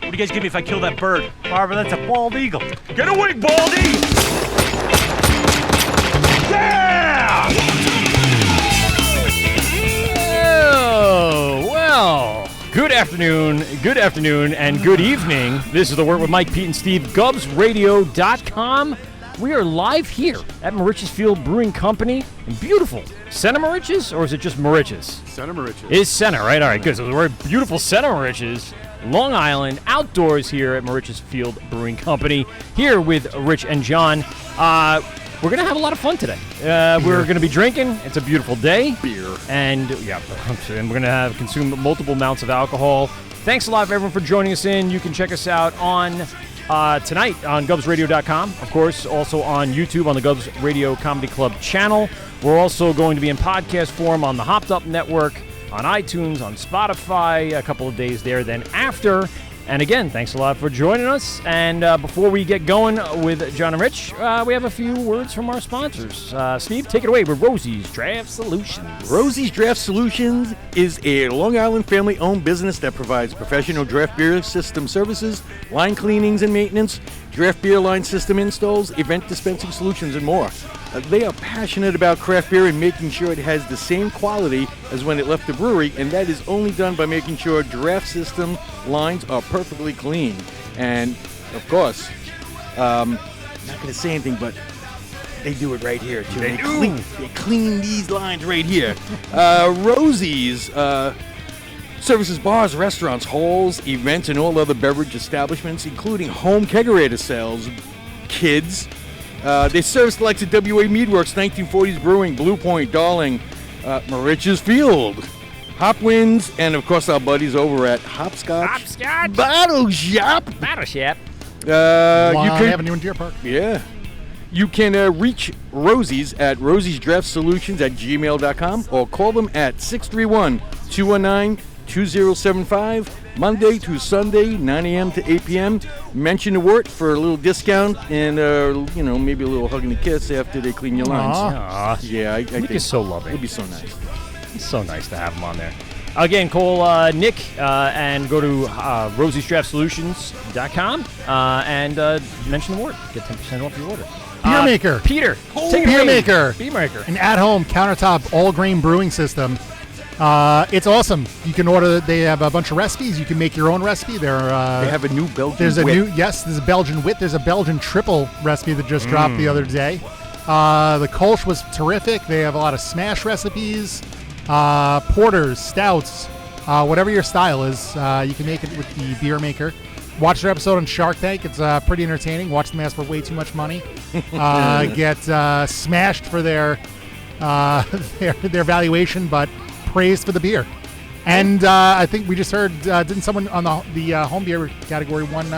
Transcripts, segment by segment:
What do you guys give me if I kill that bird? Barbara, that's a bald eagle. Get away, Baldy! Yeah! Oh, well, good afternoon, and good evening. This is The Wort with Mike, Pete, and Steve, GubsRadio.com. We are live here at Moriches Field Brewing Company in beautiful Center Moriches, or is it just Moriches? Center Moriches. It's Center, right? All right, good. So we're at beautiful Center Moriches, Long Island, outdoors here at Moriches Field Brewing Company, here with Rich and John. We're going to have a lot of fun today. We're going to be drinking. It's a beautiful day. Beer. And, yeah, and we're going to consume multiple amounts of alcohol. Thanks a lot for everyone for joining us in. You can check us out on tonight on GubsRadio.com. Of course, also on YouTube on the Gubs Radio Comedy Club channel. We're also going to be in podcast form on the Hopped Up Network, on iTunes, on Spotify, a couple of days there, then after. And again, thanks a lot for joining us. And before we get going with John and Rich, we have a few words from our sponsors. Steve, take it away with Rosie's Draft Solutions. Rosie's Draft Solutions is a Long Island family-owned business that provides professional draft beer system services, line cleanings and maintenance, draft beer line system installs, event dispensing solutions, and more. They are passionate about craft beer and making sure it has the same quality as when it left the brewery, and that is only done by making sure draft system lines are perfectly clean. And, of course, I'm not going to say anything, but they do it right here, too. They clean these lines right here. Rosie's services bars, restaurants, halls, events, and all other beverage establishments, including home kegerator sales, kids. They serve selected WA Meadworks, 1940s Brewing, Blue Point, Darling, Moriches Field, Hopwinds, and of course our buddies over at Hopscotch Bottle Shop. Long Avenue in Deer Park. Yeah. You can reach Rosie's at rosiesdraftsolutions@gmail.com or call them at 631-219-2075, Monday through Sunday, 9 a.m. to 8 p.m. Mention the Wort for a little discount and, maybe a little hug and a kiss after they clean your lines. Aww. Yeah, I think is so loving. It'd be so nice. It's so nice to have him on there. Again, call Nick and go to rosiesdraftsolutions.com and mention the Wort. Get 10% off your order. Beer Maker. Peter. Take Beer it away. Maker. Beer Maker. An at-home countertop all-grain brewing system. It's awesome. You can order. They have a bunch of recipes. You can make your own recipe. They have a new Belgian There's a wit. there's a Belgian wit. There's a Belgian triple recipe that just dropped the other day. The Kolsch was terrific. They have a lot of smash recipes, porters, stouts, whatever your style is. You can make it with the Beer Maker. Watch their episode on Shark Tank. It's pretty entertaining. Watch them ask for way too much money. Get smashed for their valuation, but praised for the beer. And I think we just heard, didn't someone on the home beer category won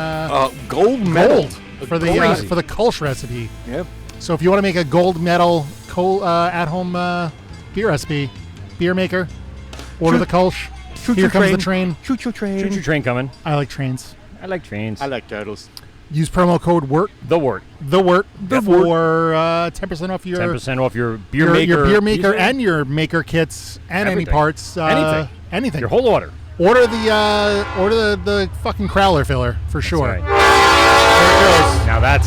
gold medal for the Kolsch recipe? Yep. So if you want to make a gold medal at-home beer recipe, Beer Maker, order the Kolsch. Here comes the train. Choo-choo train. Choo-choo train coming. I like trains. I like trains. I like turtles. Use promo code WORT. The Wort. For 10% off your 10% off your Beer your Maker. Your Beer Maker and your Maker kits and Everything. any parts. Anything. Your whole order. Order the fucking crowler filler for sure. Right. There it goes. Now that's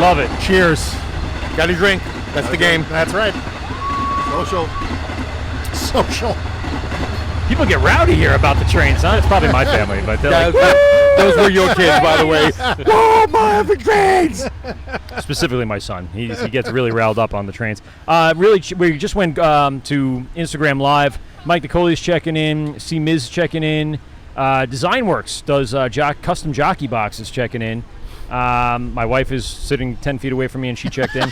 love it. Cheers. Got to drink. That's the game. That's right. Social. People get rowdy here about the trains, huh? It's probably my family, but they're like, Those were your kids, by the way. Whoa, my effing trains! specifically my son. He gets really riled up on the trains. We just went to Instagram Live. Mike Nicoli's checking in. C. Miz checking in. DesignWorks does custom jockey boxes checking in. My wife is sitting 10 feet away from me, and she checked in.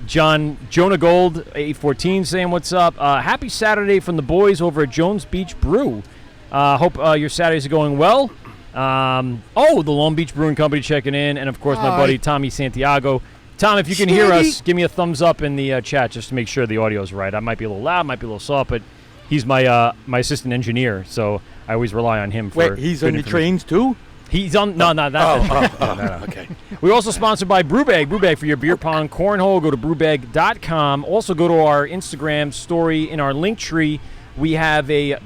Jonah Gold, 814, saying what's up. Happy Saturday from the boys over at Jones Beach Brew. Hope your Saturdays are going well. The Long Beach Brewing Company checking in, and of course my buddy Tommy Santiago. Tom, if you can hear us, give me a thumbs up in the chat just to make sure the audio is right. I might be a little loud, might be a little soft, but he's my assistant engineer, so I always rely on him for. Wait, he's on the trains too? He's on. No, not that. No, okay. We're also sponsored by Brewbag. Brewbag for your beer pong cornhole. Go to brewbag.com. Also go to our Instagram story in our link tree. We have in our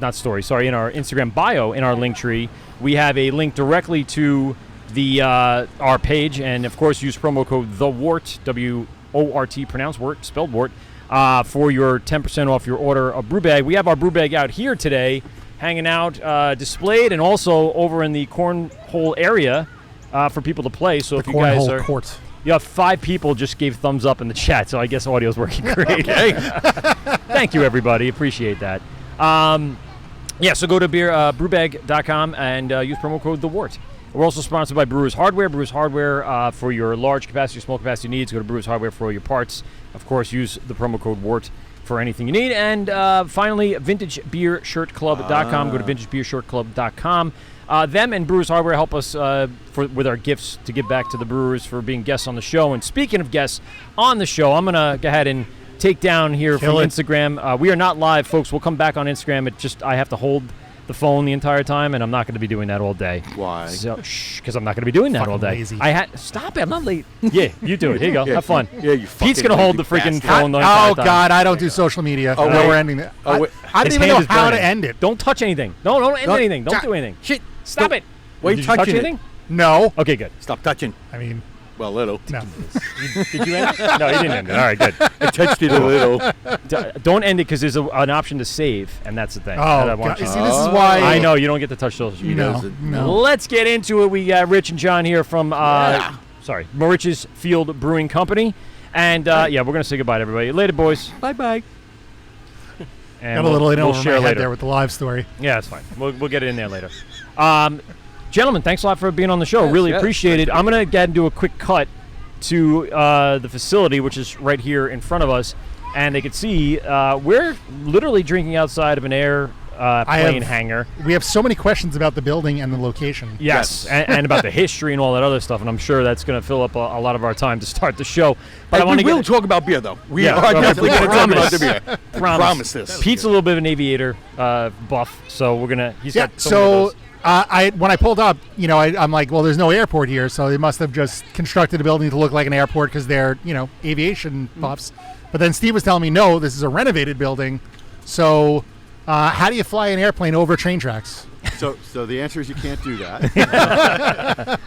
Instagram bio in our link tree. We have a link directly to the our page, and of course use promo code TheWort, W-O-R-T, pronounced Wort, spelled Wort, for your 10% off your order of Brewbag. We have our Brewbag out here today, hanging out, displayed, and also over in the cornhole area for people to play. So if you guys are, court. you have 5 people just gave thumbs up in the chat, so I guess audio is working great. Thank you, everybody. Appreciate that. So go to brewbag.com and use promo code TheWort. We're also sponsored by Brewers Hardware. Brewers Hardware for your large capacity, small capacity needs. Go to Brewers Hardware for all your parts. Of course, use the promo code WORT for anything you need. And finally, VintageBeerShirtClub.com. Go to VintageBeerShirtClub.com. Them and Brewers Hardware help us with our gifts to give back to the brewers for being guests on the show. And speaking of guests on the show, I'm going to go ahead and take down here from Instagram. We are not live, folks. We'll come back on Instagram. I have to hold the phone the entire time, and I'm not going to be doing that all day. Why? So, because I'm not going to be doing that all day. Lazy. Stop it. I'm not late. Yeah, you do it. Here you go. Have fun. Yeah, you Pete's going to hold the freaking phone the entire Oh, time. God, I don't do social media. Oh, No, wait. we're ending it. Oh, wait. I His don't even hand know is how to burning. end it. Don't touch anything. No, don't end anything. Don't do anything. Shit. Stop it. Why are Did you you touch touching it? anything? No. Okay, good. Stop touching. I mean, Well, little. no. Did you end it? No, you didn't end it. All right, good. I touched it a little. Don't end it because there's an option to save, and that's the thing. Oh, that I God. want you See, to- this is why. I know you don't get to touch social media. No. Let's get into it. We got Rich and John here from Moriches Field Brewing Company, and we're gonna say goodbye to everybody. Later, boys. Bye-bye. And Got a little in we'll over share my head later. there with the live story. Yeah, it's fine. We'll get it in there later. Gentlemen, thanks a lot for being on the show. Really yes. appreciate it. I'm gonna get into a quick cut to the facility, which is right here in front of us, and they can see we're literally drinking outside of an airplane hangar. We have so many questions about the building and the location. Yes, and about the history and all that other stuff, and I'm sure that's going to fill up a lot of our time to start the show. But I want we to will talk about beer, though. We Yeah, are well, definitely we going to talk about promise. the beer. Promise this. Pete's a little bit of an aviator buff, so we're gonna. He's Yeah. got so many of those. When I pulled up, I'm like, well, there's no airport here, so they must have just constructed a building to look like an airport because they're, aviation buffs. But then Steve was telling me, no, this is a renovated building. So, how do you fly an airplane over train tracks? So the answer is you can't do that.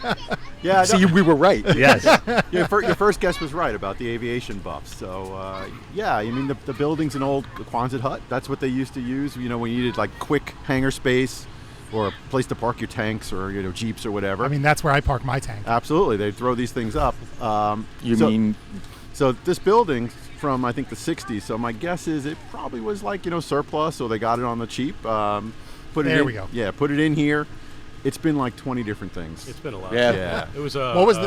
Yeah, See, we were right. Yes. your first guess was right about the aviation buffs. So I mean the building's an old Quonset hut. That's what they used to use. When you needed like quick hangar space or a place to park your tanks or Jeeps or whatever. I mean, that's where I park my tank. Absolutely, they throw these things up. So this building from I think the 60s. So my guess is it probably was like surplus, so they got it on the cheap. There we go. Yeah, put it in here. It's been like 20 different things. It's been a lot. Yeah. It was What was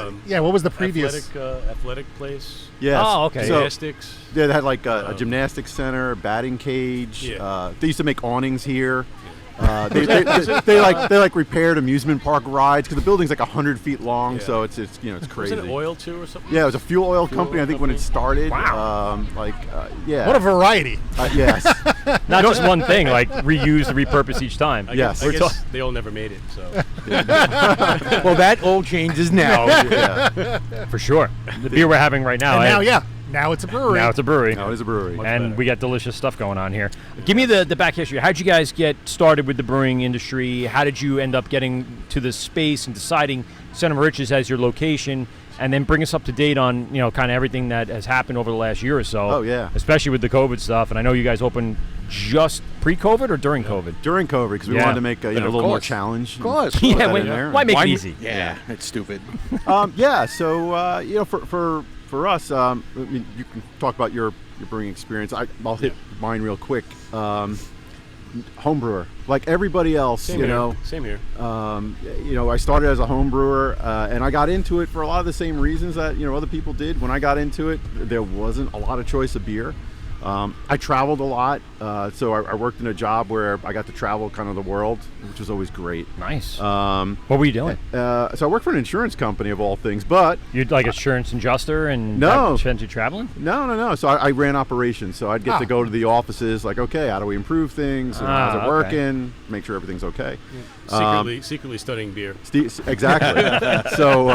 the previous? athletic place? Yes. Oh, okay. So, Gymnastics. yeah, they had like a gymnastics center, batting cage. Yeah. They used to make awnings here. They repaired amusement park rides because the building's like 100 feet long, Yeah. so it's crazy. Was it oil too or something? Yeah, it was a fuel oil Fuel company. oil I think when it company? started. Wow. Yeah. What a variety. Yes. Not just one thing, like reuse, repurpose each time. Yes. I We're guess they all never made it. So Well, that all changes now. Yeah. For sure. The beer we're having right now. And now it's a brewery. Now it's a brewery. No, it is a brewery. And better. we got delicious stuff going on here. Give me the back history. How'd you guys get started with the brewing industry? How did you end up getting to this space and deciding Center Moriches as your location? And then bring us up to date on kind of everything that has happened over the last year or so. Oh, yeah. Especially with the COVID stuff. And I know you guys opened just pre-COVID or during COVID? During COVID, because we Yeah. wanted to make a But of little more course. challenge. Of course. Yeah, that wait, in there. why make Why- it easy? Yeah, it's stupid. Yeah, so for us, I mean, you can talk about your brewing experience. I'll hit mine real quick. Home brewer, like everybody else, Same you here. know. Same here. I started as a home brewer, and I got into it for a lot of the same reasons that other people did. When I got into it, there wasn't a lot of choice of beer. I traveled a lot, so I worked in a job where I got to travel kind of the world, which was always great. Nice. What were you doing? So I worked for an insurance company of all things, but You'd like insurance adjuster and No. spend you traveling? no. So I ran operations, so I'd get to go to the offices, like, okay, how do we improve things? How's it okay. working? Make sure everything's okay. Secretly studying beer. Exactly. So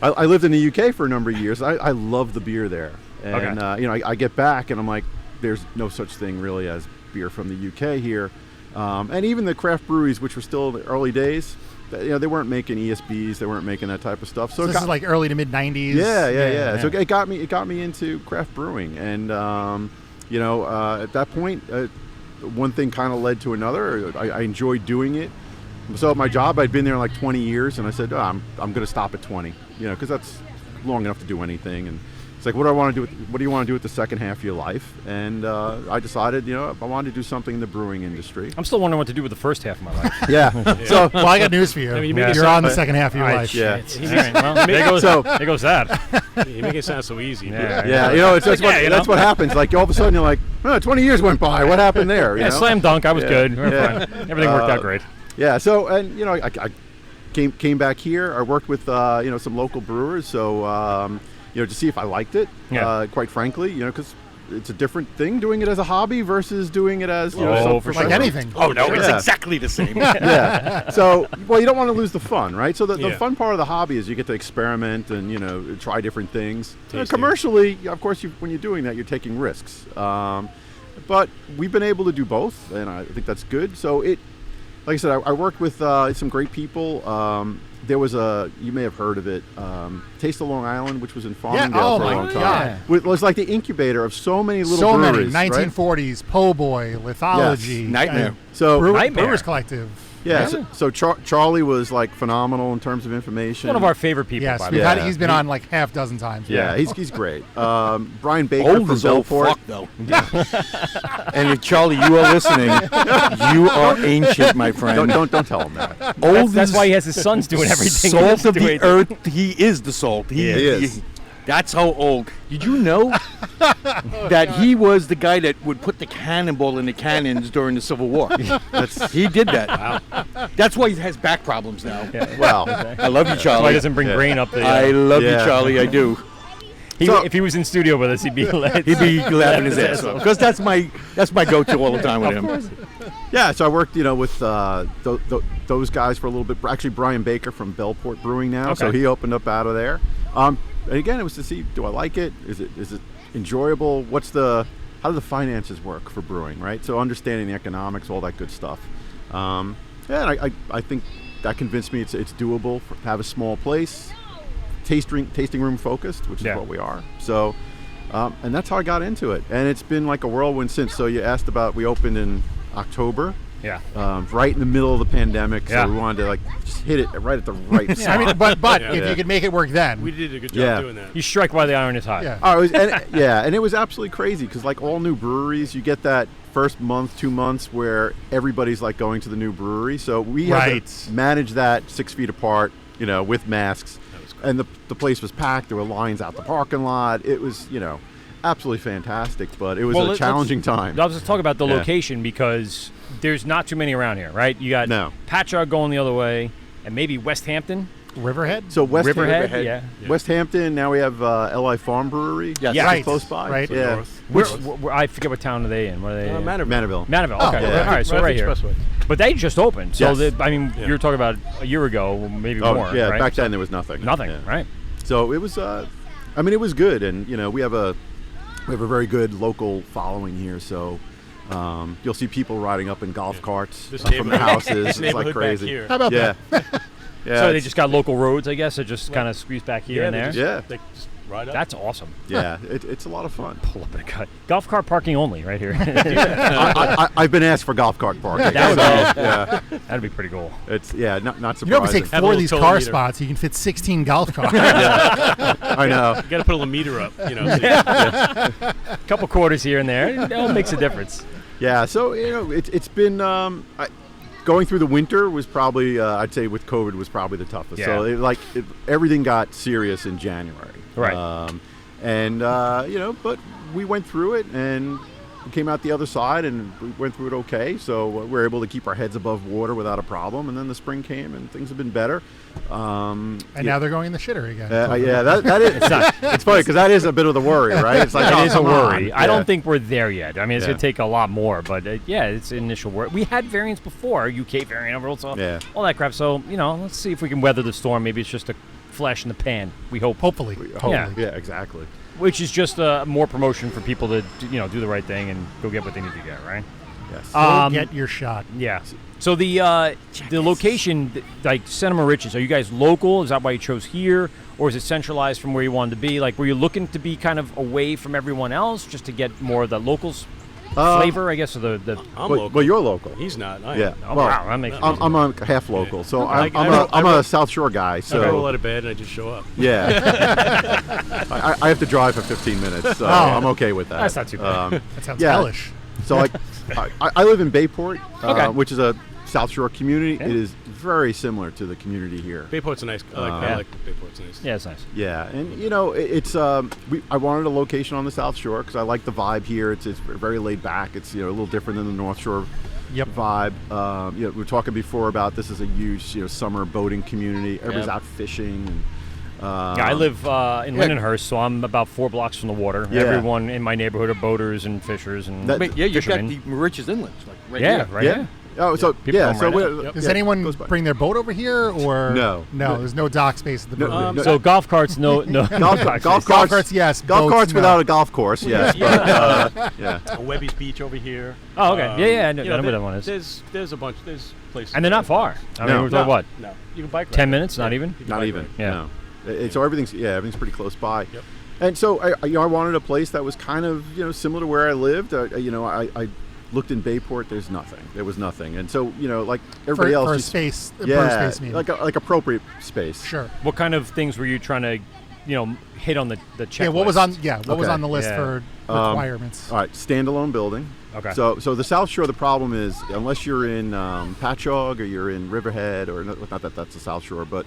I lived in the UK for a number of years. I love the beer there. And, I get back and I'm like, there's no such thing really as beer from the UK here. And even the craft breweries, which were still in the early days, they weren't making ESBs. They weren't making that type of stuff. So this is like early to mid 90s. Yeah. So it got me into craft brewing. And, at that point, one thing kind of led to another. I enjoyed doing it. So at my job, I'd been there like 20 years, and I said, I'm going to stop at 20, because that's long enough to do anything. And it's like, what do you want to do with the second half of your life? And I decided, I wanted to do something in the brewing industry. I'm still wondering what to do with the first half of my life. Yeah. So Well, I got news for you. I mean, you make it You're sound- on the second half of your life. yeah. All right, well, there goes that. You make it sound so easy. Yeah. Yeah, that's Yeah, that's what happens. Like all of a sudden, you're like, 20 years went by. What happened there? Yeah, slam dunk. I was good. We're Yeah. fine. Everything worked out great. Yeah. So, and I came back here. I worked with some local brewers. So to see if I liked it. Yeah. Quite frankly, because it's a different thing doing it as a hobby versus doing it as Oh, for Like sure. anything. Oh, no, it's Yeah. exactly the same. Yeah. So, you don't want to lose the fun, right? So the Yeah. fun part of the hobby is you get to experiment and try different things. Tasting. Commercially, of course, when you're doing that, you're taking risks. But we've been able to do both, and I think that's good. So like I said, I worked with some great people. There was you may have heard of it, Taste of Long Island, which was in Farmingdale oh for a my long time. God. It was like the incubator of so many little So many. breweries, right? 1940s, Po' Boy, Lithology. Yes. Nightmare. So Nightmare. Brewers Collective. yeah, so Charlie was like phenomenal in terms of information. One of our favorite people. Yes, by the we've way. had, he's been on like half dozen times. Yeah, he's great. Brian Baker Old from is old Bellport. fuck, though. And if Charlie, you are listening, you are ancient, my friend. Don't tell him that. Old That's is why he has his sons doing everything. He Salt has of to the do it. earth. He is the salt. He is. That's how old. Did you know that he was the guy that would put the cannonball in the cannons during the Civil War? He did that. Wow. That's why he has back problems now. Well, I love you, That's why he Charlie. doesn't bring grain up the. I love you, Yeah. Charlie. I do. if he was in studio with us, he'd be. He'd be laughing his ass off because that's my go-to all the time with him. yeah. So I worked, with those guys for a little bit. Actually, Brian Baker from Bellport Brewing now. So Okay. he opened up out of there. And again, it was to see, do I like it? Is it enjoyable? How do the finances work for brewing, right? So understanding the economics, all that good stuff. And I think that convinced me it's doable to have a small place, tasting room focused, which is what we are. So, and that's how I got into it. And it's been like a whirlwind since. So you asked about, we opened in October. Yeah. Right in the middle of the pandemic, Yeah. so we wanted to just hit it right at the right I spot. mean, but Yeah. if you could make it work then. We did a good job Yeah. doing that. You strike while the iron is hot. Yeah. Oh, and it was absolutely crazy because like all new breweries, you get that first month, 2 months where everybody's like going to the new brewery. So we had Right. to manage that 6 feet apart, with masks, and the place was packed. There were lines out the parking lot. It was, absolutely fantastic, but it was a challenging time. Let's just talk about the Yeah. location because there's not too many around here, right? You got No. Patchogue going the other way, and maybe West Hampton. Riverhead? So West Riverhead, Hampton, yeah. West Hampton. Now we have LI Farm Brewery. Yes. Yeah. which is Right. close by. Right. Yeah. North. I forget what town are they in. What are they in? Manorville. Manaville. Manaville. Okay. yeah. All right. So right here. Expressway. But they just opened. So Yes. you were talking about a year ago, maybe Oh, more. yeah. Right? Back then there was nothing. Nothing. Yeah. Right. So it was. It was good, and we have a very good local following here. So you'll see people riding up in golf carts This from the neighborhood- houses. this It's like neighborhood back crazy. here. How about Yeah. that? Yeah, So they it's- just got local roads, I guess, that just kind of squeeze back here and there. Yeah. They just ride up. That's awesome. Yeah, it's a lot of fun. Pull up in a cut. Golf cart parking only right here. I've been asked for golf cart parking. That would so, yeah, That'd be pretty cool. it's not You know, if you surprising. take Have a 4 of little these toll car meter. spots, you can fit 16 golf carts. I know. You got to put a little meter up, you know. So Couple quarters here and there. It all makes a difference. Yeah, so it's been going through the winter was probably I'd say with COVID was probably the toughest. Yeah. So everything got serious in January. Right. But we went through it and we came out the other side and we went through it okay. So we were able to keep our heads above water without a problem. And then the spring came and things have been better. And now they're going in the shitter again. Yeah, that is. It's funny because that is a bit of the worry, right? It's like It is a come on. worry. I Yeah. don't think we're there yet. I mean, it's Yeah. going to take a lot more, but it's initial worry. We had variants before, UK variant, also Yeah. all that crap. So, let's see if we can weather the storm. Maybe it's just a flash in the pan. We hope. Hopefully. Yeah. Yeah, exactly. Which is just more promotion for people to, do the right thing and go get what they need to get, right? Yes. Go get your shot. Yeah. So the location, like Santa Moriches, are you guys local? Is that why you chose here? Or is it centralized from where you wanted to be? Like, were you looking to be kind of away from everyone else just to get more of the locals flavor, I guess, or the I'm Well, local. well, you're local. He's not. I Yeah. am. Oh, well, wow, that makes I'm a half local, so Okay. I'm a South Shore guy. I roll So out of bed and I just show up. yeah, I have to drive for 15 minutes, so I'm okay with that. That's not too bad. That sounds yeah. hellish. So like, I live in Bayport, Okay. which is a South Shore community. Yeah. It is very similar to the community here. Bayport's a nice. I like Bayport's nice. Yeah, it's nice. Yeah, and I wanted a location on the South Shore because I like the vibe here. It's very laid back. It's a little different than the North Shore vibe. We were talking before about this is a huge summer boating community. Everybody's out fishing. And, I live in Lindenhurst, so I'm about 4 blocks from the water. Yeah. Everyone in my neighborhood are boaters and fishers and That- Wait, yeah, you've got fishermen. the Moriches Inlet, like right Yeah, here. right yeah. here. Oh, so People yeah. come So right we- out. Does yeah, anyone goes by. bring their boat over here, or No. No, there's no dock space at the No, brewery. no. So golf carts, no. golf Golf carts, yes. Golf boats, carts no. without a golf course, yes. But, yeah. Webby's Beach over here. Oh, okay. Yeah, I know where there- that one is. There's a bunch. There's places. And they're not far. I mean, No. we're talking what? No, you can bike. 10 ride. minutes? Not Yeah, even? you can Not bike even. ride. Yeah. No. So everything's pretty close by. Yep. And so I wanted a place that was kind of similar to where I lived. I looked in Bayport. There was nothing. And so like everybody else, for a just- space, a brew yeah, space meeting. like appropriate space. Sure. What kind of things were you trying to, hit on the checklist? Yeah, what was on? Yeah, what was Okay. on the list Yeah. for requirements? All right, standalone building. Okay. So the South Shore, the problem is unless you're in Patchogue or you're in Riverhead or not that that's the South Shore, but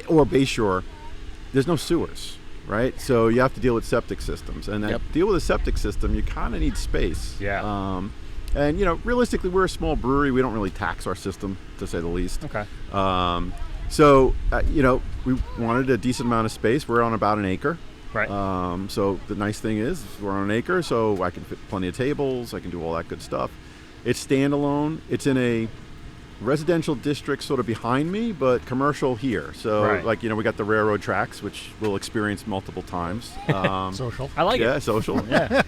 or Bay Shore, there's no sewers, right? So you have to deal with septic systems, and then Yep. deal with a septic system, you kind of need space. Yeah. And realistically, we're a small brewery. We don't really tax our system, to say the least. Okay. So we wanted a decent amount of space. We're on about an acre. Right. So the nice thing is we're on an acre, so I can fit plenty of tables. I can do all that good stuff. It's standalone. It's in a residential district sort of behind me, but commercial here. So Right. we got the railroad tracks, which we'll experience multiple times. Social. I like yeah, it. social. Yeah.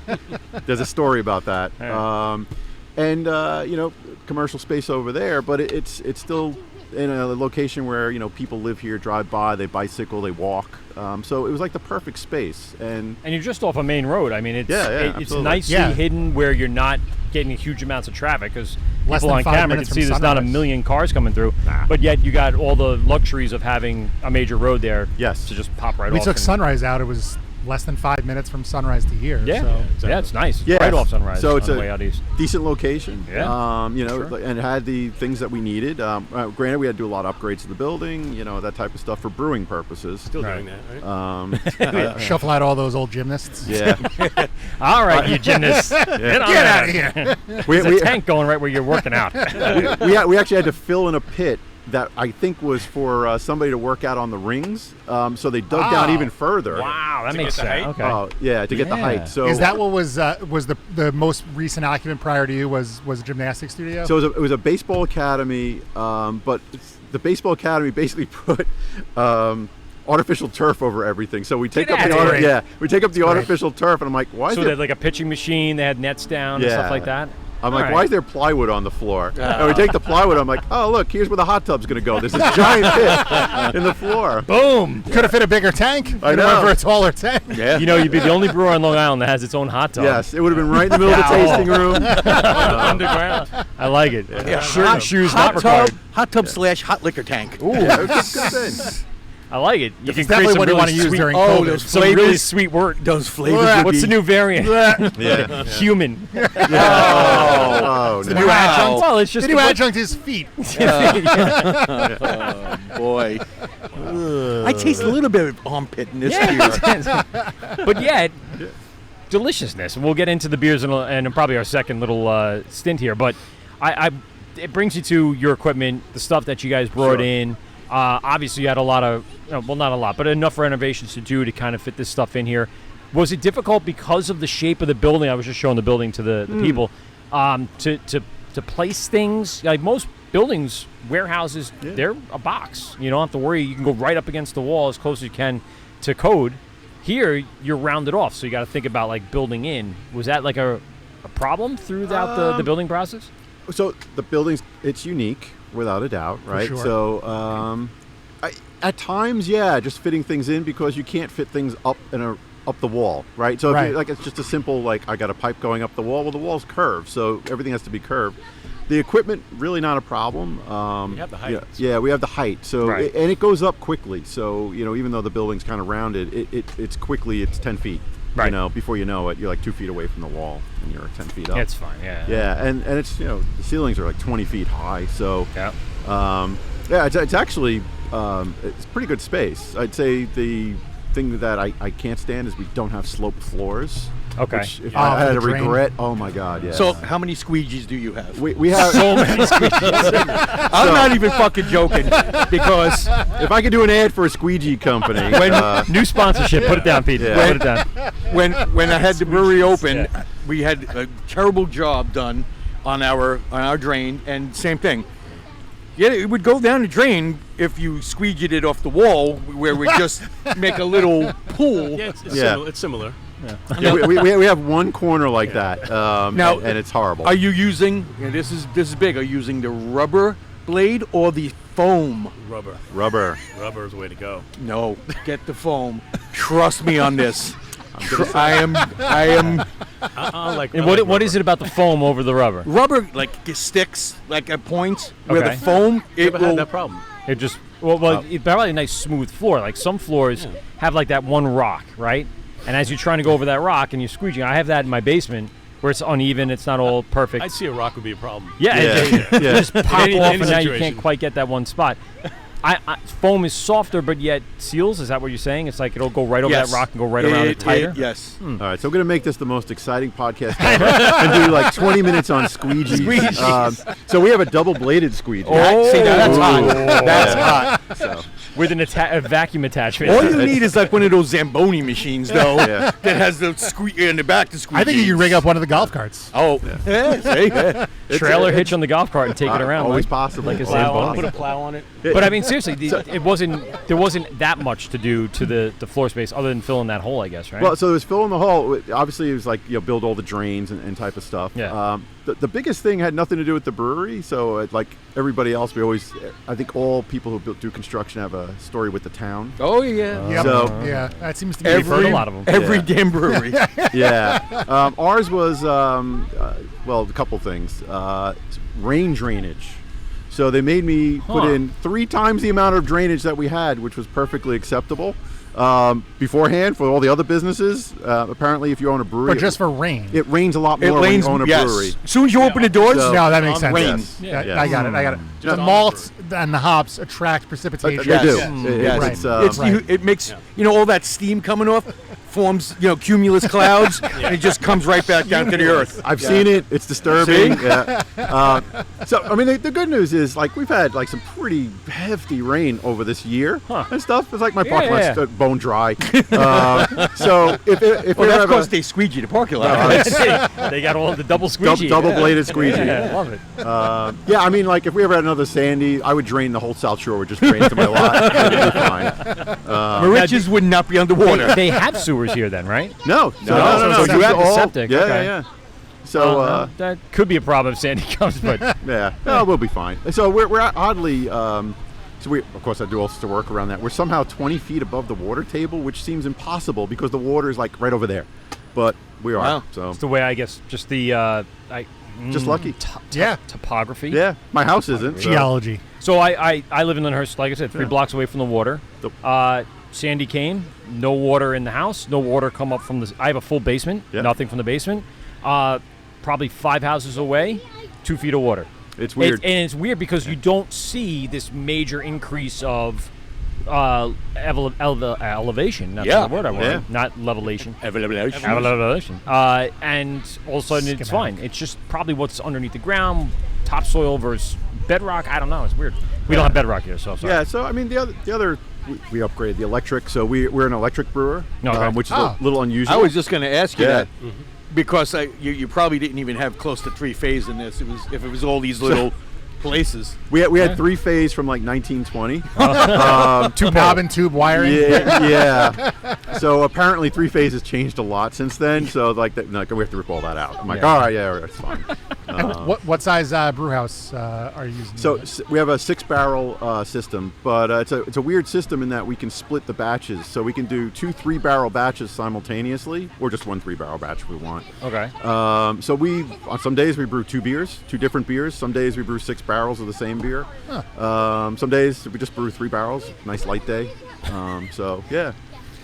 There's a story about that. Yeah. Commercial space over there, but it's still in a location where people live here, drive by, they bicycle, they walk. So it was like the perfect space. And And you're just off a main road. I mean, it's it's absolutely. nicely Yeah. hidden where you're not getting huge amounts of traffic because Less people than on 5 camera can minutes see from there's not a Sunrise. million cars coming through. But yet you got all the luxuries of having a major road there. Yes. To just pop right We off. took and- Sunrise out. It was less than 5 minutes from Sunrise to here. Yeah. So. Yeah, it's nice. Yeah. Right off Sunrise. So it's on the a way out east. decent location. Yeah. And it had the things that we needed. Granted, we had to do a lot of upgrades to the building, that type of stuff for brewing purposes. Still Right. doing that, right? Shuffle out all those old gymnasts. Yeah. All right, you gymnasts. Get Out of here. we, There's we, a tank going right where you're working out. we actually had to fill in a pit that I think was for somebody to work out on the rings. So they dug down even further. Wow, that To makes get the sense. height? Okay. Oh, yeah, to get the Yeah. height. So Is that what was the most recent occupant prior to you was a gymnastics studio? So it was a baseball academy, but the baseball academy basically put artificial turf over everything. So we take Get up the outta here. we take up the artificial turf, and I'm like, why? So is they it? had like a pitching machine. They had nets down and stuff like that. I'm like, All right. why is there plywood on the floor? And we take the plywood. I'm like, oh, look, here's where the hot tub's going to go. There's this giant pit in the floor. Boom. Could have fit a bigger tank. I Could know. have went for a taller tank. Yeah. You know, you'd be the only brewer on Long Island that has its own hot tub. Yes, it would have been right in the middle of the tasting room. Underground. I like it. Yeah. Shirt and shoes hot not tub, required. hot tub / hot liquor tank. Ooh, Yeah, it was a good thing. I like it. You can It's create definitely some what you really want to use sweet, during oh, COVID. those some really flavors. sweet wort. Those flavors. would What's be- the new variant? Yeah. Human. Oh, The no. new adjunct. Well, it's just The new a- adjunct is feet. Boy. I taste a little bit of armpit in this beer. But yeah, deliciousness. And we'll get into the beers in probably our second little stint here. But it brings you to your equipment, the stuff that you guys brought Sure. in. Obviously, you had a lot of, well, not a lot, but enough renovations to do to kind of fit this stuff in here. Was it difficult because of the shape of the building? I was just showing the building to the people to place things. Like most buildings, warehouses, they're a box. You don't have to worry. You can go right up against the wall as close as you can to code. Here, you're rounded off, so you got to think about like building in. Was that like a problem throughout the building process? So the building's, it's unique, without a doubt, right? sure. So at times, yeah, just fitting things in because you can't fit things up the wall, right? So if Right. you, like it's just a simple like I got a pipe going up the wall. Well, the wall's curved, so everything has to be curved. The equipment really not a problem. You have the height. Yeah, we have the height. So Right. and it goes up quickly. So even though the building's kind of rounded, it's 10 feet. Right. Before you know it, you're like 2 feet away from the wall, and you're 10 feet up. It's fine. Yeah. Yeah, and it's the ceilings are like 20 feet high, so Yeah. it's actually it's pretty good space. I'd say the thing that I can't stand is we don't have sloped floors. Okay. Which if Oh, I had for a the drain. regret, oh my god, yeah. So, how many squeegees do you have? we have So many I'm not even fucking joking because if I could do an ad for a squeegee company, new sponsorship. Put it down, Pete. Yeah. Put it down. when I had the brewery open, we had a terrible job done on our drain, and same thing. Yeah, it would go down the drain if you squeegeed it off the wall, where we just make a little pool. Yeah, it's Yeah. Similar. It's similar. yeah, we have one corner like that, Now, and it's horrible. Are you using? And this is big. Are you using the rubber blade or the foam? Rubber. Rubber. Rubber is the way to go. No, get the foam. Trust me on this. I am. I like. And what is it about the foam over the rubber? Rubber like it sticks like at points where Okay. the foam You it ever had will. that problem? It just it's probably a nice smooth floor. Like some floors have like that one rock, right? And as you're trying to go over that rock and you're squeeging, I have that in my basement where it's uneven. It's not all perfect. I'd see a rock would be a problem. Yeah, Yeah. it Yeah. just pop Any- off, any and now you situation. can't quite get that one spot. Foam is softer, but yet seals. Is that what you're saying? It's like it'll go right over Yes. that rock and go right around it tighter. Yes. All right, so I'm going to make this the most exciting podcast ever and do like 20 minutes on squeegees. So we have a double-bladed squeegee. See, that's hot. Ooh. That's Yeah. hot. So, With a vacuum attachment. All you need is like one of those Zamboni machines, though, Yeah. that has the in the back to squeeze. I think you could rig up one of the golf carts. Oh, yeah. See? Trailer hitch on the golf cart and take it around. always like, possible. like a Plow on, Zamboni. put a plow on it. But I mean, seriously, there wasn't that much to do to the floor space other than fill in that hole, I guess, right? Well, so it was filling the hole. Obviously, it was like build all the drains and type of stuff. Yeah. The biggest thing had nothing to do with the brewery. So like everybody else, I think all people who do construction have a story with the town. Oh, yeah. Yep. So- yeah, that seems to be We've heard a lot of them. Every Yeah. damn brewery. Yeah. Ours was well, a couple things. Rain drainage. So they made me put in 3 times the amount of drainage that we had, which was perfectly acceptable. Beforehand, for all the other businesses, apparently if you own a brewery, But just for rain. it rains a lot It more when rains. you own a Yes. brewery. As soon as you open the doors, So- No, that makes sense. rain. Yes. Yeah, Yeah. I got it. The on the malts and the hops attract precipitation. They do. Yes. It's, Right. it's, It's Right. it makes all that steam coming off forms cumulus clouds and it just comes right back down to the earth. I've seen it. It's disturbing. See? Yeah. So I mean, the good news is like we've had like some pretty hefty rain over this year and stuff. It's like my parking lot's Yeah. bone dry. So if Well, we that's have because a they squeegee the parking lot. They got all the double squeegee. double-bladed squeegee. Yeah, I love it. yeah, I mean, like if we ever had another Sandy, I would drain the whole South Shore. Would just drain to my lot. It'd be fine. Moriches would not be underwater. They have sewers here then, right? No. So you have the septic, Yeah, okay. yeah. So that could be a problem if Sandy comes, but yeah, no, we'll be fine. So we're oddly. So we, of course, I do all sorts of work around that. We're somehow 20 feet above the water table, which seems impossible because the water is like right over there. But we are. Wow. So it's the way I guess just the just lucky. Topography. Yeah, my house isn't. so- Geology. So I live in Lyndhurst, like I said, 3 blocks away from the water. Yep. Sandy came, no water in the house, no water come up from the. I have a full basement, Yeah. nothing from the basement. Probably 5 houses away, 2 feet of water. It's weird. And it's weird because you don't see this major increase of elevation. That's Yeah. the word I wanted. Yeah. Not levelation. Evolution. Elevation. And all of a sudden it's fine. It's just probably what's underneath the ground, topsoil versus bedrock. I don't know. It's weird. We don't have bedrock here, so sorry. Yeah, so I mean the other we upgraded the electric, so we're an electric brewer, Okay. which is a little unusual. I was just going to ask you Yeah. that because you probably didn't even have close to 3-phase in this. If it was all these little places. we had 3-phase from like 1920. Knob and tube wiring. Yeah. So apparently 3-phase has changed a lot since then. So like we have to rip all that out. I'm like, all right, yeah, it's fine. And what size brew house are you using? So we have a 6-barrel system, but it's a weird system in that we can split the batches. So we can do 2 3-barrel batches simultaneously, or just 1 3-barrel batch if we want. Okay. So on some days we brew 2 different beers. Some days we brew 6 barrels of the same beer. Some days we just brew 3 barrels. Nice light day. So yeah.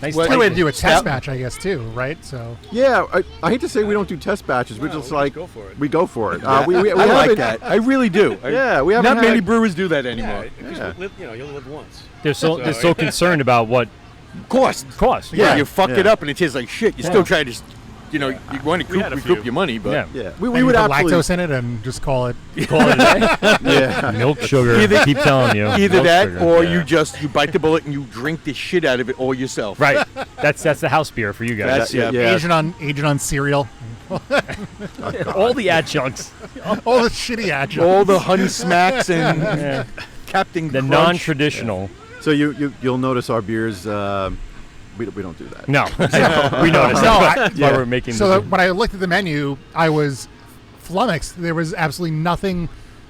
Nice. It's a tight- good way to do a test match, I guess, too, right? So Yeah, I hate to say we don't do test batches. We just like go for it. we go for it. We I like haven't- that. I really do. Yeah, we haven't Not many had- brewers do that anymore. Yeah, because you only live once. They're so concerned about what Cost. cost. Yeah, you fuck it yeah. up and it tastes like shit. You still try to, you want to had a recoup few. your money, but Yeah. Yeah, we we would put absolutely. lactose in it and just call it. Call it a day. Yeah. Milk sugar. Either- keep telling you. either Milk that sugar. or Yeah. you bite the bullet and you drink the shit out of it all yourself. Right. That's the house beer for you guys. That's yeah. Yeah. Agent on cereal. All the adjuncts. All the shitty adjuncts. All the honey smacks and Yeah. Captain The Crunch. non-traditional. So you'll notice our beers. We don't do that. No. We noticed. No, That's why we're making So the when I looked at the menu, I was flummoxed. There was absolutely nothing,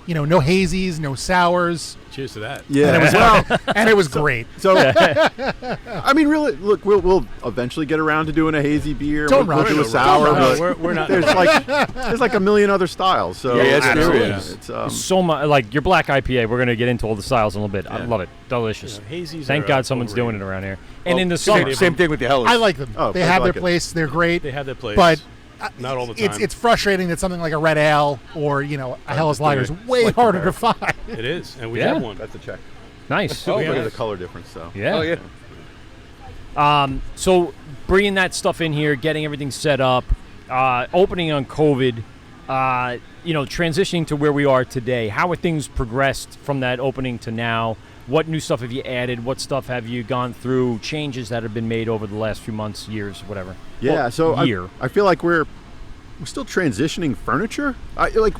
no hazies, no sours, Cheers to that. Yeah. and it was well, and it was great. so I mean, really, look, we'll eventually get around to doing a hazy beer. Don't we'll rush. do a Don't sour. rush. But We're not. there's like a million other styles. So Yeah, it's true. it's so much like your black IPA. We're gonna get into all the styles in a little bit. I Yeah. love it. Delicious. Hazies. Thank are, God someone's doing overrated. it around here. And Oh, in the summer, Same thing with the Hellas. I like them. Oh, they I have like their it. place. They're great. They have their place. But not all the time. it's frustrating that something like a red ale or a Hellas Lager is way Like harder beer. to find. It is, and we Yeah. have one. that's a check. nice. Oh, Look yeah. at the color difference. So Yeah. Oh yeah. So bringing that stuff in here, getting everything set up, opening on COVID, transitioning to where we are today. How have things progressed from that opening to now? What new stuff have you added? What stuff have you gone through? Changes that have been made over the last few months, years, whatever. Yeah, Well, so year. I feel like we're still transitioning furniture. I feel like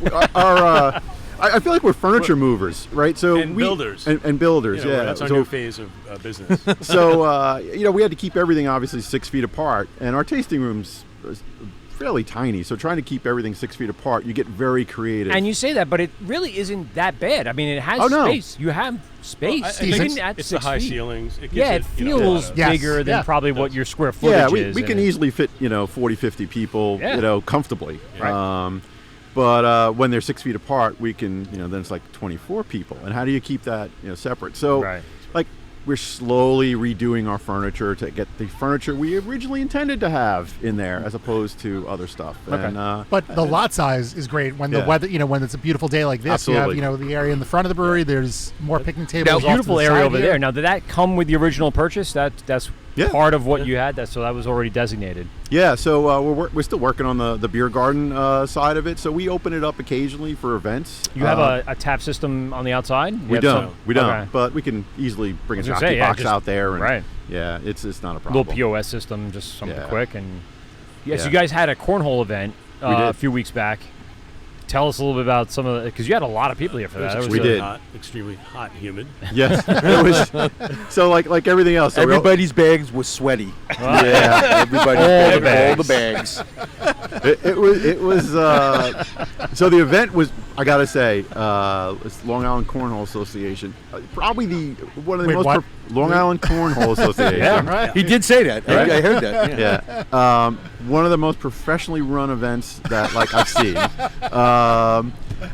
we're furniture movers, right? So And builders. and builders. You know, yeah, that's our so new phase of business. so we had to keep everything obviously 6 feet apart, and our tasting rooms is fairly tiny. So trying to keep everything 6 feet apart, you get very creative. And you say that, but it really isn't that bad. I mean, it has Oh, no. space. You have space. I You think can add it's the 6 high feet. ceilings. It gives Yeah, it a feels lot of- Yes, bigger than yeah. probably what your square footage yeah, is. we can and- easily fit 40, 50 people, Yeah. comfortably. Right. But when they're 6 feet apart, we can, then it's like 24 people. And how do you keep that, separate? So, Right. like, we're slowly redoing our furniture to get the furniture we originally intended to have in there, as opposed to other stuff. Okay. And, But the lot size is great when the Yeah. weather, when it's a beautiful day like this. Absolutely. You have, the area in the front of the brewery. There's more picnic tables. off to Beautiful the area side over here. there. Now, did that come with the original purchase? That's Yeah. part of what you had. So that was already designated. yeah, so we're still working on the beer garden side of it. So we open it up occasionally for events. You have a tap system on the outside? You We have don't. some- We don't. Okay. But we can easily bring a was gonna jockey say, yeah, box just- out there. And, right. Yeah, it's not a problem. Little POS system, just something Yeah. quick. And yes, Yeah. you guys had a cornhole event We did. a few weeks back. Tell us a little bit about some of the, because you had a lot of people here for It was that. That We extremely did. hot, extremely hot and humid. Yes, it was. So like everything else, so Everybody's bags were sweaty. yeah, Everybody's All the bags, all the bags. It was. So the event was. I gotta say, it's Long Island Cornhole Association. Probably one of the Wait, most. what? Long Island Cornhole Association. Right. He did say that. I heard that. Yeah. One of the most professionally run events that I've seen.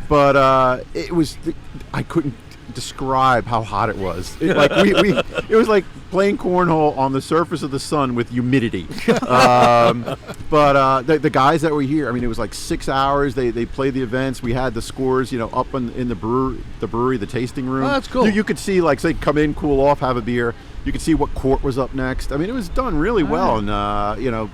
But it was. I couldn't describe how hot it was. It was like playing cornhole on the surface of the sun with humidity. But the guys that were here, I mean, it was like 6 hours. They played the events. We had the scores, up in the brewery, the tasting room. Oh, that's cool. You could see, say, come in, cool off, have a beer. You could see what court was up next. I mean, it was done really well, and I'm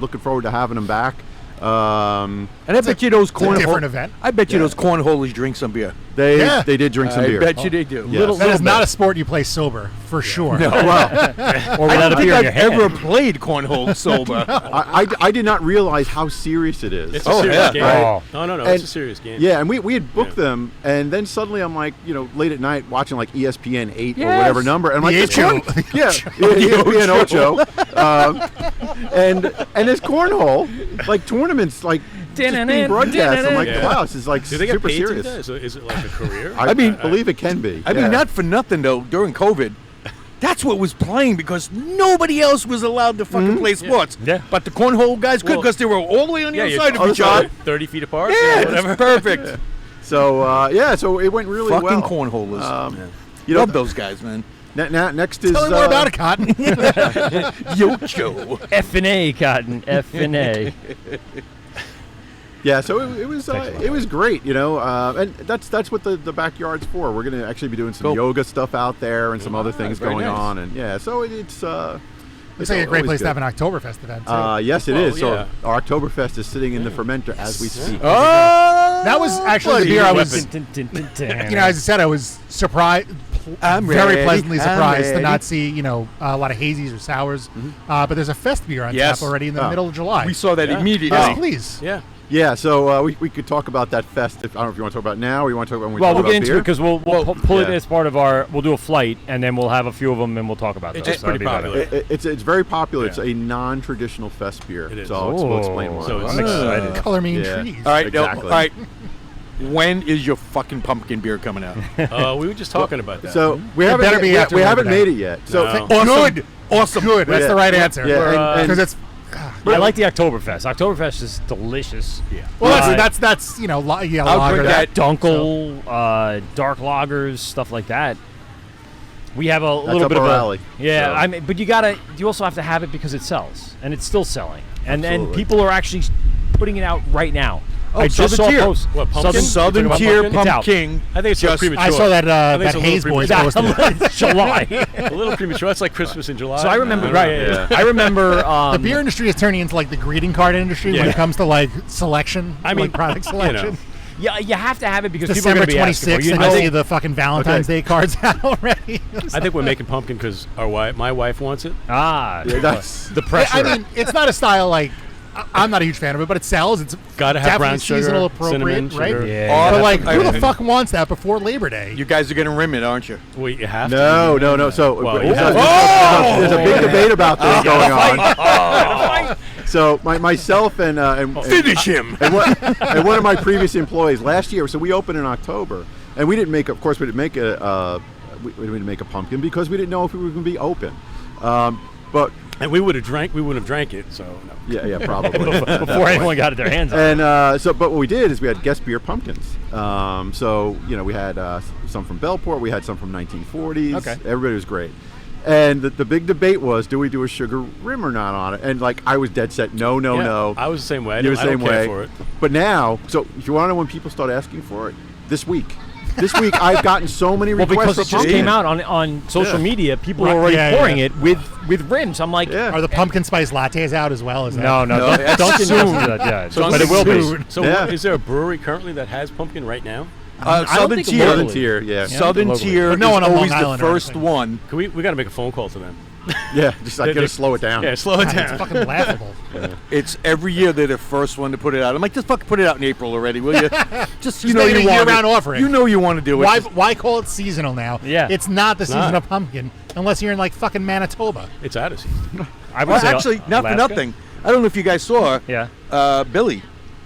looking forward to having them back. And I bet you those cornhole. different event. I bet you those cornholers drink some beer. They did drink some beer. I bet you they do. Yeah. That is not a sport you play sober, for sure. No, well, Or without a beer in your I've hand. ever played cornhole sober. I did not realize how serious it is. It's a serious game. Oh. No, And- it's a serious game. Yeah, and we had booked Yeah. them, and then suddenly I'm like, late at night watching ESPN 8 or Yes. whatever number, and I'm like, The this Ocho. corn- yeah, ESPN Ocho, and this cornhole tournaments just being broadcast. I'm like, Yeah. wow, this is Do they get super paid to do serious. that? Is it like a career? I believe it can be. I mean, yeah. not for nothing though. During COVID, that's what was playing because nobody else was allowed to fucking play sports. Yeah. But the cornhole guys could Well, because they were all the way on the other you're side of each other. 30 feet apart. Yeah, whatever. it's perfect. So so it went really Fucking well. cornholers. Yeah. Love those guys, man. Next is Tell me more about it, Cotton. Yocho. F&A, Cotton. F&A. Yeah, so it was great, and that's what the backyard's for. We're gonna actually be doing some Cool. yoga stuff out there and some other things very going nice. on, and yeah, so it's Looks like a great place to have an Oktoberfest event, too. Yes, it Well, is. So yeah. our Oktoberfest is sitting in the fermenter as we speak. Oh, That was actually the beer I was, as I said, I was surprised, I'm very ready. pleasantly I'm surprised to ready. not see, a lot of hazies or sours. But there's a fest beer on Yes. tap already in the Oh. middle of July. We saw that Yeah. immediately. Yes, please. Yeah. Yeah, so we could talk about that fest. I don't know if you want to talk about it now or you want to talk about when we Well, talk we'll get about into beer. it because we'll pull it yeah. as part of we'll do a flight, and then we'll have a few of them, and we'll talk about It's those. just pretty That'll be better. popular. It's very popular. Yeah. It's a non-traditional fest beer. It is. So we'll explain why. So I'm it's- excited. Color mean Yeah. trees. All right, Exactly. all right. When is your fucking pumpkin beer coming out? We were just talking about that. So we It haven't better be we, after we haven't Labor Day. made it yet. So No. Awesome. Awesome. Good. That's Yeah. the right answer. Yeah, and- Because it's I like the Oktoberfest. Oktoberfest is delicious. yeah. well, Uh, that's I'll lager. drink that. Dunkel, dark lagers, stuff like that. We have a little up bit of our a alley, yeah. so. I mean, but you also have to have it because it sells, and it's still selling, and Absolutely. people are actually putting it out right now. Oh, I just saw Southern a Tier. post. What, pumpkin? Southern You're talking Tier about pumpkin? pumpkin. I think it's a little premature. I saw that I think that it's a little Hayes Boys premature. posted. It's July. A little premature. That's like Christmas in July. So I remember, don't right? know. I remember The beer industry is turning into like the greeting card industry when Yeah. it comes to selection, I mean, product selection. Yeah, you have to have it because people are December going to be asking for 26th, it. and You I know, see the fucking Valentine's Day cards out already. I think we're making pumpkin because my wife wants it. yeah, that's the pressure. I mean, it's not a style I'm not a huge fan of it, but it sells. It's Gotta have definitely brown sugar, seasonal appropriate, cinnamon, right? sugar. Yeah. But like, who the I- fuck wants that before Labor Day? You guys are gonna rim it, aren't you? Well, you have to. no. So Well, there's yeah. there's a big debate about this going on. So myself and Finish him. and one of my previous employees last year. So we opened in October, and we didn't make. Of course, we didn't make we didn't make a pumpkin because we didn't know if we were going to be open. But And we wouldn't have drank it. So no. yeah, probably before anyone got their hands on it. And but what we did is we had guest beer pumpkins. So we had some from Bellport, we had some from 1940s. Okay. Everybody was great. And the big debate was, do we do a sugar rim or not on it? And I was dead set, no. I was the same way. I You were don't the same care way. for it. But now, so if you want to know when people start asking for it, this week I've gotten so many Well, requests because for it just pumpkin. came out on social Yeah. media, people Right, are already yeah, pouring yeah. it with rims. I'm like, Yeah. Are the pumpkin spice lattes out as well? Is that? no, that's Dunkin' soon. doesn't do that, yeah. So but it will be. soon. So Yeah. is there a brewery currently that has pumpkin right now? I don't Southern think Tier. Southern locally. tier, yeah. Southern locally. Tier But no one is on Long always the Island or first anything. one. We got to make a phone call to them. Yeah, just I gotta slow it down. Yeah, slow it God, it's down. fucking laughable. It's every year they're the first one to put it out. I'm like, just fucking put it out in April already, will you? Just make it a you want year-round it. offering. You know you want to do it. Why call it seasonal now? Yeah. It's not the season not. of pumpkin unless you're in like fucking Manitoba. It's out of season. I would Well, say actually, not for Alaska. nothing. I don't know if you guys saw. Yeah. Billy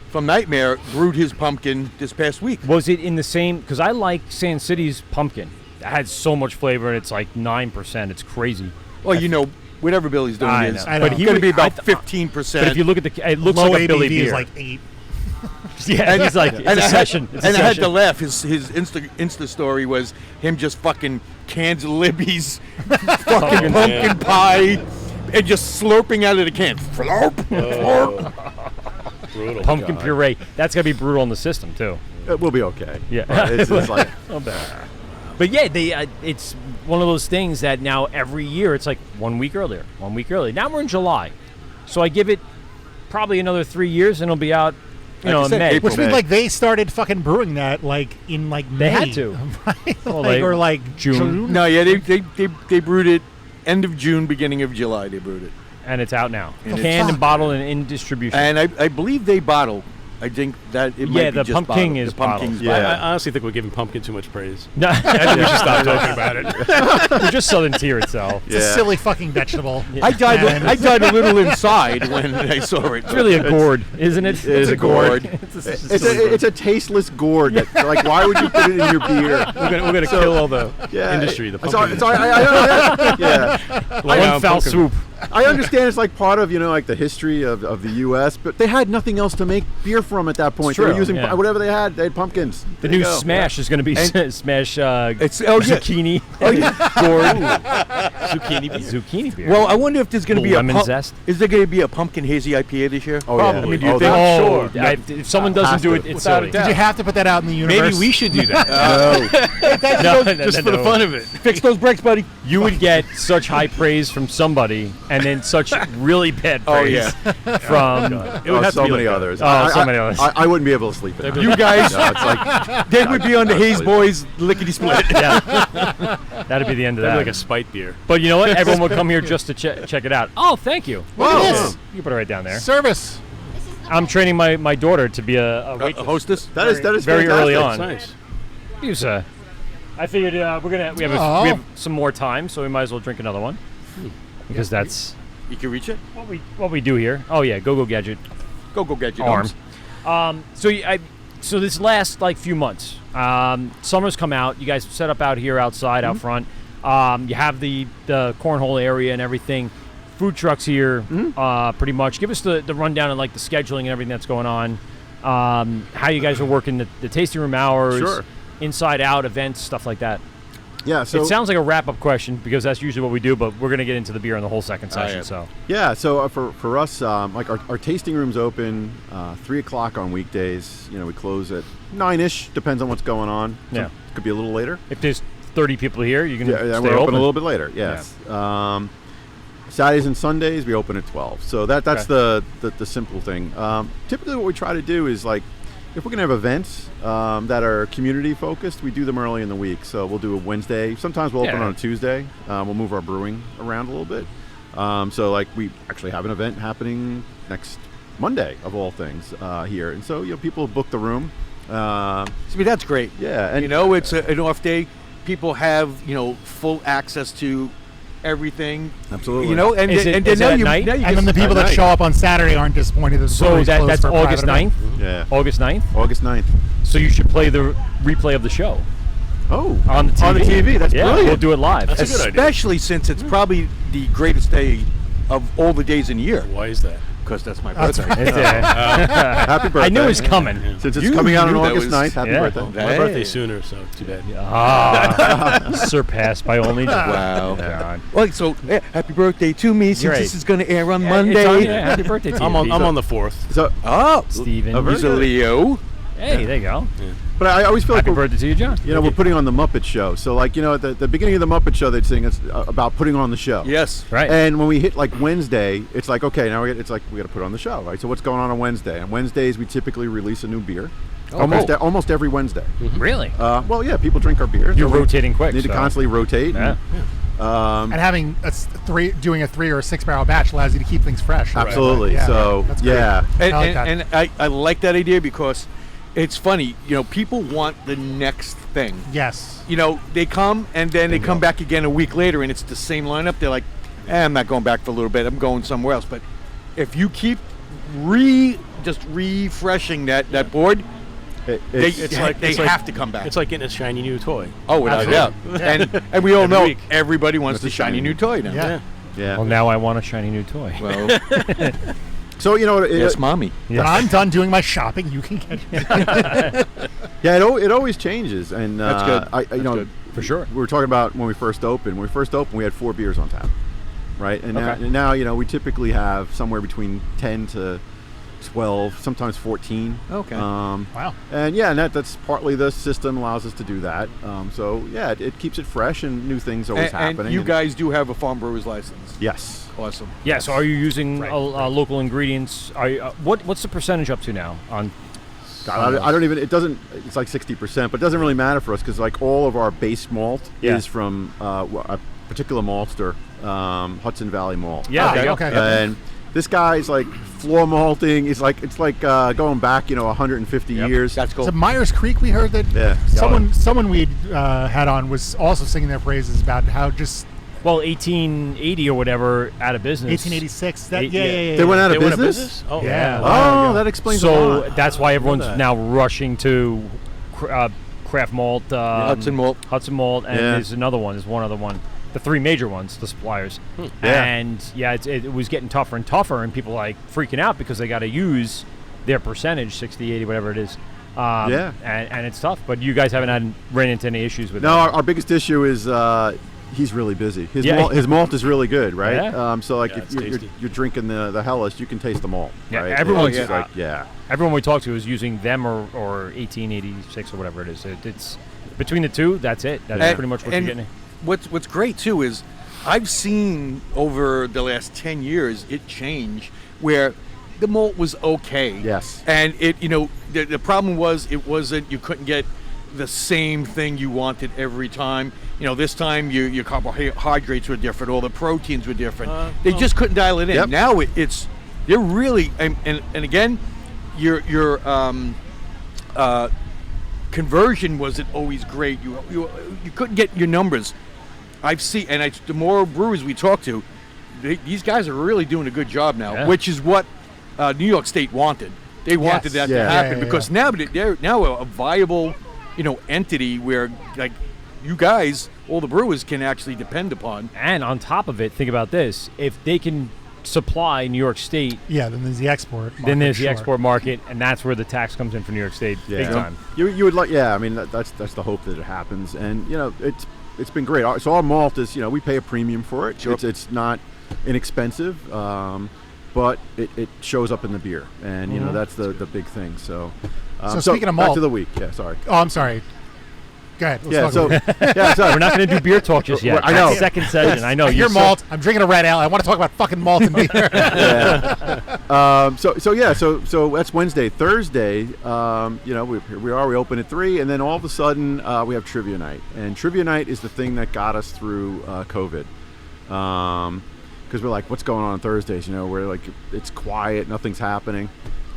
from Nightmare brewed his pumpkin this past week. Was it in the same? Because I like Sand City's pumpkin. It had so much flavor, and it's like 9%. It's crazy. Well, whatever Billy's doing I is, know. But he's going to be about 15%. But if you look at it looks Low like a Billy ABV beer. is like 8. Yeah, and he's like, it's a session. It's a I had session. to laugh. His Insta story was him just fucking cans of Libby's, fucking pumpkin pie, and just slurping out of the can. Florp, florp. Brutal. Pumpkin puree. That's got to be brutal on the system, too. It will be okay. Yeah. It's like But yeah, it's one of those things that now every year it's like 1 week earlier, 1 week earlier. Now we're in July. So I give it probably another 3 years and it'll be out, Like you in said, May. April. Which means like they started fucking brewing that like in like They May. had to. Right? Well, Like, they- or like June. No, yeah, they brewed it end of June, beginning of July. They brewed it, And it's out now. And it's Canned and out. bottled and in distribution. and I believe they bottle. I think that it might Yeah, be the just Pumpkin bottled. is the pumpkin's bottled. I Yeah. honestly think we're giving pumpkin too much praise. No, I think we should stop talking about it. we're just Southern Tier itself. it's a silly fucking vegetable. I died. And- I died a little inside when I saw it. It's really a gourd, isn't it? It is a gourd. it's a tasteless gourd. That, like, why would you put it in your beer? We're gonna kill all the Yeah, industry. The it's pumpkin. all- yeah. One foul swoop. I understand it's like part of like the history of the U.S., but they had nothing else to make beer from at that point. It's They were true, using yeah. whatever they had. They had pumpkins. The There you new go. Smash is going to be Smash It's zucchini. gourd. Zucchini beer. Zucchini beer. Well, I wonder if there's going to be Lemon a zest? Is there going to be a pumpkin hazy IPA this year? Oh, yeah. I mean, do you Oh, think? that- oh, sure. if someone doesn't Has do to. it, it's Without a silly. doubt. Did you have to put that out in the universe? Maybe we should do that. Just for the fun of it. Fix those brakes, buddy. You would get such high praise from somebody, and then such really bad Oh, praise yeah. from. It would have so to be many like others. Oh, so many others. I wouldn't be able to sleep at night. You guys, No, it's like they would be on the Hayes Boys lickety split. Yeah, that'd be the end of That'd that. be like a spite beer. But you know what? Everyone would come here just to check it out. Oh, thank you. Look at this. You put it right down there. Service. I'm training my daughter to be a A waitress. hostess. that is very early fantastic. on. It's nice. Use I figured we have some more time, so we might as well drink another one because that's You can reach it. what we do here. Oh yeah, go gadget Go get your arm. arms. So this last like few months, summer's come out. You guys set up out here outside, out front. You have the cornhole area and everything. Food trucks here, pretty much. Give us the rundown of like the scheduling and everything that's going on. How you guys are working the tasting room hours, Sure. inside out events, stuff like that. Yeah. So it sounds like a wrap-up question because that's usually what we do, but we're going to get into the beer in the whole second session. yeah. So Yeah, so for us, like our tasting room's open 3 o'clock on weekdays. We close at 9-ish. Depends on what's going on. Yeah. Could be a little later. if there's 30 people here, you can Yeah, stay we're open open a little bit later. Yes. Saturdays and Sundays we open at 12. So that's Okay. the simple thing. Typically, what we try to do is like if we're gonna have events that are community focused, we do them early in the week. So we'll do a Wednesday. Sometimes we'll open Yeah. on a Tuesday. We'll move our brewing around a little bit. So like we actually have an event happening next Monday of all things here, and so people book the room. I mean, that's great. Yeah, and It's an off day. People have full access to everything. Absolutely. And Is it now at you night? now you And then get the people at that night. show up on Saturday aren't disappointed. That the So brewery's closed that's for a August private 9th? event. yeah, August 9th? August 9th. So you should play the replay of the show Oh, on the TV. On the TV, that's yeah, brilliant. we'll do it live. That's a good idea. especially since it's probably the greatest day of all the days in the year. Why is that? Because that's my That's birthday. It's, Happy birthday. I knew it was coming. Since it's You coming out on knew that August was- 9th, happy Yeah. birthday. My birthday's sooner, so too bad. Surpassed by only. Wow. God. Well, so happy birthday to me since You're right. this is going to air on Yeah, Monday. it's on- yeah, happy birthday to you. I'm on the 4th. So, Oh, Steven. Oh, very he's a good. Leo. Hey, there you go. but I always feel like Happy we're, birthday to you, John. we're putting on the Muppet Show. So like at the beginning of the Muppet Show, they'd sing it's about putting on the show. Yes. Right. And when we hit like Wednesday, it's like okay, now it's like we got to put on the show, right? So what's going on Wednesday? On Wednesdays, we typically release a new beer. Almost every Wednesday. Really? Well, yeah, people drink our beer. You're so we rotating quick. Need to so. constantly rotate. Yeah. And having doing a 3 or 6 barrel batch allows you to keep things fresh. right? Absolutely. Yeah, So that's great. yeah. And, I like that. and I like that idea because it's funny. People want the next thing. Yes. They come and then they come back again a week later and it's the same lineup. They're like, I'm not going back for a little bit. I'm going somewhere else. But if you keep just refreshing that board, they have to come back. It's like getting a shiny new toy. Oh, without a doubt. And we all Every know week. everybody wants the shiny new toy now. Yeah. Yeah. Well, now I want a shiny new toy. Well, So yes, mommy. When I'm done doing my shopping, you can get it. yeah, it always changes, and That's good. That's good. For sure. We were talking about when we first opened. When we first opened, we had 4 beers on tap, right? And Okay. now we typically have somewhere between 10 to 12, sometimes 14. Okay. Wow. And that's partly the system allows us to do that. So it keeps it fresh, and new things always happening. And you guys do have a farm brewer's license. Yes. Awesome. Yeah, so are you using Right. local ingredients? Are you, what's the percentage up to now on? God, I don't even. It doesn't. It's like 60%, but it doesn't really matter for us because like all of our base malt Yeah. is from a particular maltster, Hudson Valley Malt. Yeah, there you go. Okay. And this guy's like floor malting. It's like going back 150 years. That's cool. So Myers Creek, we heard that Yeah. someone we had on was also singing their praises about how just Well, 1880 or whatever, out of business. 1886. That Eight- yeah. They went out They of went out of business. business? Oh, Yeah. Oh, that explains a So lot. that's why everyone's that. now rushing to craft malt, Hudson Malt. Hudson Malt, and Yeah. there's another one. There's one other one. The 3 major ones, the suppliers. Yeah. And it was getting tougher and tougher, and people like freaking out because they got to use their percentage, 60, 80, whatever it is. Yeah. And it's tough. But you guys haven't ran into any issues with No, that. our biggest issue is he's really busy. His Yeah. his malt is really good, right? Yeah. So like Yeah, if it's you're tasty. drinking the Hellas, you can taste the malt. Yeah, right? everyone's- It's like, Everyone we talk to is using them or 1886 or whatever it is. It's between the two. That's it. That's pretty much what you're getting. What's great too is I've seen over the last 10 years it change where the malt was okay. Yes. And the problem was you couldn't get the same thing you wanted every time. This time your carbohydrates were different, all the proteins were different. They just couldn't dial it in. Yep. Now they're really and again your conversion wasn't always great. You couldn't get your numbers. I've seen, and the more brewers we talk to, these guys are really doing a good job now, Yeah. which is what New York State wanted. They wanted that to Yeah. happen Yeah. because now they're now a viable, entity where like you guys, all the brewers can actually depend upon. And on top of it, think about this: if they can supply New York State, Yeah, then there's the export. then market, there's the sure. export market, and that's where the tax comes in for New York State, Yeah. big time. You would like, I mean, that's the hope that it happens, and it's been great. So our malt is, we pay a premium for it. Sure. It's not inexpensive, but it shows up in the beer, and that's the big thing. So, So speaking of back malt- to the week. Yeah, sorry. Oh, I'm sorry. Go ahead. Let's Yeah, talk so about it. yeah, so We're not going to do beer talk just yet. I know. Second session. I know. Your you're malt. I'm drinking a red ale. I want to talk about fucking malt and beer. So that's Wednesday. Thursday, we open at 3, and then all of a sudden we have trivia night, and trivia night is the thing that got us through COVID, because we're like, what's going on Thursdays? We're like, it's quiet, nothing's happening.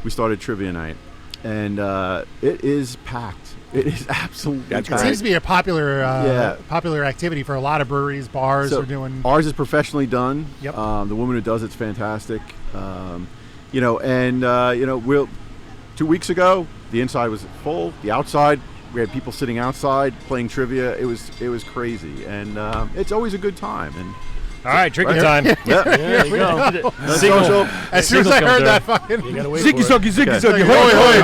We started trivia night, and it is packed. It is absolutely That's It packed. seems to be a popular Yeah. popular activity for a lot of breweries, bars. So are doing. ours is professionally done. Yep. The woman who does it's fantastic. We'll 2 weeks ago the inside was full. The outside, we had people sitting outside playing trivia. It was crazy, and it's always a good time. And All right, drinking Right. time. yeah, There you go. social. As soon as I heard that fucking. You gotta wait Ziggy for it. zuggy, ziggy Okay. zuggy, hoy, hoy,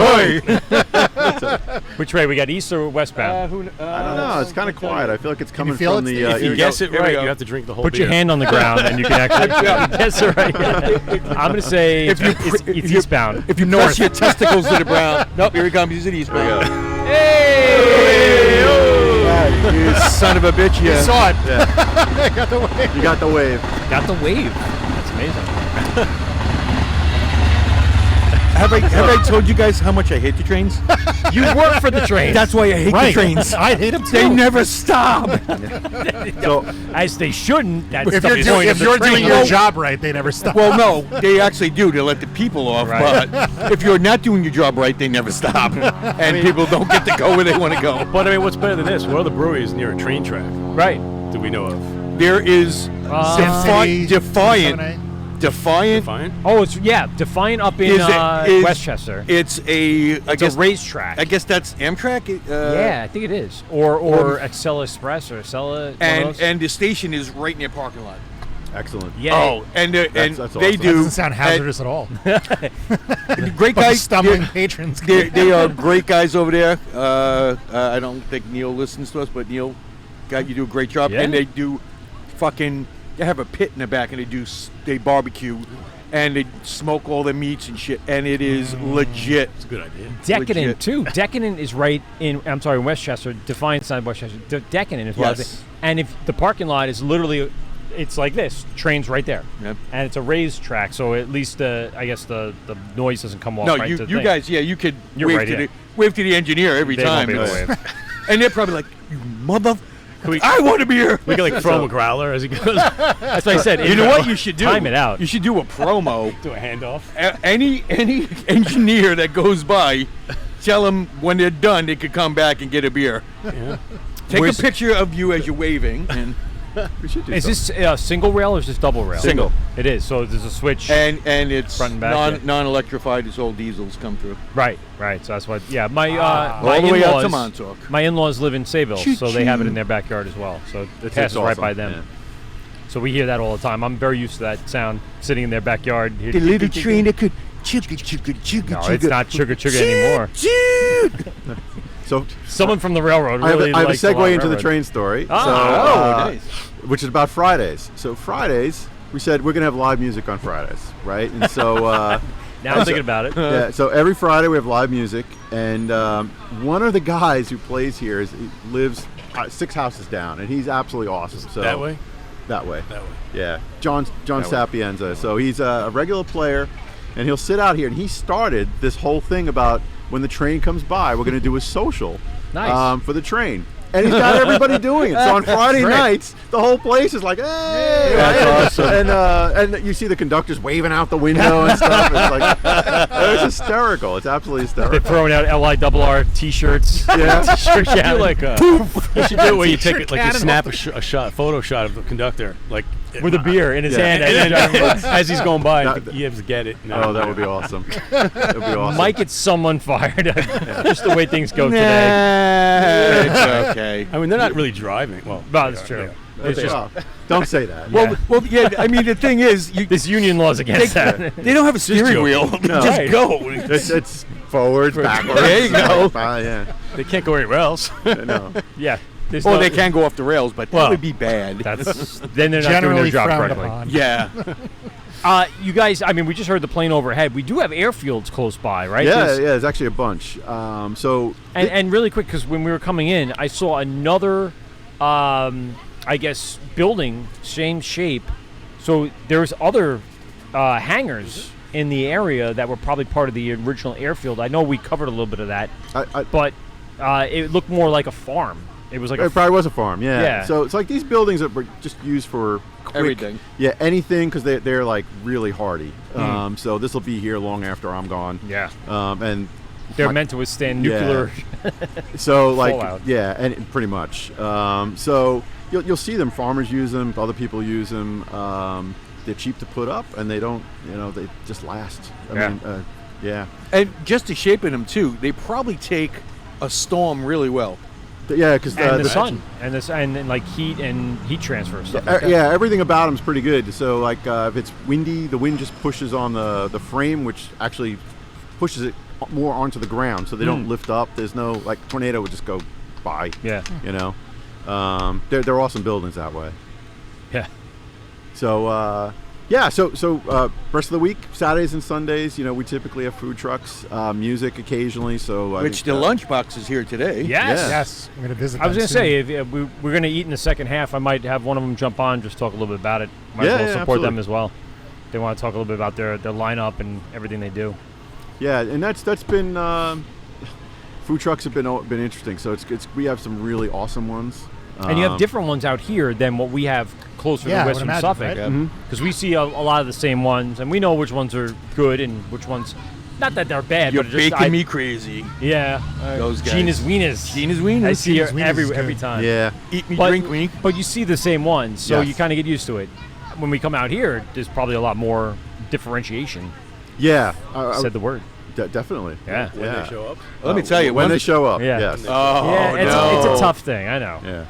hoy. Which way? We got east or westbound? I don't know. It's kind of quiet. I feel like it's coming feel from it, the. Steve? If you we guess go. it Here we right, go. you have to drink the whole Put beer. your hand on the ground and you can actually guess it right. I'm going to say If you- it's if you- eastbound. If you press your testicles to the ground, nope, here he comes. He's at eastbound. You son of a bitch! You Yeah. saw it. You got the wave. Got the wave. That's amazing. Have I told you guys how much I hate the trains? You work for the train. That's why I hate Right. the trains. I hate them too. They never stop. So As they shouldn't. That's If the you're, point if of the you're train. doing your job right, they never stop. Well, no, they actually do to let the people off. Right. But if you're not doing your job right, they never stop, and people don't get to go where they want to go. But I mean, what's better than this? What other breweries near a train track Right. do we know of? There is Sin City, Defiant. 7A. Defiant. Oh, it's Defiant up in Westchester. It's a It's a racetrack. I guess that's Amtrak. Yeah, I think it is. Or Excel Express or Excel. And the station is right near parking lot. Excellent. Yeah. Oh, and That's they awesome. That do. doesn't sound hazardous at all. Great But guys. stumbling patrons. They are great guys over there. I don't think Neil listens to us, but Neil, God, you do a great job. Yeah. And they do they have a pit in the back, and they barbecue, and they smoke all the meats and shit, and it is legit. It's a good idea. Decadent legit. too. Decadent is right in. I'm sorry, Westchester. Defiant side of Westchester. Decadent is what I Yes. was. And if the parking lot is literally, it's like this. Trains right there. Yep. And it's a raised track, so at least I guess the noise doesn't come off. No, right you to the you thing. guys, you could You're wave right, to yeah. wave to the engineer every They time, won't be able to wave. and they're probably like, "You mother, we- I want to be here." We can like throw him a growler as he goes. That's what I said. You know what you should do? Time it out. You should do a promo. Do a handoff. Any engineer that goes by, tell them when they're done they could come back and get a beer. Yeah. Take Where's- a picture of you as you're waving, and We should do Is something. this single rail or is this double rail? Single. It is. So there's a switch. and it's Front and back, yeah. non-electrified. It's all diesels come through. Right. So that's what. Yeah. My All my the way out to in-laws. Montauk. My in-laws live in Sayville, Choo so they have it choo. in their backyard as well. So it That's passes right awesome. by them. Yeah. So we hear that all the time. I'm very used to that sound sitting in their backyard. The little train that could chugga chugga chugga No, chugga. it's not chugga chugga anymore. So Someone from the railroad I have, really I have a likes a lot segue of into the railroad. train story. Oh, Oh, nice. Which is about Fridays. So Fridays, we said we're gonna have live music on Fridays, right? And so Now I'm thinking about it. yeah, so every Friday we have live music, and one of the guys who plays here he lives 6 houses down, and he's absolutely awesome. So That way? That way. That way. Yeah, John That way. Sapienza. So he's a regular player, and he'll sit out here. And he started this whole thing about when the train comes by, we're going to do a social Nice. for the train. And he's got everybody doing it. So on Friday nights, the whole place is like, hey! That's awesome. And you see the conductors waving out the window and stuff. It's like, it's hysterical. It's absolutely They're hysterical. throwing out LIRR T-shirts. Yeah. T-shirt You cannon. like you should do it where you take it, like you cannon. snap a shot, photo shot of the conductor, like with a beer in his Yeah. hand. and And then, as he's going by, That- he has to get it. Oh, that would be awesome. That would be awesome. might get someone fired. Just the way things go today. Nah, it's okay. I mean, they're not really driving. Well, No, that's true. yeah. It's just Well, don't say that. Yeah. Well, yeah. I mean, the thing is, this union law's against that. they don't have a steering joking. wheel. They No. just Right. go. It's forwards, backwards. There you go. Yeah. They can't go anywhere else. No. Yeah. There's Or no- they can go off the rails, but Well, that would be bad. That's then they're not doing Generally their job frowned correctly. upon. Yeah. You guys, I mean, we just heard the plane overhead. We do have airfields close by, right? Yeah, There's- there's actually a bunch. So And really quick, because when we were coming in, I saw another, I guess, building, same shape. So there's other hangars in the area that were probably part of the original airfield. I know we covered a little bit of that, but it looked more like a farm. It was like it probably was a farm. Yeah. Yeah. So it's like these buildings that were just used for quick, Everything. Yeah, anything because they're like really hardy. So this will be here long after I'm gone. yeah. And They're my- meant to withstand Yeah. nuclear. So like Fallout. yeah, and pretty much. So you'll see them. Farmers use them. Other people use them. They're cheap to put up, and they don't. They just last. I mean, yeah. And just the shape of them too, they probably take a storm really well. Yeah, because and the sun and like heat and heat transfer stuff. Like that. yeah, everything about them is pretty good. So like if it's windy, the wind just pushes on the frame, which actually pushes it more onto the ground, so they don't lift up. There's no like tornado would just go by. Yeah. They're awesome buildings that way. Yeah. So so rest of the week, Saturdays and Sundays, we typically have food trucks, music occasionally. So I Which think, the lunchbox is here today. Yes. Yeah. Yes, I'm going to visit. I was them going to soon. say, if we're going to eat in the second half, I might have one of them jump on, just talk a little bit about it. Might Yeah, as well yeah, support them absolutely. as well. They want to talk a little bit about their lineup and everything they do. Yeah, and that's been food trucks have been interesting. So it's we have some really awesome ones. And you have different ones out here than what we have closer Yeah, I to would Western imagine, Suffolk. right? Because we see a lot of the same ones, and we know which ones are good and which ones, not that they're bad, You're but just, making me crazy. Yeah. Those guys. Gina's Wieners. Gina's Wieners. I see her Gina's Wieners is every good. time. Yeah. Eat me, But, drink me. but you see the same ones, so Yes. you kind of get used to it. when we come out here, there's probably a lot more differentiation. Yeah, Said the word. definitely. Yeah. When they show up. Let me tell you, when they once- show up. Yeah. Yes. Oh, Yeah, it's no. a tough thing. I know. Yeah.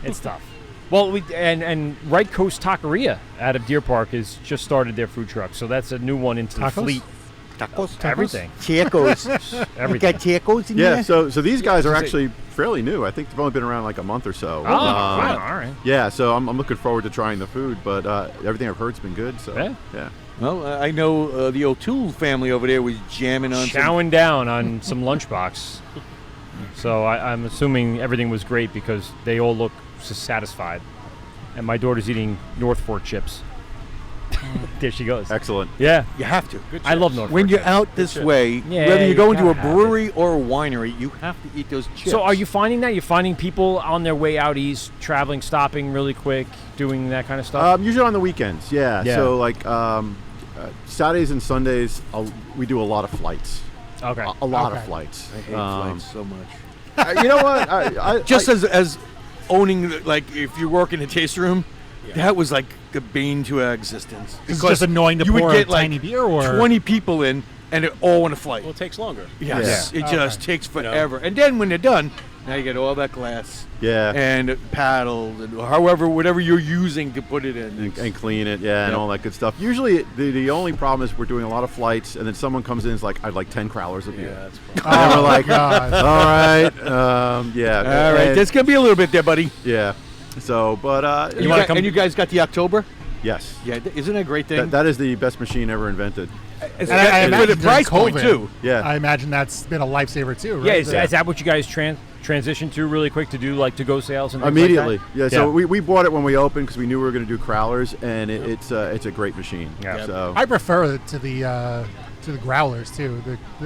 It's tough. Well, and Right Coast Taqueria out of Deer Park has just started their food truck, so that's a new one into the Tacos? fleet. Tacos? Everything. Tacos. Everything. tacos in Yeah. So these guys are actually fairly new. I think they've only been around like a month or so. Oh, wow, all right. Yeah. So I'm looking forward to trying the food, but everything I've heard's been good. So Yeah. Well, I know the O'Toole family over there was jamming on some... Chowing down on some lunchbox. So I'm assuming everything was great because they all look satisfied. And my daughter's eating North Fork chips. There she goes. Excellent. Yeah. You have to. I love North When Fork you're chips. out this way, Yeah, whether you you go into a gotta have brewery or a winery, you have to eat those chips. So are you finding that? You're finding people on their way out east, traveling, stopping really quick, doing that kind of stuff? Usually on the weekends. Yeah. Yeah. So like Saturdays and Sundays, we do a lot of flights. Okay. A lot of Okay. flights. I hate flights so much. You know what? I Just as owning, like, if you work in a taste room, that was like the bane to our existence. It's just annoying to you would pour get a like tiny beer or 20 people in, and it all on a flight. Well, it takes longer. Yes, Yeah. it just Okay. takes forever. And then when they're done, now you get all that glass Yeah. and paddles and whatever you're using to put it in. and clean it, yeah, and Yep. all that good stuff. Usually, the only problem is we're doing a lot of flights, and then someone comes in and is like, "I'd like 10 crowlers of beer." Yeah, that's probably. And we're like, God. "All right, yeah, All right, and- that's gonna be a little bit there, buddy. yeah." So, but You wanna got- come- and you guys got the October? yes, Yeah, isn't that a great thing? that is the best machine ever invented. It's And I with imagine the during price point COVID, too. Yeah. I imagine that's been a lifesaver too, right? Yeah, is that what you guys transitioned to really quick to do, like to-go sales and things Immediately, like that? yeah. So we bought it when we opened because we knew we were going to do crowlers, and it's a great machine. Yeah. So I prefer it to the growlers too.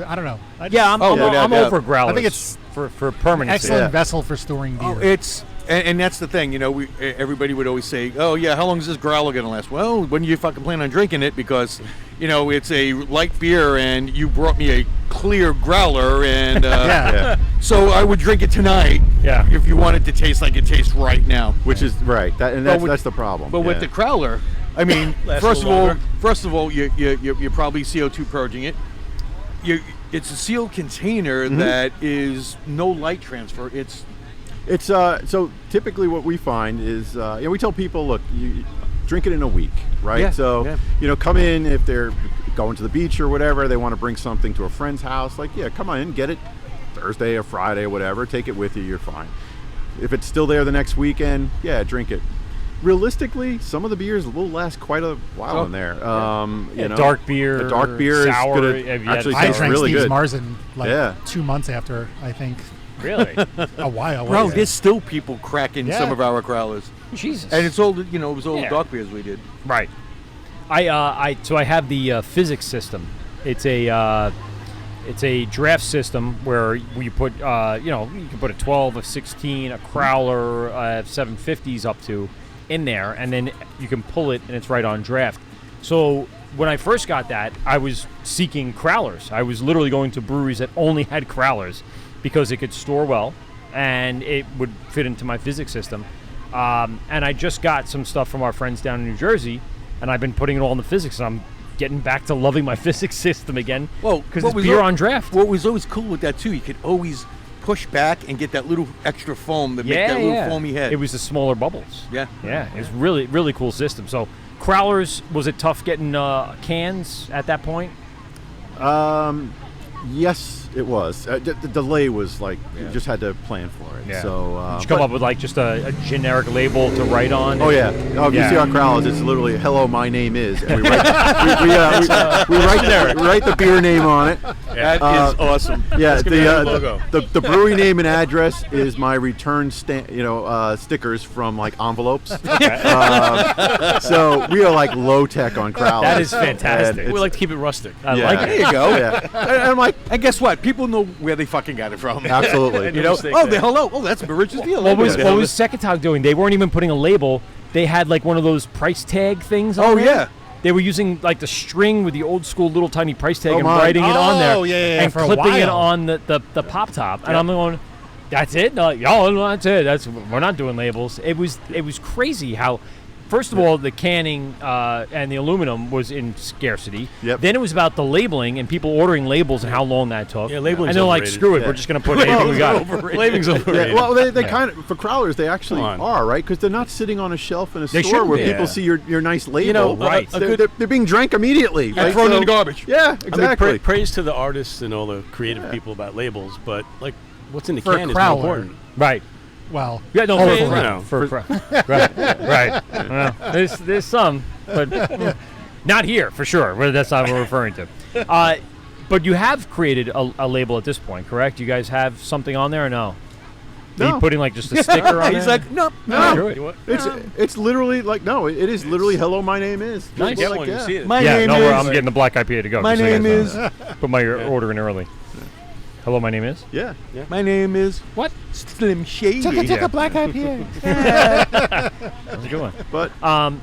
I don't know. Yeah, I'm without over doubt. growlers. I think it's for permanency. excellent Yeah. vessel for storing beer. Oh, it's and that's the thing, you know. Everybody would always say, "Oh yeah, how long is this growler gonna last?" Well, when do you fucking plan on drinking it? Because, you know, it's a light beer, and you brought me a clear growler, and yeah, so I would drink it tonight. Yeah. If you want it to taste like it tastes right now. which is right. with- That's the problem. But with yeah. the crowler, I mean, Lasts a first of little all, longer. you're probably CO2 purging it. It's a sealed container Mm-hmm. that is no light transfer. It's so typically what we find is we tell people, look, you drink it in a week, right? Yeah, So yeah. come in if they're going to the beach or whatever, they want to bring something to a friend's house, like come on in, get it Thursday or Friday or whatever, take it with you, you're fine. If it's still there the next weekend, drink it. Realistically, some of the beers will last quite a while in there. You know, dark beer, a dark beer sour, is have gonna you actually had I taste drank really Steve's good. Marzen like Yeah. 2 months after, I think. Really? A while. Bro, wasn't it? there's still people cracking Yeah. some of our growlers, Jesus. and it's all it was all Yeah. the dark beers we did. Right. I have the physics system. It's a draft system where we put you can put a 12, a 16, a crowler, 750s up to in there, and then you can pull it and it's right on draft. So when I first got that, I was seeking crowlers. I was literally going to breweries that only had crowlers because it could store well and it would fit into my physics system. And I just got some stuff from our friends down in New Jersey, and I've been putting it all in the physics, and I'm getting back to loving my physics system again. Well, because what it's was beer al- on draft. What was always cool with that too, you could always push back and get that little extra foam to make that little foamy head. It was the smaller bubbles. Yeah. Yeah, it's really, really cool system. So, crowlers, was it tough getting cans at that point? Yes, it was. The delay was like you just had to plan for it. Yeah. So Did you come up with like just a generic label to write on? Oh yeah. Oh, if you Yeah. see our crowds, it's literally "Hello, my name is," and we write, we write the beer name on it. That is awesome. Yeah, That's gonna be our logo. the brewery name and address is my return stickers from like envelopes. So we are like low tech on crowds. That is fantastic. We like to keep it rustic. I Yeah. like There it. you go. Yeah. And I'm like, And guess what? People know where they fucking got it from. absolutely. You know? mistake Oh, there. hello. Oh, that's Moriches Field. What was Yeah. what was Secatog doing? They weren't even putting a label. They had like one of those price tag things on Oh, there. yeah. They were using like the string with the old school little tiny price tag Oh, and my. writing it on there Oh, yeah, and for a clipping it while. on the pop top. And I'm going, that's it? No, no, that's it. We're not doing labels. It was crazy how first of all, the canning and the aluminum was in scarcity. Yep. Then it was about the labeling and people ordering labels and how long that took. Yeah, labeling's and they're like, overrated. screw it, Yeah. we're just going to put anything we got. Labeling's overrated. Yeah, well, they kind of, for crowlers, they actually Come on. are, right? Because they're not sitting on a shelf in a They store shouldn't where be. people Yeah. see your nice label. You know, Right. They're being drank immediately. Yeah, right? thrown in So- the garbage. Yeah, I mean, exactly. praise to the artists and all the creative people about labels, but like, what's in the For a can is crowler. more important. Right. Well, Yeah, no, hopefully. right. Well, there's some, but not here for sure. Well, that's not what we're referring to. But you have created a label at this point, correct? You guys have something on there or no? Are you No. putting like just a sticker on He's there? like, nope. No. Screw it. It's literally like, no, it is literally hello, my name is. Nice. Get Like, one, you yeah. see it. My Yeah, name no, is. I'm getting the black IPA to go. My just so you name guys is. know. Put my order in early. Hello, my name is. Yeah. My name is. What? Slim Shady. Yeah. black IPA. That's a good one. But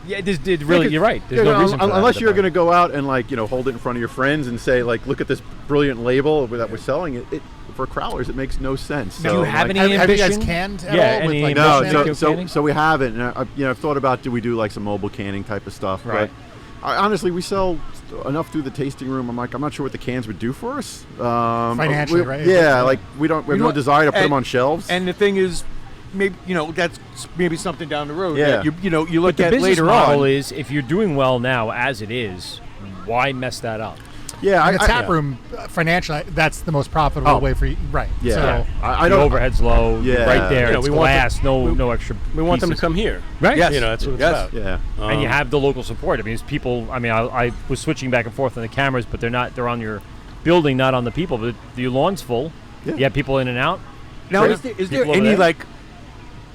Yeah, this did really. Yeah, you're right. There's you no know, reason for that unless at you're the going to go out and like hold it in front of your friends and say like, look at this brilliant label that we're selling. It for crowlers, it makes no sense. Do you So, have like, any Have you guys ambition? canned at Yeah, all? With any like No, ambition? so Canning? we haven't. And I've thought about do we do like some mobile canning type of stuff. Right. But honestly, we sell enough through the tasting room. I'm not sure what the cans would do for us. Financially, right? Yeah, like we have no what? desire to put them And- on shelves. And the thing is, maybe that's maybe something down the road. Yeah. That you But look the at business later model on. is if you're doing well now as it is, why mess that up? yeah, And the tap room, financially, that's the most profitable Oh. way for you. Right. Yeah, So, I The don't. overhead's low. Yeah. Right there. You know, It's we want glass. No extra. We want them to pieces. come here. Right. Yes. You know, that's what it's Yes. about. Yeah. And you have the local support. I mean, it's people. I mean, I was switching back and forth on the cameras, but they're not. They're on your building, not on the people. But the lawn's full. Yeah. You have people in and out. Now, Sure. is there People over any there?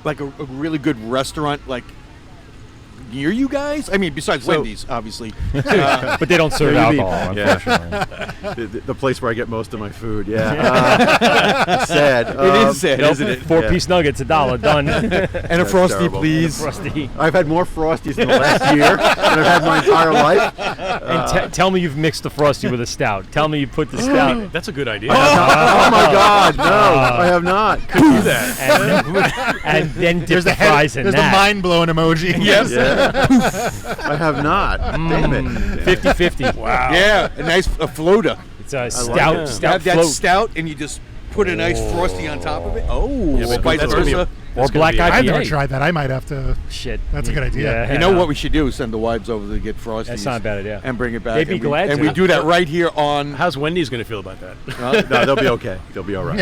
like a really good restaurant like near you guys? I mean, besides Wendy's, obviously. But they don't serve Yeah, you mean- alcohol, yeah. unfortunately. the place where I get most of my food. Yeah. It's sad. It is sad, Nope, isn't it? 4-piece nuggets, $1 done. And a That's frosty, terrible. please. Frosty. I've had more Frosties in the last year than I've had my entire life. And tell me you've mixed the frosty with a stout. Tell me you put the stout. That's a good idea. Oh my God, no, I have not. do that. And then dip there's the the fries in there's that. the mind blowing emoji. Yes. Yeah. I have not. Damn it. 50-50. Wow. Yeah, a nice floater. It's a like stout, that. stout Have that float. stout, and you just put a nice frosty on top of it. Oh, Yeah, but vice that's gonna be a- versa. Or black gonna be- I've IPA. never tried that. I might have to. Shit. That's a good idea. Yeah. You know what we should do? Send the wives over to get frosties. That's not a bad idea. And bring it back. They'd be and we, glad And to. we do that right here on. How's Wendy's going to feel about that? No, they'll be okay. They'll be all right.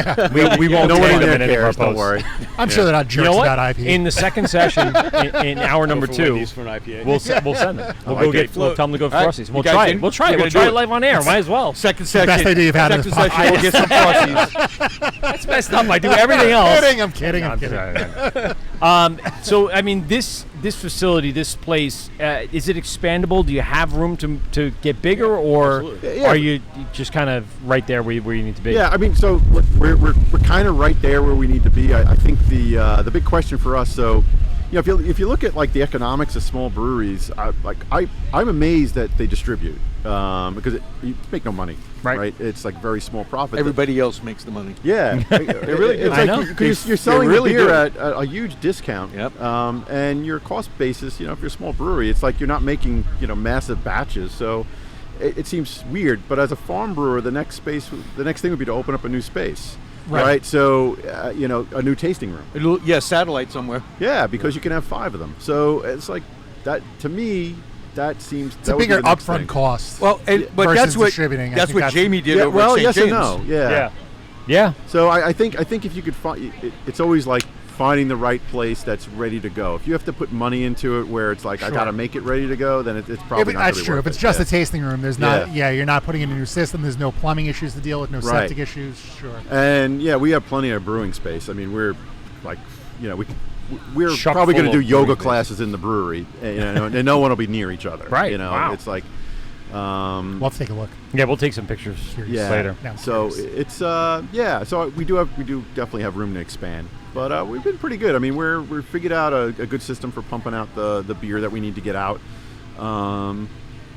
We won't No one tag in them there in any of our cares. Don't posts. worry. I'm sure they're not You jerks know what? about IP. In the second session, in hour number Go for 2, Wendy's for an IPA. we'll send them. We'll like go it. we'll tell them to go for All right. Frosties. You We'll guys try in? it. We'll try We're it. We'll gonna try do it live on air. Might as well. Second session. best idea you've had in Second this session. We'll get some frosties. That's messed up. I do everything else. I'm kidding. I'm kidding. So I mean, this facility, this place, is it expandable? Do you have room to get bigger, or absolutely. Yeah. are you just kind of right there where you need to be? Yeah, I mean, so we're kind of right there where we need to be. I think the big question for us, so you know, if you look at like the economics of small breweries, I'm amazed that they distribute because you make no money, Right. It's like very small profit. Everybody else makes the money. Yeah, they really do. It's I like know. because you're selling really the beer do. at a huge discount. Yep. And your cost basis, you know, if you're a small brewery, it's like you're not making massive batches. So it seems weird. But as a farm brewer, the next thing would be to open up a new space. Right. So a new tasting room. Satellite somewhere. Yeah, because you can have 5 of them. So it's like that to me. That seems It's a bigger upfront cost. Well, but versus that's what distributing. I that's think what that's- Jamie did Yeah, over well, at St. yes James. and no. Yeah. So I think if you could find, it's always like finding the right place that's ready to go. If you have to put money into it, where it's like I Sure. got to make it ready to go, then it's probably not. That's really true. worth If it's it. just Yeah. a tasting room, there's not. Yeah, you're not putting in a new system. There's no plumbing issues to deal with. No Right. septic issues. Sure. And yeah, we have plenty of brewing space. I mean, we're like, we're Chock probably going full to of do yoga brewing space. classes in the brewery, and no one will be near each other. Right. Wow. It's like. We'll have to take a look. Yeah, we'll take some pictures Yeah. later. Yeah, I'm So curious. it's So we do definitely have room to expand, but we've been pretty good. I mean, we're figured out a good system for pumping out the beer that we need to get out.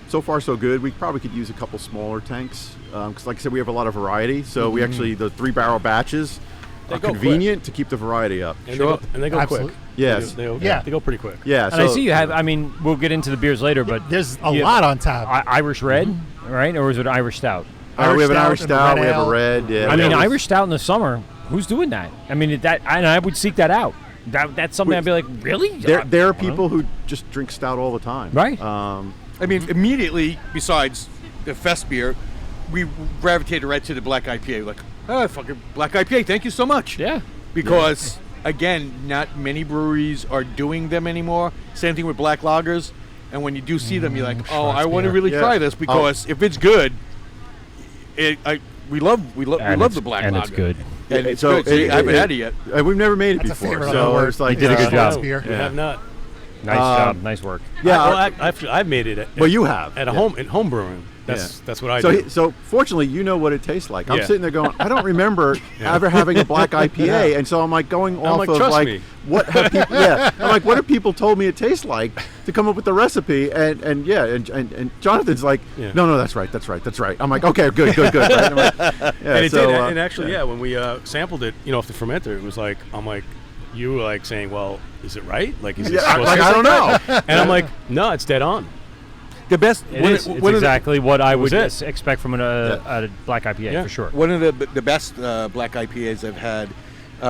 So far so good. We probably could use a couple smaller tanks because, like I said, we have a lot of variety. So we actually the 3-barrel batches. They are go convenient to keep the variety up. And they go Absolutely. quick. Yes. They go pretty quick. Yeah. And I see you have. I mean, we'll get into the beers later, but There's a you lot have on tap. Irish Red, right, or is it Irish Stout? we have an Irish and a stout. red We have ale. a red. Yeah. I mean, we have- Irish Stout in the summer. Who's doing that? I mean, and I would seek that out. That's something I'd be like, really? There are people who just drink stout all the time. Right. I mean, immediately, besides the fest beer, we gravitated right to the black IPA. Like, oh, fucking black IPA, thank you so much. Yeah. Because, again, not many breweries are doing them anymore. Same thing with black lagers. And when you do see them, you're like, oh, I want to Schwarzbier. really Yeah. try this because if it's good, we love the black and lager. it's good. And it's So good. See, I haven't had it yet. We've never made it That's a before, favorite so other it's like word. You did a good job. Beer. We have not. Nice job. Nice work. Yeah. I've made it. Well, you have at a home brewing. That's what I so do. So fortunately, you know what it tastes like. I'm Yeah. sitting there going, I don't remember ever having a black IPA, and so I'm like going off like, of trust like me. what have people? Yeah, I'm like, what have people told me it tastes like to come up with the recipe? And Jonathan's like, Yeah. no, that's right. I'm like, okay, good. Right? I'm like, yeah, And it so, did. And actually, when we sampled it, off the fermenter, it was like, I'm like, you were like saying, well, is it right? Like, is it Yeah, supposed like to I don't know. And I'm like, no, it's dead on. The best. It's exactly what I would it. expect from a black IPA, Yeah. for sure. One of the best black IPAs I've had,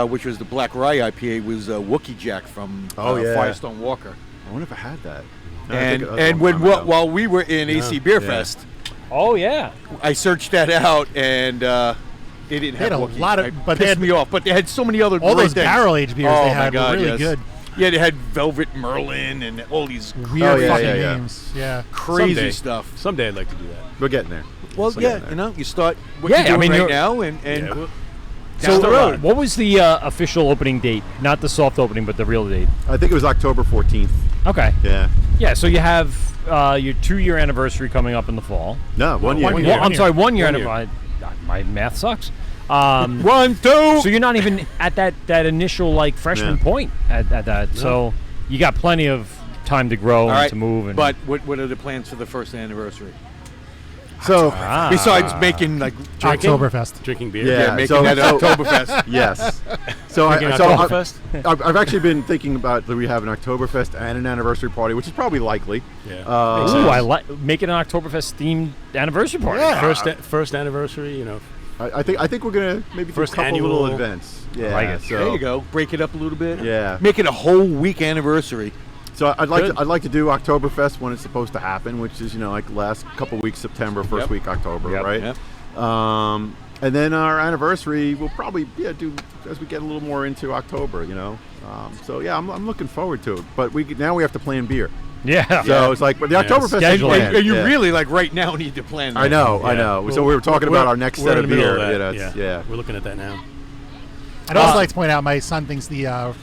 which was the Black Rye IPA, was Wookie Jack from Firestone Walker. I wonder if I had that. And while we were in AC Beer Fest, Oh, yeah. I searched that out and they didn't They have had a Wookie. lot of- It but they pissed had- me off. But they had so many other All great those things. barrel-aged beers Oh they my had God, were really yes. good. Yeah, they had Velvet Merlin and all these Weird yeah, fucking yeah, yeah. names. Yeah. crazy Someday. stuff. Someday I'd like to do that. We're getting there. Well, So yeah, getting there. you start what Yeah, you're doing I mean, right you're- now and Yeah, well, down the road. What was the official opening date? Not the soft opening, but the real date. I think it was October 14th. Okay. Yeah. Yeah, so you have your 2-year anniversary coming up in the fall. No, 1 year. 1 year. Well, I'm sorry, 1 year. 1 year. My math sucks. 1, 2. So you're not even at that initial like freshman Yeah. point at that. So you got plenty of time to grow All and right, to move. And but what are the plans for the first anniversary? So Besides making like drinking, Oktoberfest. drinking beer. Yeah. making so- that so- Oktoberfest. yes. So Drinking I, Oktoberfest? I've actually been thinking about that we have an Oktoberfest and an anniversary party, which is probably likely. Yeah. ooh, Makes sense. I like making an Oktoberfest themed anniversary party. First anniversary, I think we're gonna maybe do a First couple little annual. events. Yeah. like it. So, There you go. Break it up a little bit. Yeah. Make it a whole week anniversary. So I'd like Good. to do Oktoberfest when it's supposed to happen, which is like last couple weeks September, first Yep. week October, Yep. right? Yep. And then our anniversary we'll probably do as we get a little more into October, So yeah, I'm looking forward to it. But now we have to plan beer. Yeah. So it's like, but the Oktoberfest is schedule it. planned. And you yeah. really like right now need to plan that. I know. Yeah. So we were talking about our next we're set in of the middle beer. of that. It's- yeah. We're looking at that now. I'd also like to point out my son thinks the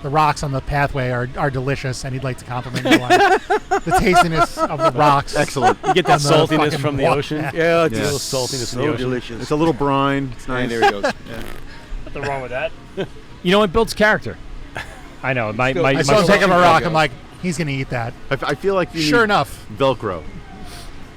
rocks on the pathway are delicious, and he'd like to compliment you on the tastiness of the rocks. Excellent. You get that On the saltiness fucking from the walk. ocean. Yeah, it's Yeah. A little saltiness so from the ocean. delicious. It's a little brine. It's nice. And there he goes. Nothing wrong with that. You know, it builds character. I know. My I saw him Myself- take him a rock. Chicago. I'm like, he's gonna eat that. I feel like you Sure need enough. Velcro.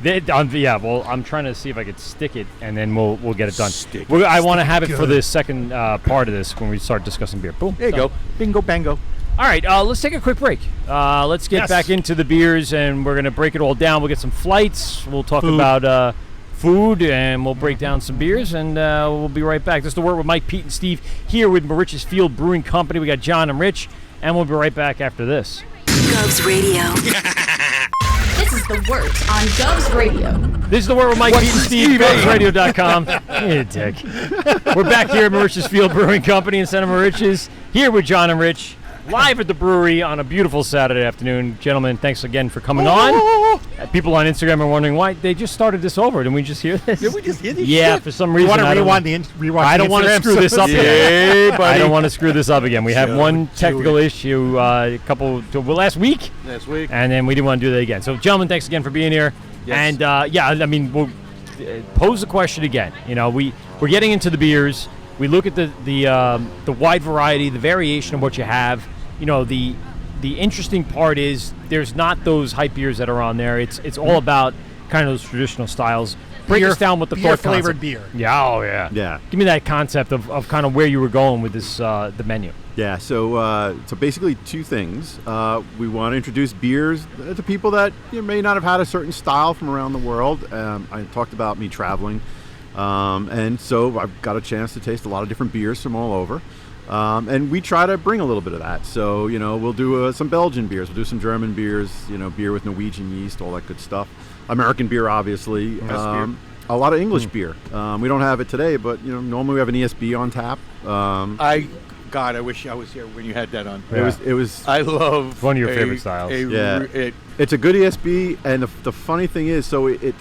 yeah, well, I'm trying to see if I could stick it, and then we'll get it done. Stick I want to have it for good. the second part of this when we start discussing beer. Boom. There you done. go. Bingo, bango. All right, let's take a quick break. Let's get Yes. back into the beers, and we're going to break it all down. We'll get some flights. We'll talk Food. about food, and we'll break down some beers, and we'll be right back. This is The Wort with Mike, Pete, and Steve here with Moriches Field Brewing Company. We got John and Rich, and we'll be right back after this. Govs Radio. This is The Wort on Govs Radio. This is The Wort with Mike, Pete, and Steve, GovsRadio.com. You dick. We're back here at Moriches Field Brewing Company in Santa Moriches, here with John and Rich, live at the brewery on a beautiful Saturday afternoon. Gentlemen, thanks again for coming on. People on Instagram are wondering why they just started this over. Didn't we just hear this? Did we just hear this Yeah, shit? for some You reason. want to I don't rewind know. rewind I the don't want to Instagram screw this up stuff? again. Yeah, buddy. I don't want to screw this up again. We had So one do technical it. issue last week, Last week. and then we didn't want to do that again. So, gentlemen, thanks again for being here. Yes. And I mean, we'll pose the question again. We're getting into the beers. We look at the wide variety, the variation of what you have. The interesting part is there's not those hype beers that are on there. It's all about kind of those traditional styles. break us down with the thought flavored concept. beer. Yeah, oh yeah. Yeah. Give me that concept of kind of where you were going with this the menu. Yeah, so basically two things. We want to introduce beers to people that may not have had a certain style from around the world. I talked about me traveling, and so I've got a chance to taste a lot of different beers from all over. And we try to bring a little bit of that. So, we'll do some Belgian beers, we'll do some German beers, beer with Norwegian yeast, all that good stuff. American beer, obviously. A lot of English beer. We don't have it today, but normally we have an ESB on tap. God, I wish I was here when you had that on. Yeah. It was. I love one of your favorite styles. It's a good ESB, and the funny thing is, so it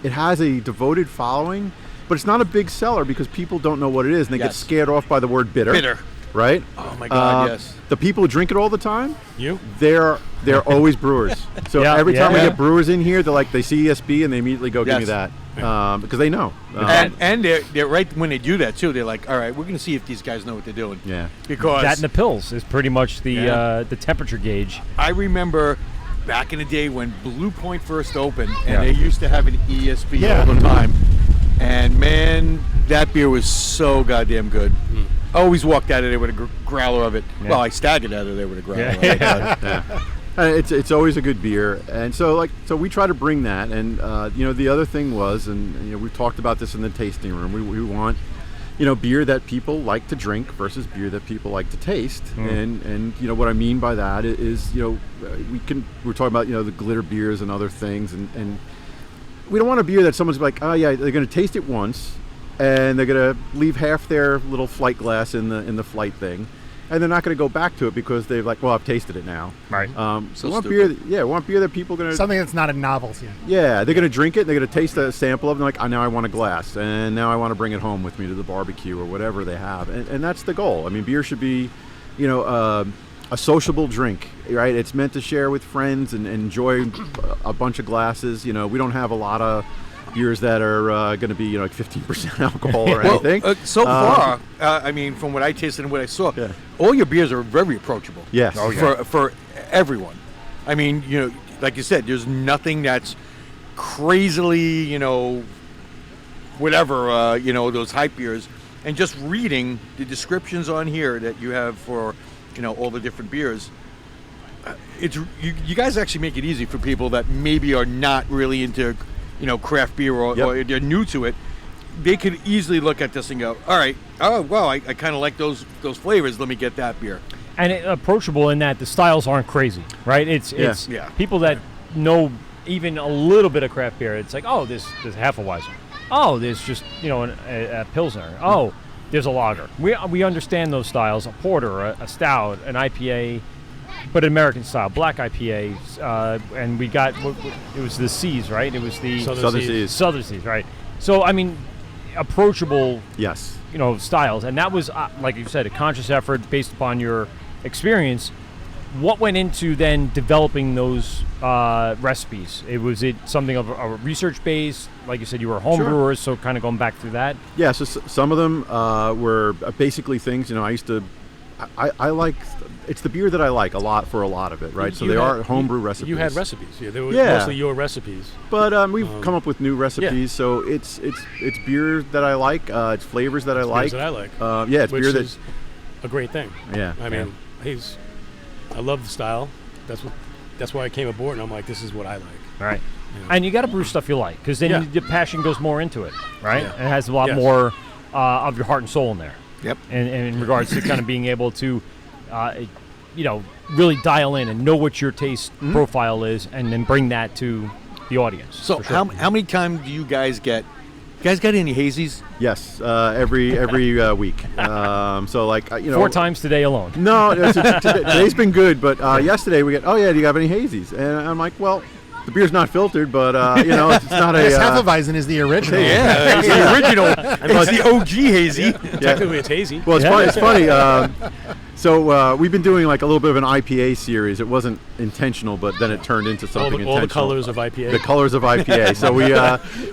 has a devoted following, but it's not a big seller because people don't know what it is, and they get scared off by the word bitter. Bitter. Right? Oh my God, yes. The people who drink it all the time, You? they're always brewers. So every time we get brewers in here, they see ESB and they immediately go, give me that, because they know. And they're right when they do that too. They're like, all right, we're going to see if these guys know what they're doing. Yeah. Because that and the pills is pretty much the temperature gauge. I remember back in the day when Blue Point first opened, and they used to have an ESB all the time. And man, that beer was so goddamn good. I always walked out of there with a growler of it. Yeah. Well, I staggered out of there with a growler of it. It's always a good beer, and so we try to bring that. And the other thing was, and we talked about this in the tasting room. We want beer that people like to drink versus beer that people like to taste. And what I mean by that is we're talking about the glitter beers and other things, and we don't want a beer that someone's like, oh yeah, they're going to taste it once, and they're going to leave half their little flight glass in the flight thing, and they're not going to go back to it because they've like, well, I've tasted it now. Right. So we want beer. We want beer that people are going to something that's not a novelty. Yeah, they're going to drink it. They're going to taste a sample of it. And they're like, now I want a glass, and now I want to bring it home with me to the barbecue or whatever they have, and that's the goal. I mean, beer should be, a sociable drink, right? It's meant to share with friends and enjoy a bunch of glasses. We don't have a lot of beers that are going to be like 15% alcohol or anything. So far, I mean, from what I tasted and what I saw, all your beers are very approachable. Yes. For everyone. I mean, like you said, there's nothing that's crazily, whatever, those hype beers. And just reading the descriptions on here that you have for all the different beers, you guys actually make it easy for people that maybe are not really into craft beer or they're new to it. They could easily look at this and go, all right, oh wow, I kind of like those flavors, let me get that beer. And approachable in that the styles aren't crazy, right? It's people that know even a little bit of craft beer. It's like, oh, there's half a Weiser. Oh, there's just a Pilsner. Oh, there's a lager. We understand those styles: a porter, a stout, an IPA, but an American style, black IPA, and we got it was the C's, right? It was the Southern Seas, right? So I mean, approachable, styles, and that was like you said, a conscious effort based upon your experience. What went into then developing those recipes? Was it something of a research base? Like you said, you were home brewers, so kind of going back through that? Yeah, so some of them were basically things, I used to, I like, it's the beer that I like a lot for a lot of it, right? So they are homebrew recipes. You had recipes, they were mostly your recipes. But we've come up with new recipes, so it's beer that I like, it's flavors that I like. That I like. It's beer that is a great thing. Yeah. I mean, I love the style. That's why I came aboard, and I'm like, this is what I like. All right. And you got to brew stuff you like, because then the passion goes more into it, right? Yeah. And it has a lot more of your heart and soul in there. Yep. And in regards to kind of being able to, really dial in and know what your taste profile is, and then bring that to the audience. So how many times do you guys get? You guys got any hazies? Yes, every week. So like 4 times today alone. No, today's been good, but yesterday we get. Oh yeah, do you have any hazies? And I'm like, well, the beer's not filtered, but it's not a. Hefeweizen is the original. Yeah, it's the original. It's the OG hazy. Technically, it's hazy. Well, it's funny. So we've been doing like a little bit of an IPA series. It wasn't intentional, but then it turned into something intentional. All the colors of IPA. The colors of IPA. So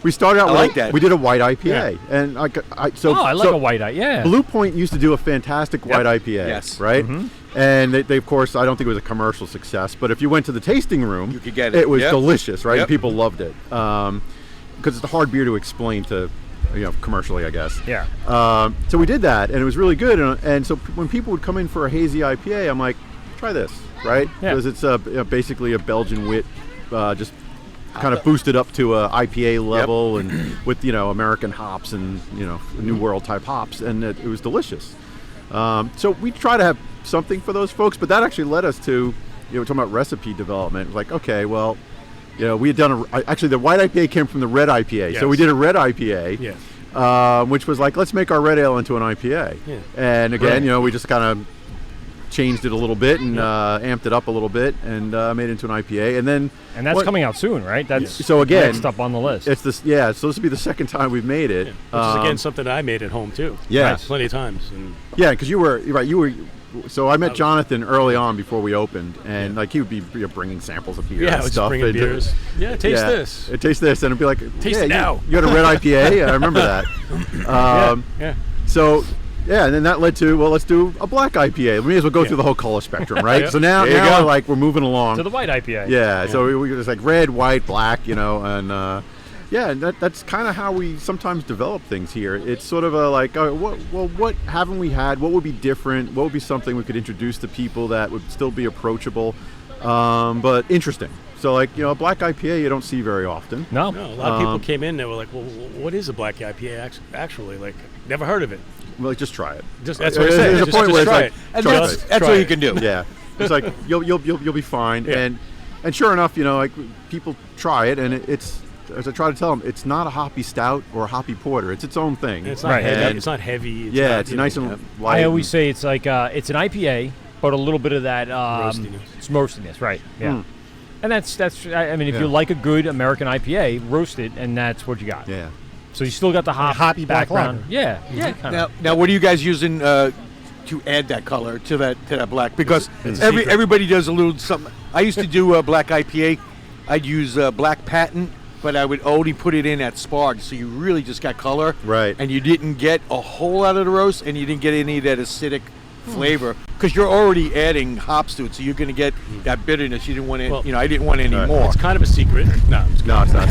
we started out with that. We did a white IPA, and I like a white IPA. Yeah. Blue Point used to do a fantastic white IPA. Yes. Right. Mm-hmm. And they of course, I don't think it was a commercial success, but if you went to the tasting room, you could get it. It was delicious, right? Yep. And people loved it. because it's a hard beer to explain to, commercially, I guess. Yeah. So we did that, and it was really good. And so when people would come in for a hazy IPA, I'm like, try this, right? Yeah. Because it's basically a Belgian wit, just kind of boosted up to a IPA level, and with American hops and New World type hops, and it was delicious. So we try to have something for those folks, but that actually led us to talking about recipe development. Like, okay, well, we had done actually the white IPA came from the red IPA, Yes. so we did a red IPA. Yeah. Which was like, let's make our red ale into an IPA. Yeah. And again, we just kind of changed it a little bit and amped it up a little bit and made it into an IPA. And that's coming out soon, right? That's so again next up on the list. It's this, so this will be the second time we've made it. Which is again something I made at home too. Yeah. Plenty of times. And because you were right. So I met Jonathan early on before we opened, and like he would be bringing samples of beer I and was stuff. bringing and, beers. Yeah, taste this. Taste this, and it'd be like, Taste it now. You had a red IPA. I remember that. Yeah. So, and then that led to, let's do a black IPA. We may as well go through the whole color spectrum, right? Yeah. So now we're moving along. to the white IPA. Yeah, so we just like red, white, black, and that's kind of how we sometimes develop things here. It's sort of what haven't we had? What would be different? What would be something we could introduce to people that would still be approachable, but interesting? So a black IPA you don't see very often. No. A lot of people came in. They were like, "Well, what is a black IPA actually? Like, never heard of it." Well, just try it. That's what I said. There's a point where it's try like, it. And try that's it. what you can do. Yeah, it's like you'll be fine. Yeah. And sure enough, like people try it, and it's, as I try to tell them, it's not a hoppy stout or a hoppy porter. It's its own thing. And it's not Right. heavy. And It's not heavy. it's nice and light. I always say it's like it's an IPA, but a little bit of that Roastiness. It's roastiness, right? Yeah. And that's I mean, if Yeah. you like a good American IPA, roast it, and that's what you got. Yeah. So you still got the hoppy black background. lager. Yeah. Yeah. Kind of. Now, what are you guys using to add that color to that black? Because It's a secret. everybody does a little something. I used to do a black IPA. I'd use black patent, but I would only put it in at sparge, so you really just got color. Right. And you didn't get a whole lot of the roast, and you didn't get any of that acidic flavor, because you're already adding hops to it, so you're going to get that bitterness. You didn't want it. Well, I didn't want any right. more. It's kind of a secret. No, I'm just No, it's not.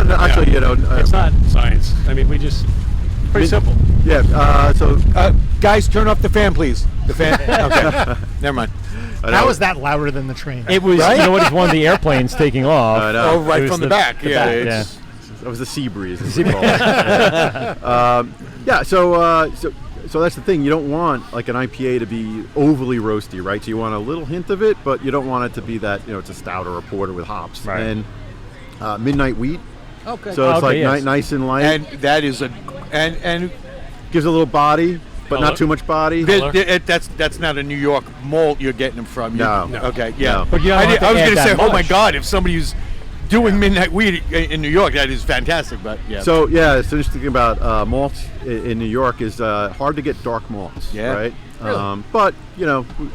no. Actually, it's not science. I mean, we just pretty simple. Yeah. So Guys, turn off the fan, please. The fan. Okay. Never mind. How is that louder than the train? It was. Right? You know what? It's one of the airplanes taking off. I know. Oh, right It was from the back. the Yeah. back, it's- That was the sea breeze. As we call it. So that's the thing. You don't want like an IPA to be overly roasty, right? So you want a little hint of it, but you don't want it to be that it's a stout or a porter with hops. Right. And midnight wheat. Okay. So it's Okay, like yes. nice and light. And that is and Gives a little body, but Color. not too much body. that's not a New York malt you're getting them from. No. Okay. Yeah. No. But you don't have to I was add going to that say, oh my much. God, if somebody who's doing midnight wheat in New York, that is fantastic. But yeah. So it's interesting thing about malts in New York is hard to get dark malts. Yeah. Right. But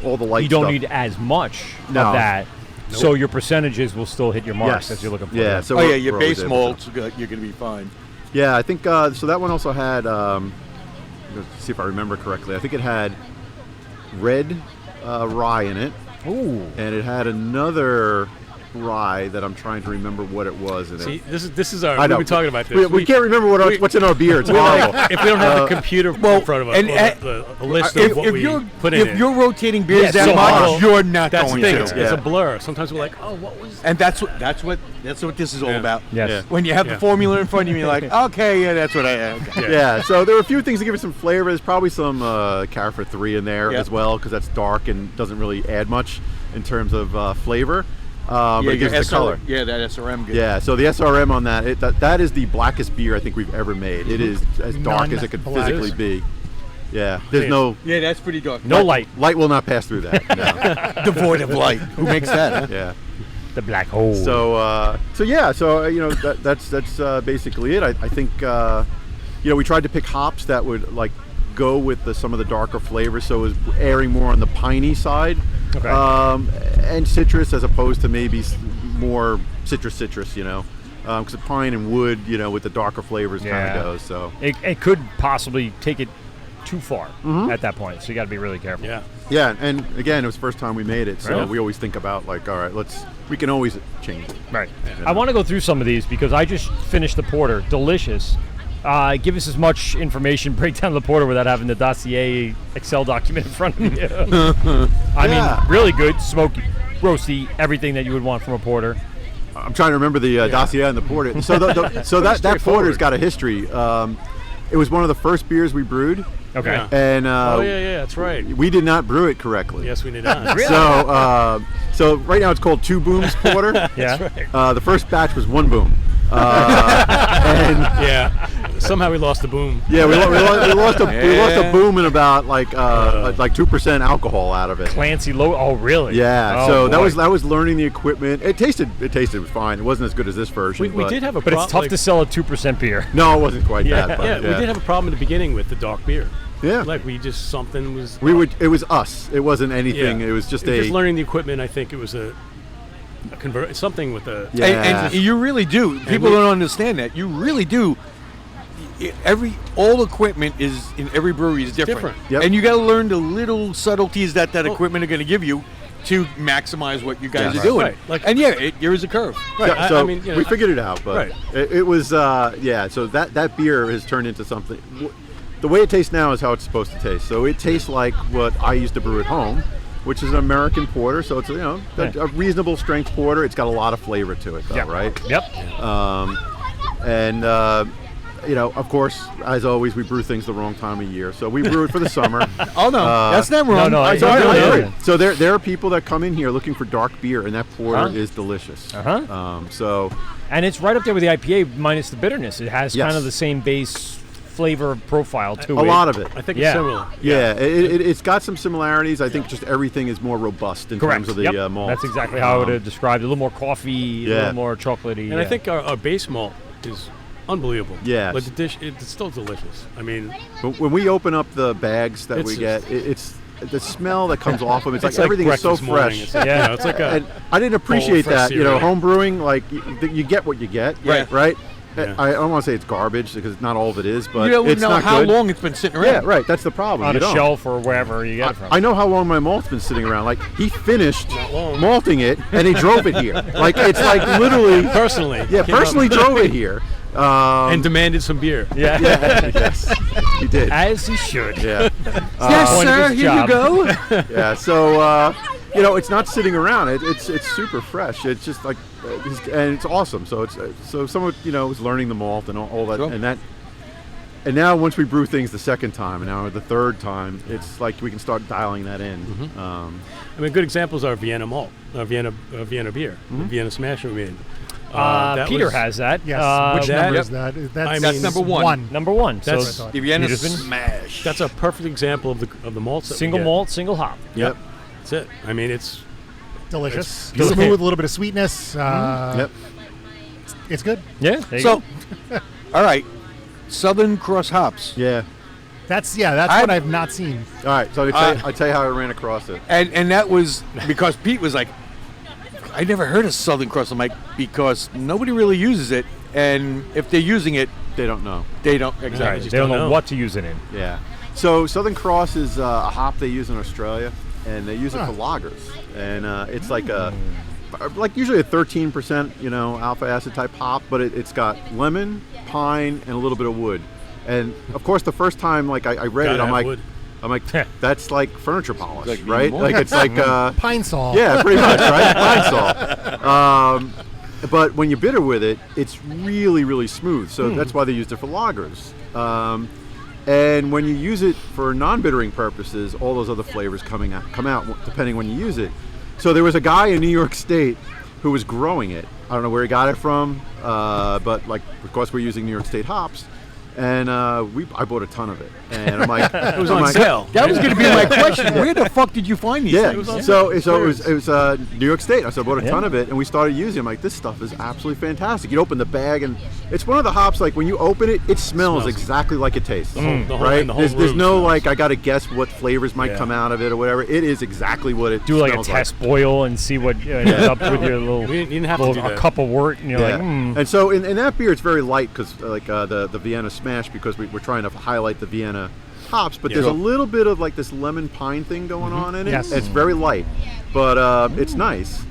all the light. You don't stuff. need as much No. of that, so your percentages will still hit your marks Yes. as you're looking for. Yeah. them. So oh yeah, we're your always base able to- malts, you're going to be fine. Yeah, I think so. That one also had. Let's see if I remember correctly. I think it had red rye in it, Ooh. and it had another rye that I'm trying to remember what it was in See, it. this is our. I know. We've been talking about this. We can't remember what's in our beer. It's we don't- horrible. if we don't have the computer in front of us, and- or the list of what we put in if it. you're rotating beers Yeah, that so much, hard. you're not That's the going thing. to. It's Yeah. a blur. Sometimes we're like, oh, what was? And that's what this is all Yeah. about. Yes. Yeah. When you have Yeah. the formula in front of you, you're like, okay, yeah, that's what I. Okay. Yeah, so there were a few things to give it some flavor. There's probably some Carrefour 3 in there Yep. as well, because that's dark and doesn't really add much in terms of flavor. But Yeah, it gives your the color. Yeah, that SRM good. Yeah, so the SRM on that, that is the blackest beer I think we've ever made. It is as dark as it could Non-black. physically be. Yeah, there's no Yeah, that's pretty dark. No light. light will not pass through that. No. Devoid of light. Who makes that? Huh? Yeah. The black hole. So that's basically it. I think we tried to pick hops that would like go with some of the darker flavors, so it was airing more on the piney side, Okay. and citrus as opposed to maybe more citrus, because pine and wood, with the darker flavors kind Yeah. of goes. So it could possibly take it too far at that point, so you got to be really careful. Yeah. Yeah, and again, it was the first time we made it, so Right. we always think about like, all right, we can always change it. Right. I want to go through some of these because I just finished the porter. Delicious. Give us as much information, break down the porter without having the dossier Excel document in front of you. I mean, really good, smoky, roasty, everything that you would want from a porter. I'm trying to remember the dossier on the porter. So that porter's got a history. It was one of the first beers we brewed. Okay. Yeah. And That's right. we did not brew it correctly. Yes, we did not. So right now it's called 2 Booms Porter. Yeah. That's right. The first batch was 1 boom. And Yeah. Somehow we lost the boom. yeah, we lost a boom and about like 2% alcohol out of it. Clancy Low. Oh, really? Yeah. Oh, So boy. that was learning the equipment. It tasted fine. It wasn't as good as this version. We did have a But problem. it's tough to sell a 2% beer. No, it wasn't quite Yeah. that. But Yeah, we did have a problem in the beginning with the dark beer. Yeah. Like something was. It was us. It wasn't anything. Yeah. It was just Just learning the equipment. I think it was a something with the. Yeah. And you really do. People don't understand that. You really do. All equipment is in every brewery is different. Yep. And you got to learn the little subtleties that equipment are going to give you to maximize what you guys are doing. Right. Like- and there is a curve. Right. So I mean, we figured it out, but Right. it was So that beer has turned into something. The way it tastes now is how it's supposed to taste. So it tastes like what I used to brew at home, which is an American porter. So it's a reasonable strength porter. It's got a lot of flavor to it, though, right? Yep. Of course, as always, we brew things the wrong time of year. So we brew it for the summer. Oh no, that's not wrong. no, I Yeah. agree. So there are people that come in here looking for dark beer, and that porter is delicious. Uh-huh. And it's right up there with the IPA minus the bitterness. It has Yes. kind of the same base flavor profile to it. A lot of it. I think Yeah. it's similar. Yeah, it's got some similarities. I think just everything is more robust in Correct. terms of the Yep. malt. That's exactly how I would have described it. A little more coffee, a little more chocolatey. And I think our base malt is unbelievable. Yes. Like the dish, it's still delicious. I mean, But when we open up the bags that we It's get, it's the smell that comes off of it. It's like it's like everything is so breakfast morning. fresh. It's like, Yeah. it's like a. And I didn't appreciate fresh that. cereal. Home brewing, like you get what you get, right? Yeah. I don't want to say it's garbage because not all of it is, but You don't it's know not how good. long it's been sitting around. Yeah, right. That's the problem. on You a don't. shelf or wherever you get it from. I know how long my malt's been sitting around. Like he finished long. malting it and he drove it here. Like it's like literally. Personally. Yeah, came up personally drove it here. and demanded some beer. yeah. Yes, he did. As he should. Yeah. Yes, Point of sir. his Here job. you go. Yeah. So it's not sitting around. It's super fresh. It's just like, and it's awesome. So so someone is learning the malt and all that, Sure. and now once we brew things the second time and now the third time, it's like we can start dialing that in. I mean, good examples are Vienna malt, Vienna beer, Vienna Smasher we made. That Peter was- has that. Yes. Which that- number yep. is that? I That's mean, number one. Number one. That's- so what I thought. The Vienna Peter's been- smash. That's a perfect example of the malts. That we single get. malt, single hop. Yep. That's it. I mean, it's Delicious. beautiful. Smooth, a little bit of sweetness. Yep. It's good. Yeah. There you So, go. all right, Southern Cross hops, Yeah. That's I- what I've not seen. All right. So I tell you how I ran across it. and that was because Pete was like, I never heard of Southern Cross. I'm like, because nobody really uses it, and if they're using it, They don't know. they don't Right. exactly. They don't know what to use it in. Yeah. So Southern Cross is a hop they use in Australia, and they use it for lagers, and it's like usually a 13% alpha acid type hop, but it's got lemon, pine, and a little bit of wood. And of course, the first time I read Gotta it, I'm have like, wood. that's like furniture polish, Like right? more. Like it's like Pine Sol. yeah, pretty much, right? Pine Sol. But when you bitter with it, it's really, really smooth. So that's why they used it for lagers. And when you use it for non-bittering purposes, all those other flavors come out depending when you use it. So there was a guy in New York State who was growing it. I don't know where he got it from, but of course we're using New York State hops. And I bought a ton of it, and I'm like, it was on sale. That was going to be my question. Where the fuck did you find these yeah. things? So it was New York State. So I bought a ton of it, and we started using it. I'm like, this stuff is absolutely fantastic. You open the bag, and it's one of the hops. Like when you open it, it smells exactly like it tastes. The whole- right? and the whole There's room no smells. like I got to guess what flavors might Yeah. come out of it or whatever. It is exactly what it Do like a smells test boil and see what ends up with your little, We didn't have to little do a that. cup of wort, and you're Yeah. like, And so in that beer, it's very light because like the Vienna Smash, because we're trying to highlight the Vienna hops, but there's a little bit of like this lemon pine thing going on in it. Yes. It's very light, but it's nice.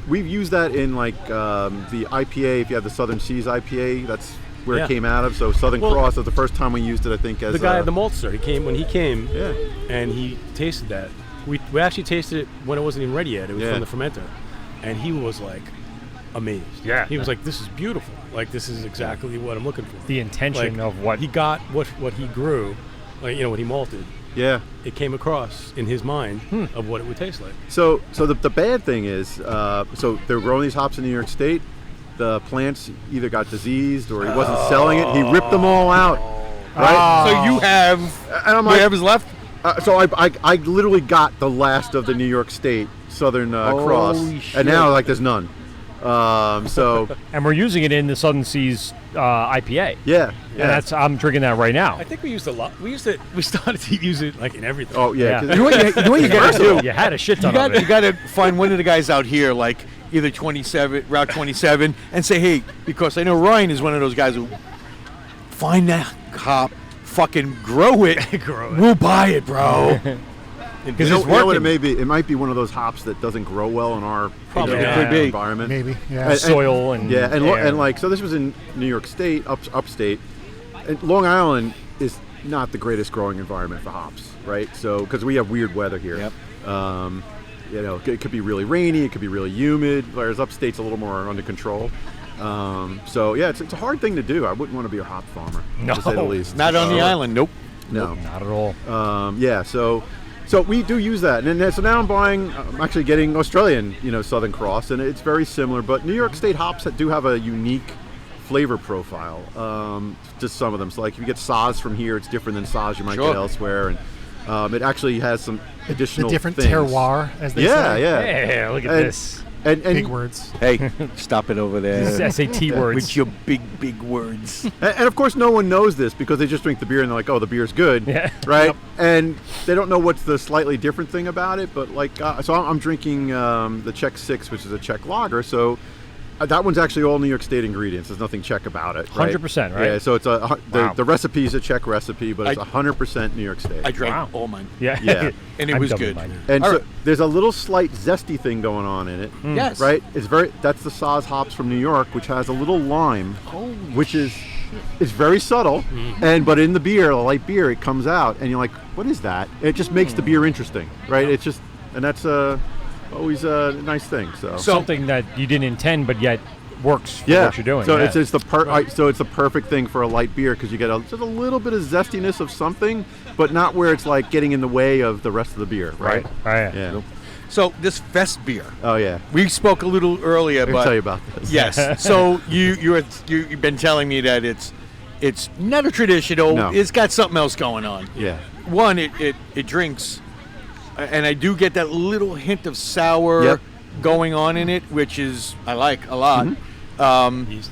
We've used that in like the IPA. If you have the Southern Seas IPA, that's where it came out of. So Southern Cross was the first time we used it, I think. As the guy, the maltster, when he came, Yeah. and he tasted that. We actually tasted it when it wasn't even ready yet. It was from the fermenter, and he was like amazed. Yeah. He was like, "This is beautiful. Like this is exactly what I'm looking for." The intention Like, of what he got, what he grew, like what he malted. Yeah. It came across in his mind of what it would taste like. So the bad thing is, so they're growing these hops in New York State. The plants either got diseased or he wasn't selling it. He ripped them all out. Right. So you have And I'm like, whatever's left. so I literally got the last of the New York State Southern Cross, shit. and now like there's none. So and we're using it in the Southern Seas IPA. yeah. And I'm drinking that right now. I think we used a lot. We started to use it like in everything. Oh yeah. Yeah. 'cause- You know what you gotta do? You had a shit ton You of it. gotta find one of the guys out here, like either 27, Route 27, and say, hey, because I know Ryan is one of those guys who find that hop, fucking grow it, we'll buy it, bro. You know what it may be? It might be one of those hops that doesn't grow well in our Probably not. Could be. environment. Maybe. Yeah. Soil and Yeah, and air. like so this was in New York State, upstate. And Long Island is not the greatest growing environment for hops, right? So because we have weird weather here. Yep. You know, it could be really rainy, it could be really humid, whereas upstate's a little more under control. So yeah, it's a hard thing to do. I wouldn't want to be a hop farmer, to say the No. least. Not on the island, nope. No. Not at all. Yeah, so we do use that, and then, so now I'm actually getting Australian, Southern Cross, and it's very similar. But New York State hops that do have a unique flavor profile. Just some of them. So like if you get Saaz from here, it's different than Saaz you might Sure. get elsewhere, and it actually has some the additional different things. terroir, as they Yeah, say. yeah. Yeah, look at And- this. And Big words. Hey, stop it over there. This is SAT words. With your big words. And of course, no one knows this because they just drink the beer and they're like, "Oh, the beer's good," Yeah. right? And they don't know what's the slightly different thing about it. But like, so I'm drinking the Czech 6, which is a Czech lager. So that one's actually all New York State ingredients. There's nothing Czech about it. 100%, right? Yeah. So it's Wow. the recipe is a Czech recipe, but it's I- 100% New York State. I drank Wow. all mine. Yeah. Yeah. And it I'm was done with good. mine. And All so right. there's a little slight zesty thing going on in it. Yes. Right? That's the Saaz hops from New York, which has a little lime, which is it's very subtle, but in the beer, a light beer, it comes out, and you're like, what is that? It just makes the beer interesting, right? It's just, and that's always a nice thing. So Something that you didn't intend, but yet works for yeah, what you're doing. so yeah. it's the so it's the perfect thing for a light beer because you get just a little bit of zestiness of something, but not where it's like getting in the way of the rest of the beer, right? Right. Yeah. So this Fest beer, Oh yeah. we spoke a little earlier, Let me but tell you about this. yes. So you've been telling me that it's not a traditional. No. It's got something else going on. Yeah. One, it drinks, and I do get that little hint of sour Yep. going on in it, which is I like a lot. Yeast.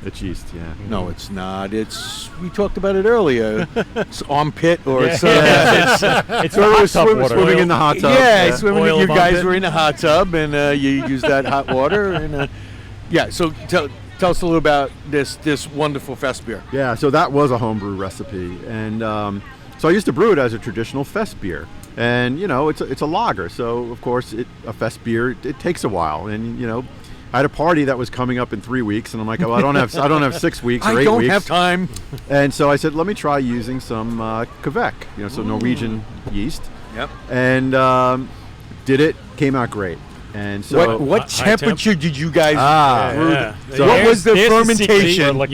It's yeast, yeah. No, it's not. We talked about it earlier. It's armpit or it's It's hot tub water. Swimming in the hot tub. yeah, swimming. Oil You guys armpit. were in a hot tub and you use that hot water and yeah. So tell us a little about this wonderful Fest beer. Yeah, so that was a homebrew recipe, and so I used to brew it as a traditional fest beer, and it's a lager, so of course a fest beer it takes a while, and I had a party that was coming up in 3 weeks, and I'm like, oh, I don't have 6 weeks or 8 I don't weeks. have time. And so I said, let me try using some Kvek, so Norwegian yeast, Yep. and came out great, and so What high temperature did you guys brew? Yeah. So- What was the There's the secret fermentation? we're looking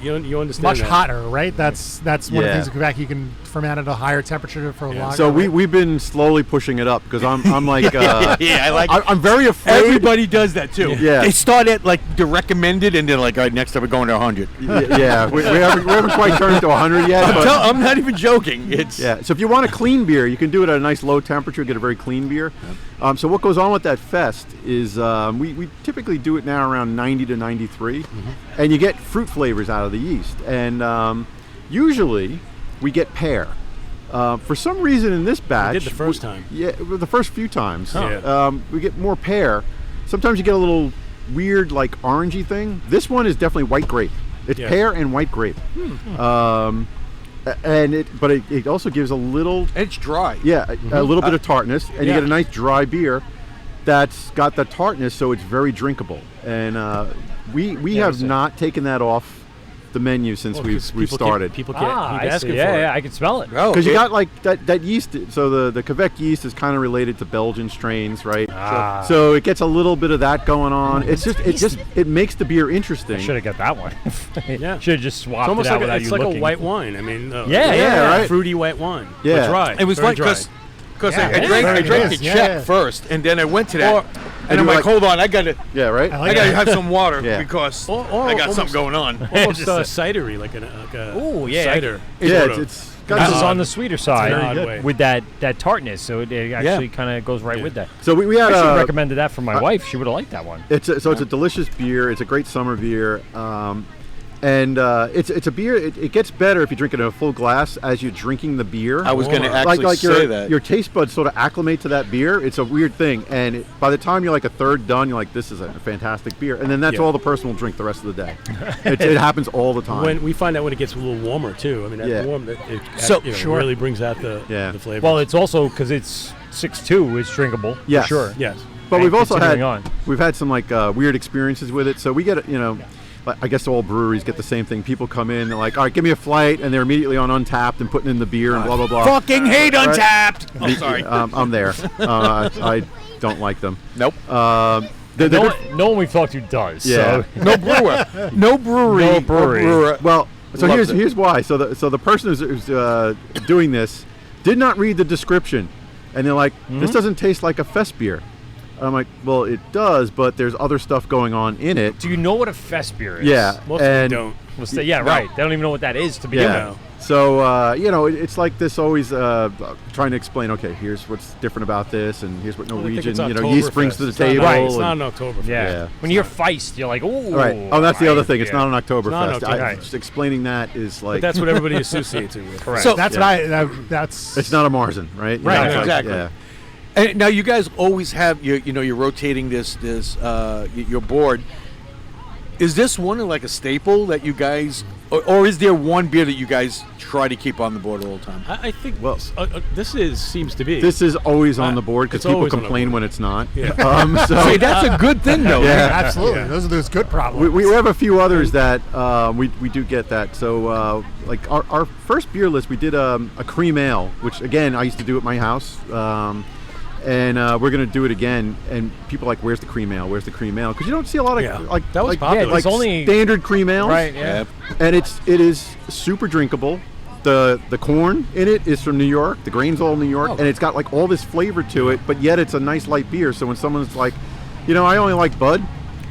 You for. you understand Much that. hotter, right? That's one of the Yeah. things in Quebec. You can ferment at a higher temperature for a lager. so right? we've been slowly pushing it up because I'm like Yeah, I like. I'm very afraid. Everybody does that too. Yeah. They start at like the recommended, and they're like, all right, next time we're going to 100. Yeah, we haven't quite turned to 100 yet. But, I'm not even joking. It's yeah, so if you want a clean beer, you can do it at a nice low temperature, get a very clean beer. So what goes on with that fest is we typically do it now around 90 to 93, and you get fruit flavors out of the yeast. And usually we get pear. For some reason in this batch, did the first time. Yeah, the first few times, Yeah. we get more pear. Sometimes you get a little weird like orangey thing. This one is definitely white grape. It's Yeah. pear and white grape. and it also gives a little, It's dry. a little bit of tartness, and you yeah. get a nice dry beer that's got the tartness, so it's very drinkable. And we have not taken that off the menu since we've started. People keep I asking see. for it. Yeah, I can smell it. Oh, Because you got like that yeast. So the Quebec yeast is kind of related to Belgian strains, right? So it gets a little bit of that going on. It makes the beer interesting. I should have got that one. Yeah. Should have just swapped It's almost it out like without it's you like looking. a white wine. I mean, Yeah, right. fruity white wine. Yeah. But dry. It was Very like dry. because Yeah, I it drank is. the Yeah, Czech yeah. first, and then I went to that, Or- and I'm you're like, like- hold on, I gotta right. I gotta have some water Yeah. because Or I got almost- something going on. Almost Just cidery, like a Ooh, yeah. cider. Yeah, sort of. it's This got is some- on the sweeter side Very good way. with that tartness, so it actually kind of goes right with that. So we had I should have a. recommended that for my wife. She would have liked that one. It's a delicious beer. It's a great summer beer, and it's a beer. It gets better if you drink it in a full glass as you're drinking the beer. I was going to Like- actually like say your that. your taste buds sort of acclimate to that beer. It's a weird thing, and by the time you're like a third done, you're like, this is a fantastic beer, and then that's Yeah. all the person will drink the rest of the day. It happens all the time. When we find out when it gets a little warmer too. I mean, that Yeah. warm it So- sure. really brings out the flavor. Well, it's also because it's 6.2, it's drinkable. Yes. For sure. yes. But and we've also had continuing on. we've had some like weird experiences with it. So we get like, I guess all breweries get the same thing. People come in, they're like, all right, give me a flight, and they're immediately on Untapped and putting in the beer and blah blah blah. Fucking hate Untapped. Oh, sorry. I'm there. I don't like them. Nope. No one we've talked to does. Yeah. So. No brewer. No brewery. No brewery. brewer. Well, so Loves it. here's why. So the person who's doing this did not read the description, and they're like, this doesn't taste like a fest beer. And I'm like, well, it does, but there's other stuff going on in it. Do you know what a fest beer is? Yeah, Most and of them don't. Well, yeah, right. They don't even know what that is to begin yeah. with. So it's like this always trying to explain. Okay, here's what's different about this, and here's what I think Norwegian it's yeast brings to the Oktoberfest. It's not- table. Right, It's not and- an Oktoberfest. Yeah. Yeah. When you hear Feist, you're like, ooh. right. Oh, that's the other right, thing. It's yeah. not an Oktoberfest. not an Oktoberfest. Just explaining that is But like that's what everybody associates it with. Correct. So- That's Yeah. what that's. it's not a Marzen, right? Right, It's like- exactly. Yeah. And now you guys always have you're rotating this your board. Is this one like a staple that you guys, or is there one beer that you guys try to keep on the board all the time? I think Well- seems to be. This is always on the board because It's people always on the complain board. when it's not. Yeah. So Hey, that's a good thing though. Yeah. Absolutely. Yeah. Those are those good problems. we have a few others that we do get that. So like our first beer list, we did a cream ale, which again I used to do at my house. And we're gonna do it again. And people are like, "Where's the cream ale? Where's the cream ale?" Because you don't see a lot of Yeah. like That was like, popular. Yeah, like there's only- standard cream ales. Right, yeah. And it is super drinkable. The corn in it is from New York. The grain's all New York, and it's got like all this flavor to it. But yet it's a nice light beer. So when someone's like, I only like Bud,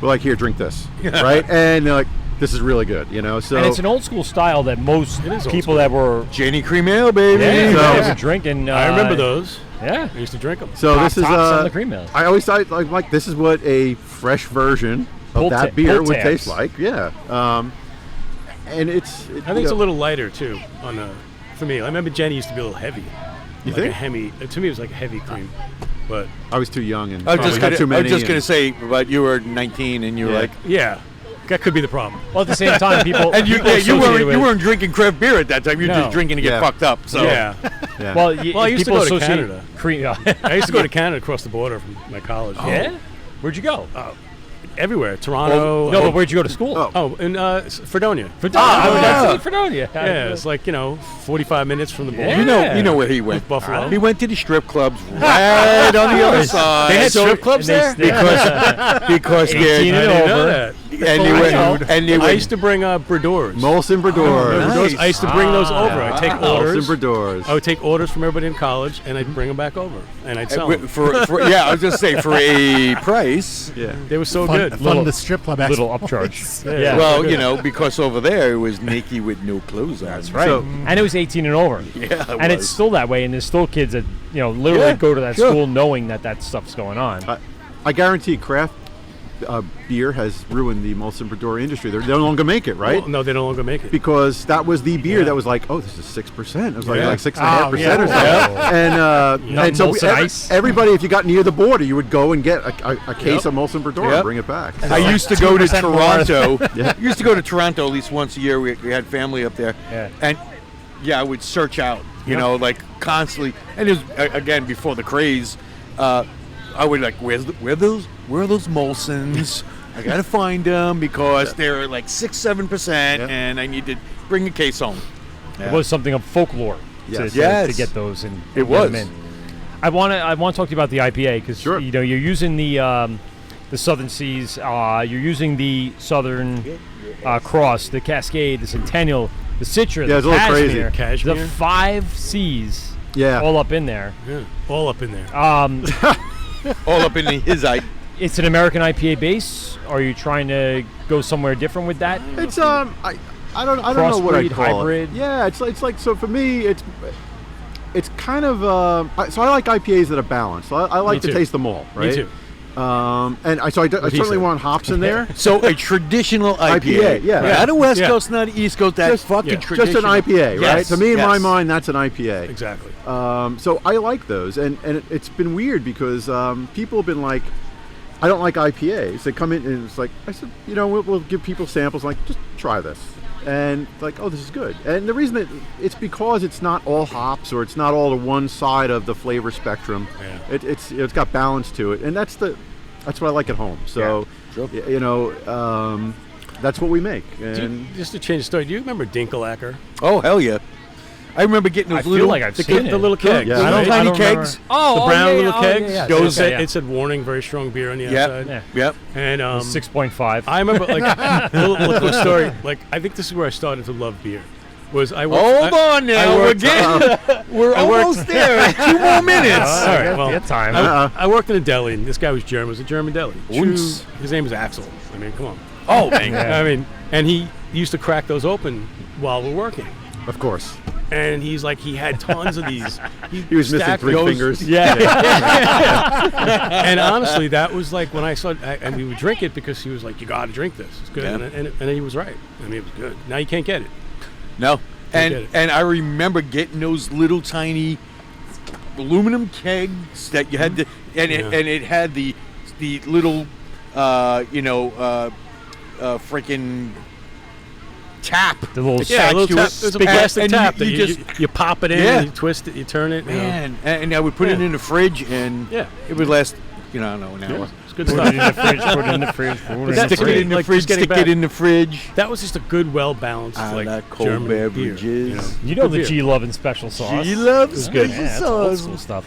we're like, here, drink this, right? And they're like, this is really good, So And it's an old school style that most It is old people school. that were Janie Cream Ale, baby. they So- were drinking. I remember those. Yeah. I used to drink them. So Top this is tops on the cream ale. I always thought like this is what a fresh version of Pull that ta- beer pull would tabs. taste like. Yeah. And it's. I think it's a little lighter too. For me, I remember Jenny used to be a little heavy. You like think? A heavy. To me, it was like a heavy cream. But I was too young and I was probably just had gonna, too I many. was just gonna and- say, but you were 19 and you were Yeah. like, yeah, that could be the problem. Well, at the same time, people. and you people you associated with- weren't drinking craft beer at that time. You were No. just drinking to get Yeah. fucked up. So Yeah. Yeah. Well, Well, I used to people go to associate Canada. Cream. I used to go to Canada across the border from my college. Yeah. Where'd you go? Everywhere. Toronto. No, but where'd you go to school? Oh, in Fredonia. I would Fredonia. Yeah, it's like 45 minutes from the border. Yeah. you know where he went. Buffalo. He went to the strip clubs right on the other side. They had strip clubs there? because 18 they're and I didn't know over. that. and they I went know. and they I went. used to bring Bradors. Molson Brador. Nice. I used to bring those over. I'd take Molson orders. Bradors. I would take orders from everybody in college, and I'd bring them back over, and I'd sell them. for I was just saying for a price. Yeah. They were so fun, good. fun the strip club. Little upcharge. Yeah. Well, because over there it was naked with no clothes on. That's Right. So- And it was 18 and over. Yeah, And it's still that way. And there's still kids that, literally Yeah, go to that sure. school knowing that stuff's going on. I guarantee craft beer has ruined the Molson Brador industry. They no longer make it, right? Well, no, they no longer make it. Because that was the beer Yeah. that was like, oh, this is 6%. It was Yeah. like 6.5% yeah. or something. And so Molson Ice. everybody, if you got near the border, you would go and get a case of Molson Brador Yep. and bring it back. I used to go to 2% more. Toronto. Yeah. Used to go to Toronto at least once a year. We had family up there, Yeah. and I would search out, you know, like constantly. And it was again before the craze. I would like, where are those Molsons? I gotta find them because they're like 6-7%, and I need to bring a case home. It was something of folklore to get those and it get was. them in. I want to talk to you about the IPA because you know you're using the Southern Seas, you're using the Southern Cross, the Cascade, the Centennial, the Citra, the it's a little crazy. Cashmere. the 5 Cs, Yeah. all up in there. Yeah, all up in there. All up in his eye. It's an American IPA base. Are you trying to go somewhere different with that? It's I don't know what I Crossbreed, call hybrid? it. Yeah, it's like so for me it's kind of so I like IPAs that are balanced. So I like Me to too. taste them all, right? Me too. And I certainly want hops in there. So a traditional IPA. yeah. Not a West Yeah. Coast, not an East Coast. That fucking Just traditional. an IPA, right? Yes, To me, in my yes. mind, that's an IPA. Exactly. So I like those, and it's been weird because people have been like, I don't like IPAs. They come in and it's like, I said, you know, we'll give people samples, like, just try this. And like, oh, this is good. And the reason that it's because it's not all hops or it's not all to one side of the flavor spectrum. Yeah. It's got balance to it, and that's what I like at home. So, you know, that's what we make. And Just to change the story, do you remember Dinkelacker? Oh hell yeah! I remember getting those I feel little, like I've The, seen the it. little kegs. Yeah. the I little don't- tiny remember. kegs. Oh, The brown little yeah, kegs. yeah. Those- Okay, yeah. It said warning, very strong beer on the Yep. outside. Yeah. Yep. And 6.5. I remember, like, little quick story. Like, I think this is where I started to love beer. Was I worked, Hold on now. worked- We're almost there. 2 more minutes. All right, well, Get time. I worked in a deli, and this guy was German. It was a German deli. Uns. His name was Axel. I mean, come on. Oh man. Yeah. I mean, and he used to crack those open while we're working. of course, And he's like, he had tons of these. he was missing stacked 3 those- fingers. Yeah. And honestly, that was like when I saw, and we would drink it because he was like, "You got to drink this. It's good." Yeah. And he was right. I mean, it was good. Now you can't get it. No. get And it. and I remember getting those little tiny aluminum kegs that you had to, and it had the little freaking tap. The little Yeah, a little to tap. it. There's a And- plastic and tap that you you, just- you pop it in, Yeah. and you twist it, you turn it. you know. Man, and I would put it Yeah. in the fridge, and Yeah. it would last, I don't know, an hour. It's good Put stuff. it in the fridge. Put it in the fridge. Put it in the that's Stick fridge. it in the Like, fridge. just getting Stick it back- in the fridge. That was just a good, well balanced, I like like cold German beverages. Beer, you know. You know Good the beer. G Lovin' special sauce. She loves Good. special Yeah, that's old sauce. school stuff.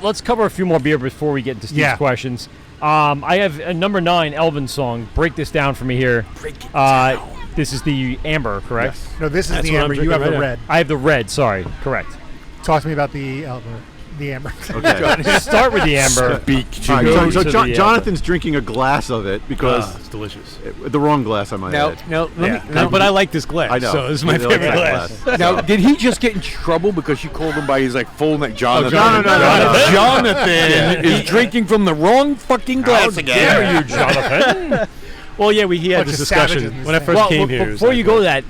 Let's cover a few more beer before we get into Steve's Yeah. questions. I have a number 9 Elvin song. Break this down for me here. Break it down. This is the amber, correct? Yes. No, this is That's the what I'm amber. You have drinking the right red. I have the red. Sorry, correct. Talk to me about the amber. Okay. Start with the amber. Speak to All right, me. Go so to John, the, Jonathan's drinking a glass of it because It's delicious. the wrong glass, I might Now, add. now, let me. No, but I like this glass. I know. So this is my You like favorite that glass. Now, did he just get in trouble because you called him by his full name, Jonathan? No. Jonathan is drinking from the wrong fucking glass again. Dare you, Jonathan? Well, yeah, he had Bunch this of savages discussion in this when I thing. first Well, came here. it was before like, you go to that,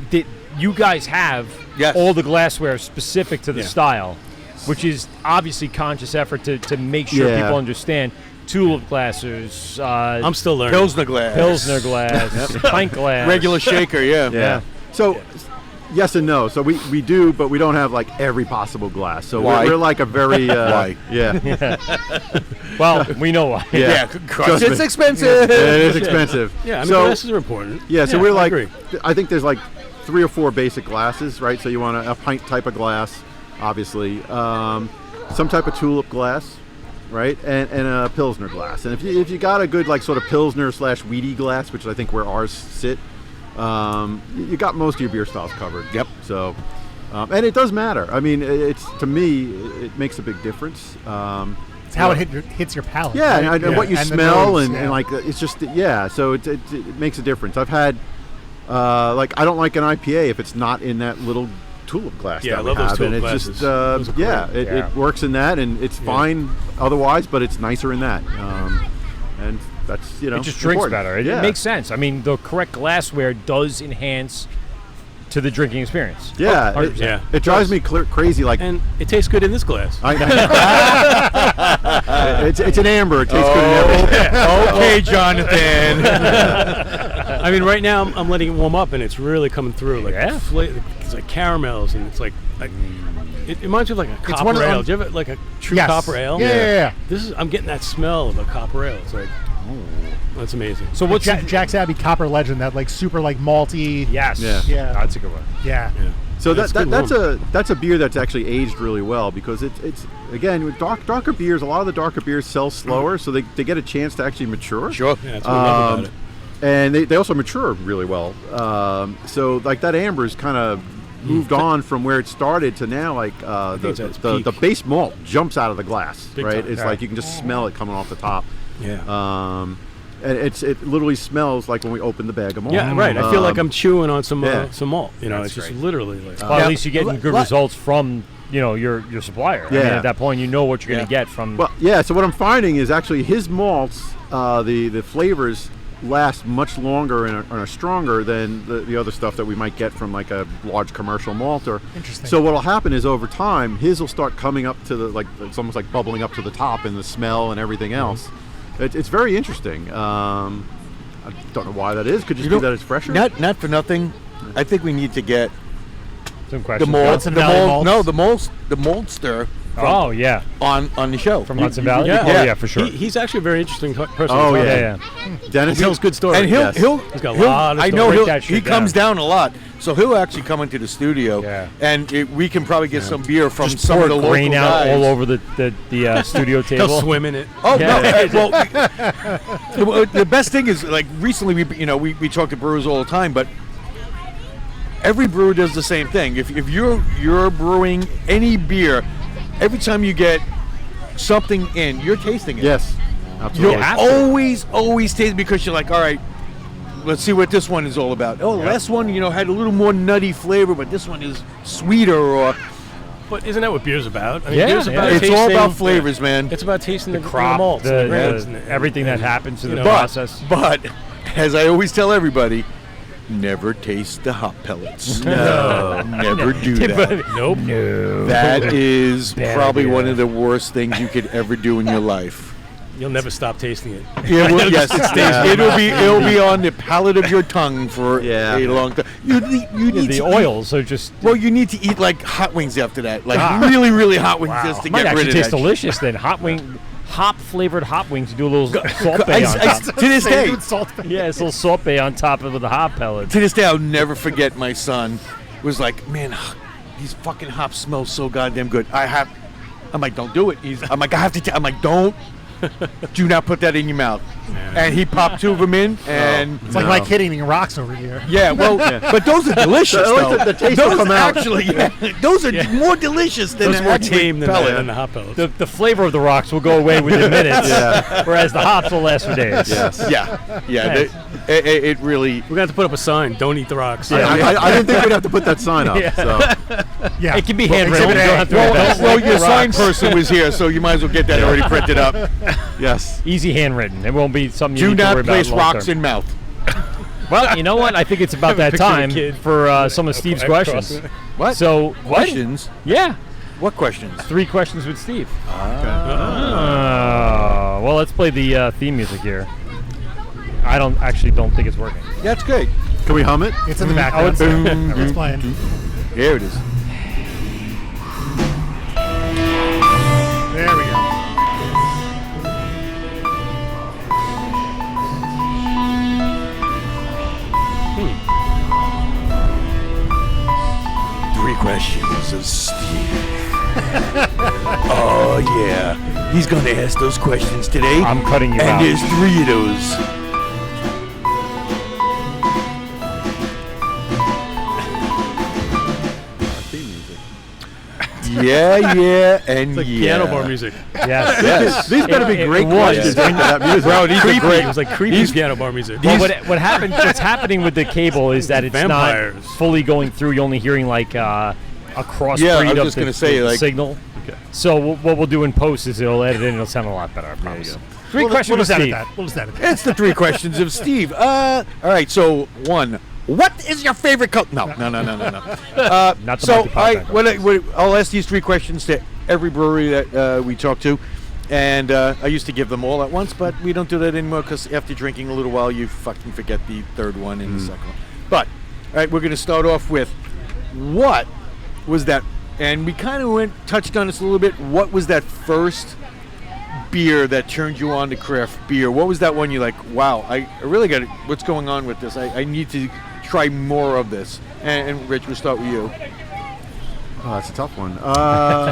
you guys have Yes. all the glassware specific to the Yeah. style, which is obviously conscious effort to make sure Yeah. people understand. Tulip glasses, I'm still learning. Pilsner glass. Pilsner glass, pint glass. Regular shaker, yeah. Yeah. So, yes and no. So we do, but we don't have like every possible glass. So Why? we're like a very Why? Yeah. Well, we know why. Yeah, Trust it's me. expensive. It is expensive. Yeah, I mean, so, glasses are important. Yeah, so Yeah, we're I like, agree. I think there's like 3 or 4 basic glasses, right? So you want a pint type of glass, obviously, some type of tulip glass, right, and a Pilsner glass. And if you got a good like sort of Pilsner / weedy glass, which I think where ours sit, you got most of your beer styles covered. Yep. So, and it does matter. I mean, it's to me, it makes a big difference. It's how it hits your palate. Yeah, right? and what you the smell nose, and yeah. like it's just so it makes a difference. I've had like I don't like an IPA if it's not in that little tulip glass. Yeah, that I we love those have, and tulip it's glasses. just Those are great. Yeah. it works in that, and it's fine otherwise, but it's nicer in that, and that's It just drinks important. better. It Yeah. makes sense. I mean, the correct glassware does enhance to the drinking experience. Yeah, 100%. Yeah. it drives me crazy. Like And it tastes good in this glass. I, It's an amber. It tastes good in everything. Okay, Jonathan. I mean, right now I'm letting it warm up, and it's really coming through. Like Yeah? it's like caramels, and it's like it reminds you of like a one copper of them- ale. Do you have like a true Yes. copper ale? Yeah. I'm getting that smell of a copper ale. It's like, that's amazing. So what's Jack's Abbey Copper Legend, that like super like malty. Yes. Yeah. That's a good one. Yeah. So It's good that's a beer that's actually aged really well because it's again with darker beers. A lot of the darker beers sell slower, so they get a chance to actually mature. Sure. Yeah, that's what I love about it. And they also mature really well. So like that amber's kind of moved on from where it started to now. Like it's at its the peak. base malt jumps out of the glass, Big right? time. It's like you can just smell it coming off the top. Yeah. And it literally smells like when we open the bag of malt. Yeah, right. I feel like I'm chewing on some yeah. Malt. You know, That's it's just great. literally like. Well, at least you're getting good results from your supplier. I mean, Yeah. at that point, you know what you're going to get from. Well, yeah. So what I'm finding is actually his malts, the flavors last much longer and are stronger than the other stuff that we might get from like a large commercial malter. Interesting. So what'll happen is over time, his will start coming up to the it's almost like bubbling up to the top in the smell and everything else. It's very interesting. I don't know why that is. Could just be that it's fresher. Not for nothing. I think we need to get some the questions. mold. Hudson Valley malts? The moldster Oh yeah, on the show. from Hudson Valley. yeah. Oh yeah, for sure. He's actually a very interesting person. Oh, to talk yeah. to. Dennis He tells good stories. And he'll Yes. He's got a lot of I stuff. know Break that he shit comes down a lot, so he'll actually come into the studio, Yeah. and we can probably get some beer from Just some pour of the local grain out guys. all over the studio He'll table. swim in it. Oh Yeah. no! Well, the best thing is like recently we talk to brewers all the time, but every brewer does the same thing. If you're brewing any beer, every time you get something in, you're tasting it. Yes. You'll Absolutely. always taste, because you're like, all right, let's see what this one is all about. Oh, the last one, had a little more nutty flavor, but this one is sweeter. Or But isn't that what beer's about? I mean, Yeah, beer's yeah. about it's all tasting- about flavors, man. It's about tasting the crop, malts, and the grains, the, and everything that happens in you the know, process. But as I always tell everybody, never taste the hop pellets. No, never do that. Nope. No. That is Bad probably idea. one of the worst things you could ever do in your life. You'll never stop tasting it. Yeah, well, yes, it'll be on the palate of your tongue for Yeah. a long time. You need the to oils are just Well, you need to eat like hot wings after that, like really, really hot wings, just to might get actually rid of taste that. delicious. Then hop flavored hot wings. You do a little salt bay on top. To this day, Yeah, it's a little salt bay on top of the hot pellets. to this day, I'll never forget my son was like, man, these fucking hops smell so goddamn good. I'm like, don't do it. I'm like, I have to. I'm like, don't. Do not put that in your mouth. And he popped two of them in, and It's like my kid eating rocks over here. yeah, well, but those are delicious. though. The taste will Those come out. actually, those are more delicious than It's the more actual tame than pellet. the hot pellets. The flavor of the rocks will go away within minutes, whereas the hops will last for days. Yes. Yeah. It really. We're gonna have to put up a sign. Don't eat the rocks. I didn't think we'd have to put that sign up. So Yeah. It can be handwritten. You don't have to Well, have that. well, your sign person was here, so you might as well get that already printed up. yes. Easy handwritten. It won't be something you Do need to not worry about place long rocks term. in mouth. Well, you know what? I think it's about that picture of a time kid. for some of Steve's questions. What? So, Questions? Yeah, What questions? 3 questions with Steve. Well, let's play the theme music here. I don't think it's working. Yeah, it's good. Can we hum it? It's in the background. boom, It's playing. There it is. There we go. Three questions of Steve. Oh, yeah. He's going to ask those questions today. I'm cutting you and out. there's 3 of those. Yeah, and Like yeah. piano bar music. Yes. Yes. These better be It great was. questions. That music. Bro, these are great. It was like creepy piano bar music. Well, what's happening with the cable is that it's Vampires. not fully going through. You're only hearing like a crossbreed Yeah, I was of just the, gonna say, the like- signal. Okay. So what we'll do in post is it'll edit it and it'll sound a lot better. I promise. 3 questions We'll with just edit Steve. that. We'll just edit that. It's the 3 questions of Steve. All right, so 1. What is your favorite color? No. Not the So Monty Python I'll ask these 3 questions to every brewery that we talk to. And I used to give them all at once, but we don't do that anymore because after drinking a little while, you fucking forget the third one and the second one. But, all right, we're going to start off with what was that? And we kind of touched on this a little bit. What was that first beer that turned you on to craft beer? What was that one you're like, wow, I really got it. What's going on with this? I need to try more of this. And Rich, we'll start with you. Oh, that's a tough one.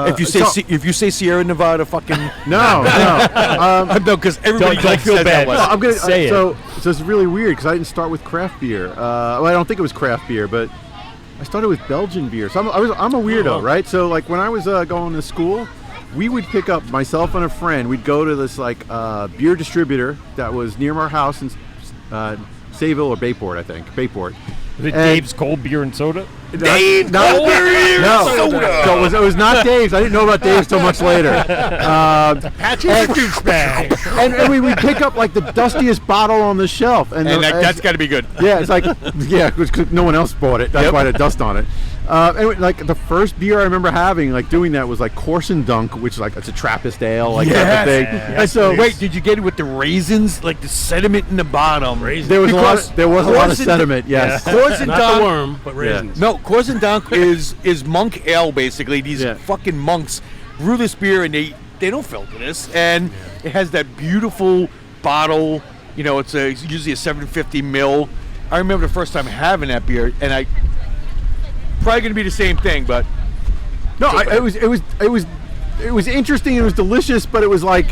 If you say Sierra Nevada, fucking no, no, because everybody Don't feel says bad. that one. No, I'm gonna Say it. so it's really weird because I didn't start with craft beer. Well, I don't think it was craft beer, but I started with Belgian beer. So I'm a weirdo, right? So like when I was going to school, we would pick up, myself and a friend. We'd go to this like beer distributor that was near our house in Sayville or Bayport, I think. Bayport. Was it Dave's Cold Beer and Soda? Dave, No. soda. So it was not Dave's. I didn't know about Dave's till much later. Patches douchebag. And we would pick up like the dustiest bottle on the shelf, and That's got to be good. yeah, it's like because no one else bought it. That's why the dust on it. Anyway, like the first beer I remember having, like doing that, was like Course and Dunk, which is like it's a Trappist ale, like type of thing. And so Wait, did you get it with the raisins, like the sediment in the bottom? there was a lot of sediment. Yes. Course and Not Dunk. the worm, but raisins. No, Course and Dunk is monk ale basically. These Yeah. fucking monks brew this beer and they don't filter this, and it has that beautiful bottle. You know, it's usually a 750 ml. I remember the first time having that beer, and I probably going to be the same thing, but No, it was interesting. It was delicious, but it was like.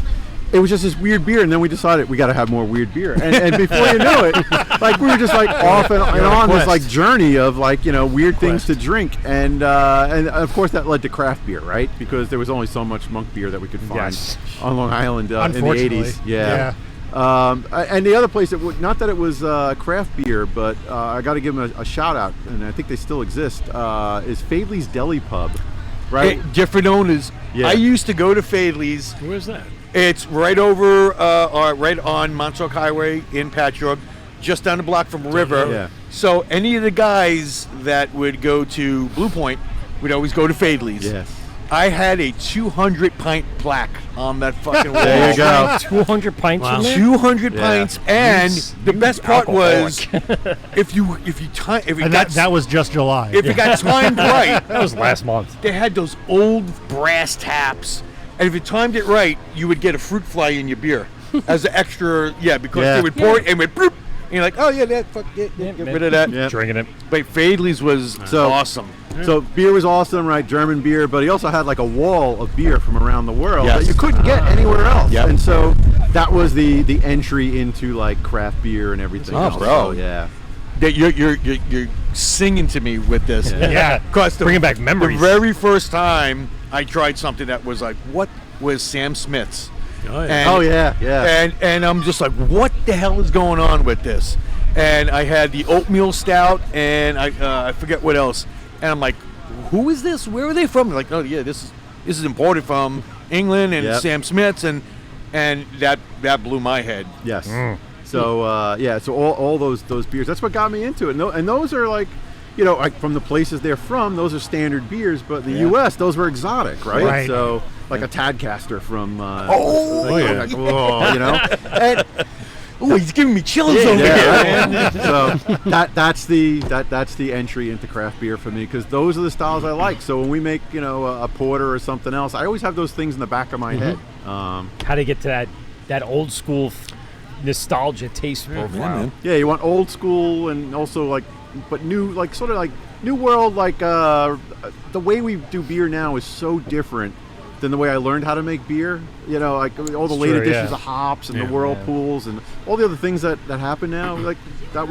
It was just this weird beer, and then we decided we got to have more weird beer. And before you knew it, like we were just like off and on this like journey of like weird things to drink, and of course that led to craft beer, right? Because there was only so much monk beer that we could find on Long Island in the Unfortunately. 80s. Yeah. And the other place not that it was craft beer, but I got to give them a shout out, and I think they still exist. Is Fadley's Deli Pub, right? different owners. Yeah. I used to go to Fadley's. Where's that? It's right over, right on Montauk Highway in Patchogue, just down the block from River. Yeah. So any of the guys that would go to Blue Point would always go to Fadley's. Yes. I had a 200-pint plaque on that fucking wall. There you go. 200 pints Wow. from there? 200 Yeah. pints, and the best part was if That was just July. if it got timed right, That was last month. they had those old brass taps, and if you timed it right, you would get a fruit fly in your beer as an extra, because Yeah. they would pour it and went bloop, and you're like, oh yeah, get rid of that. Yeah. Drinking it. But Fadley's was So- awesome. So beer was awesome, right? German beer, but he also had like a wall of beer from around the world Yes. that you couldn't get anywhere else. Yep. And so that was the entry into like craft beer and everything Oh, else. bro. So, yeah. That you're singing to me with this. Yeah. Because Bringing back memories. The very first time I tried something that was like, what was Sam Smith's? Oh, yeah. And, Oh yeah. And I'm just like, what the hell is going on with this? And I had the oatmeal stout, and I forget what else. And I'm like, who is this? Where are they from? They're like, oh yeah, this is imported from England and Yep. Sam Smith's, and that blew my head. Yes. So so all those beers. That's what got me into it. And those are like, like from the places they're from, those are standard beers. But in the U.S., those were exotic, right? Right. So like a Tadcaster from. yeah. And, Oh, he's giving me chills over here. right? So that's the entry into craft beer for me, because those are the styles I like. So when we make a porter or something else, I always have those things in the back of my head. How to get to that old school nostalgia taste profile. man. Yeah, you want old school and also like, but new, like sort of like new world. Like the way we do beer now is so different than the way I learned how to make beer. Like all the late true, additions yeah. of hops and Yeah. the whirlpools and all the other things that happen now. Like it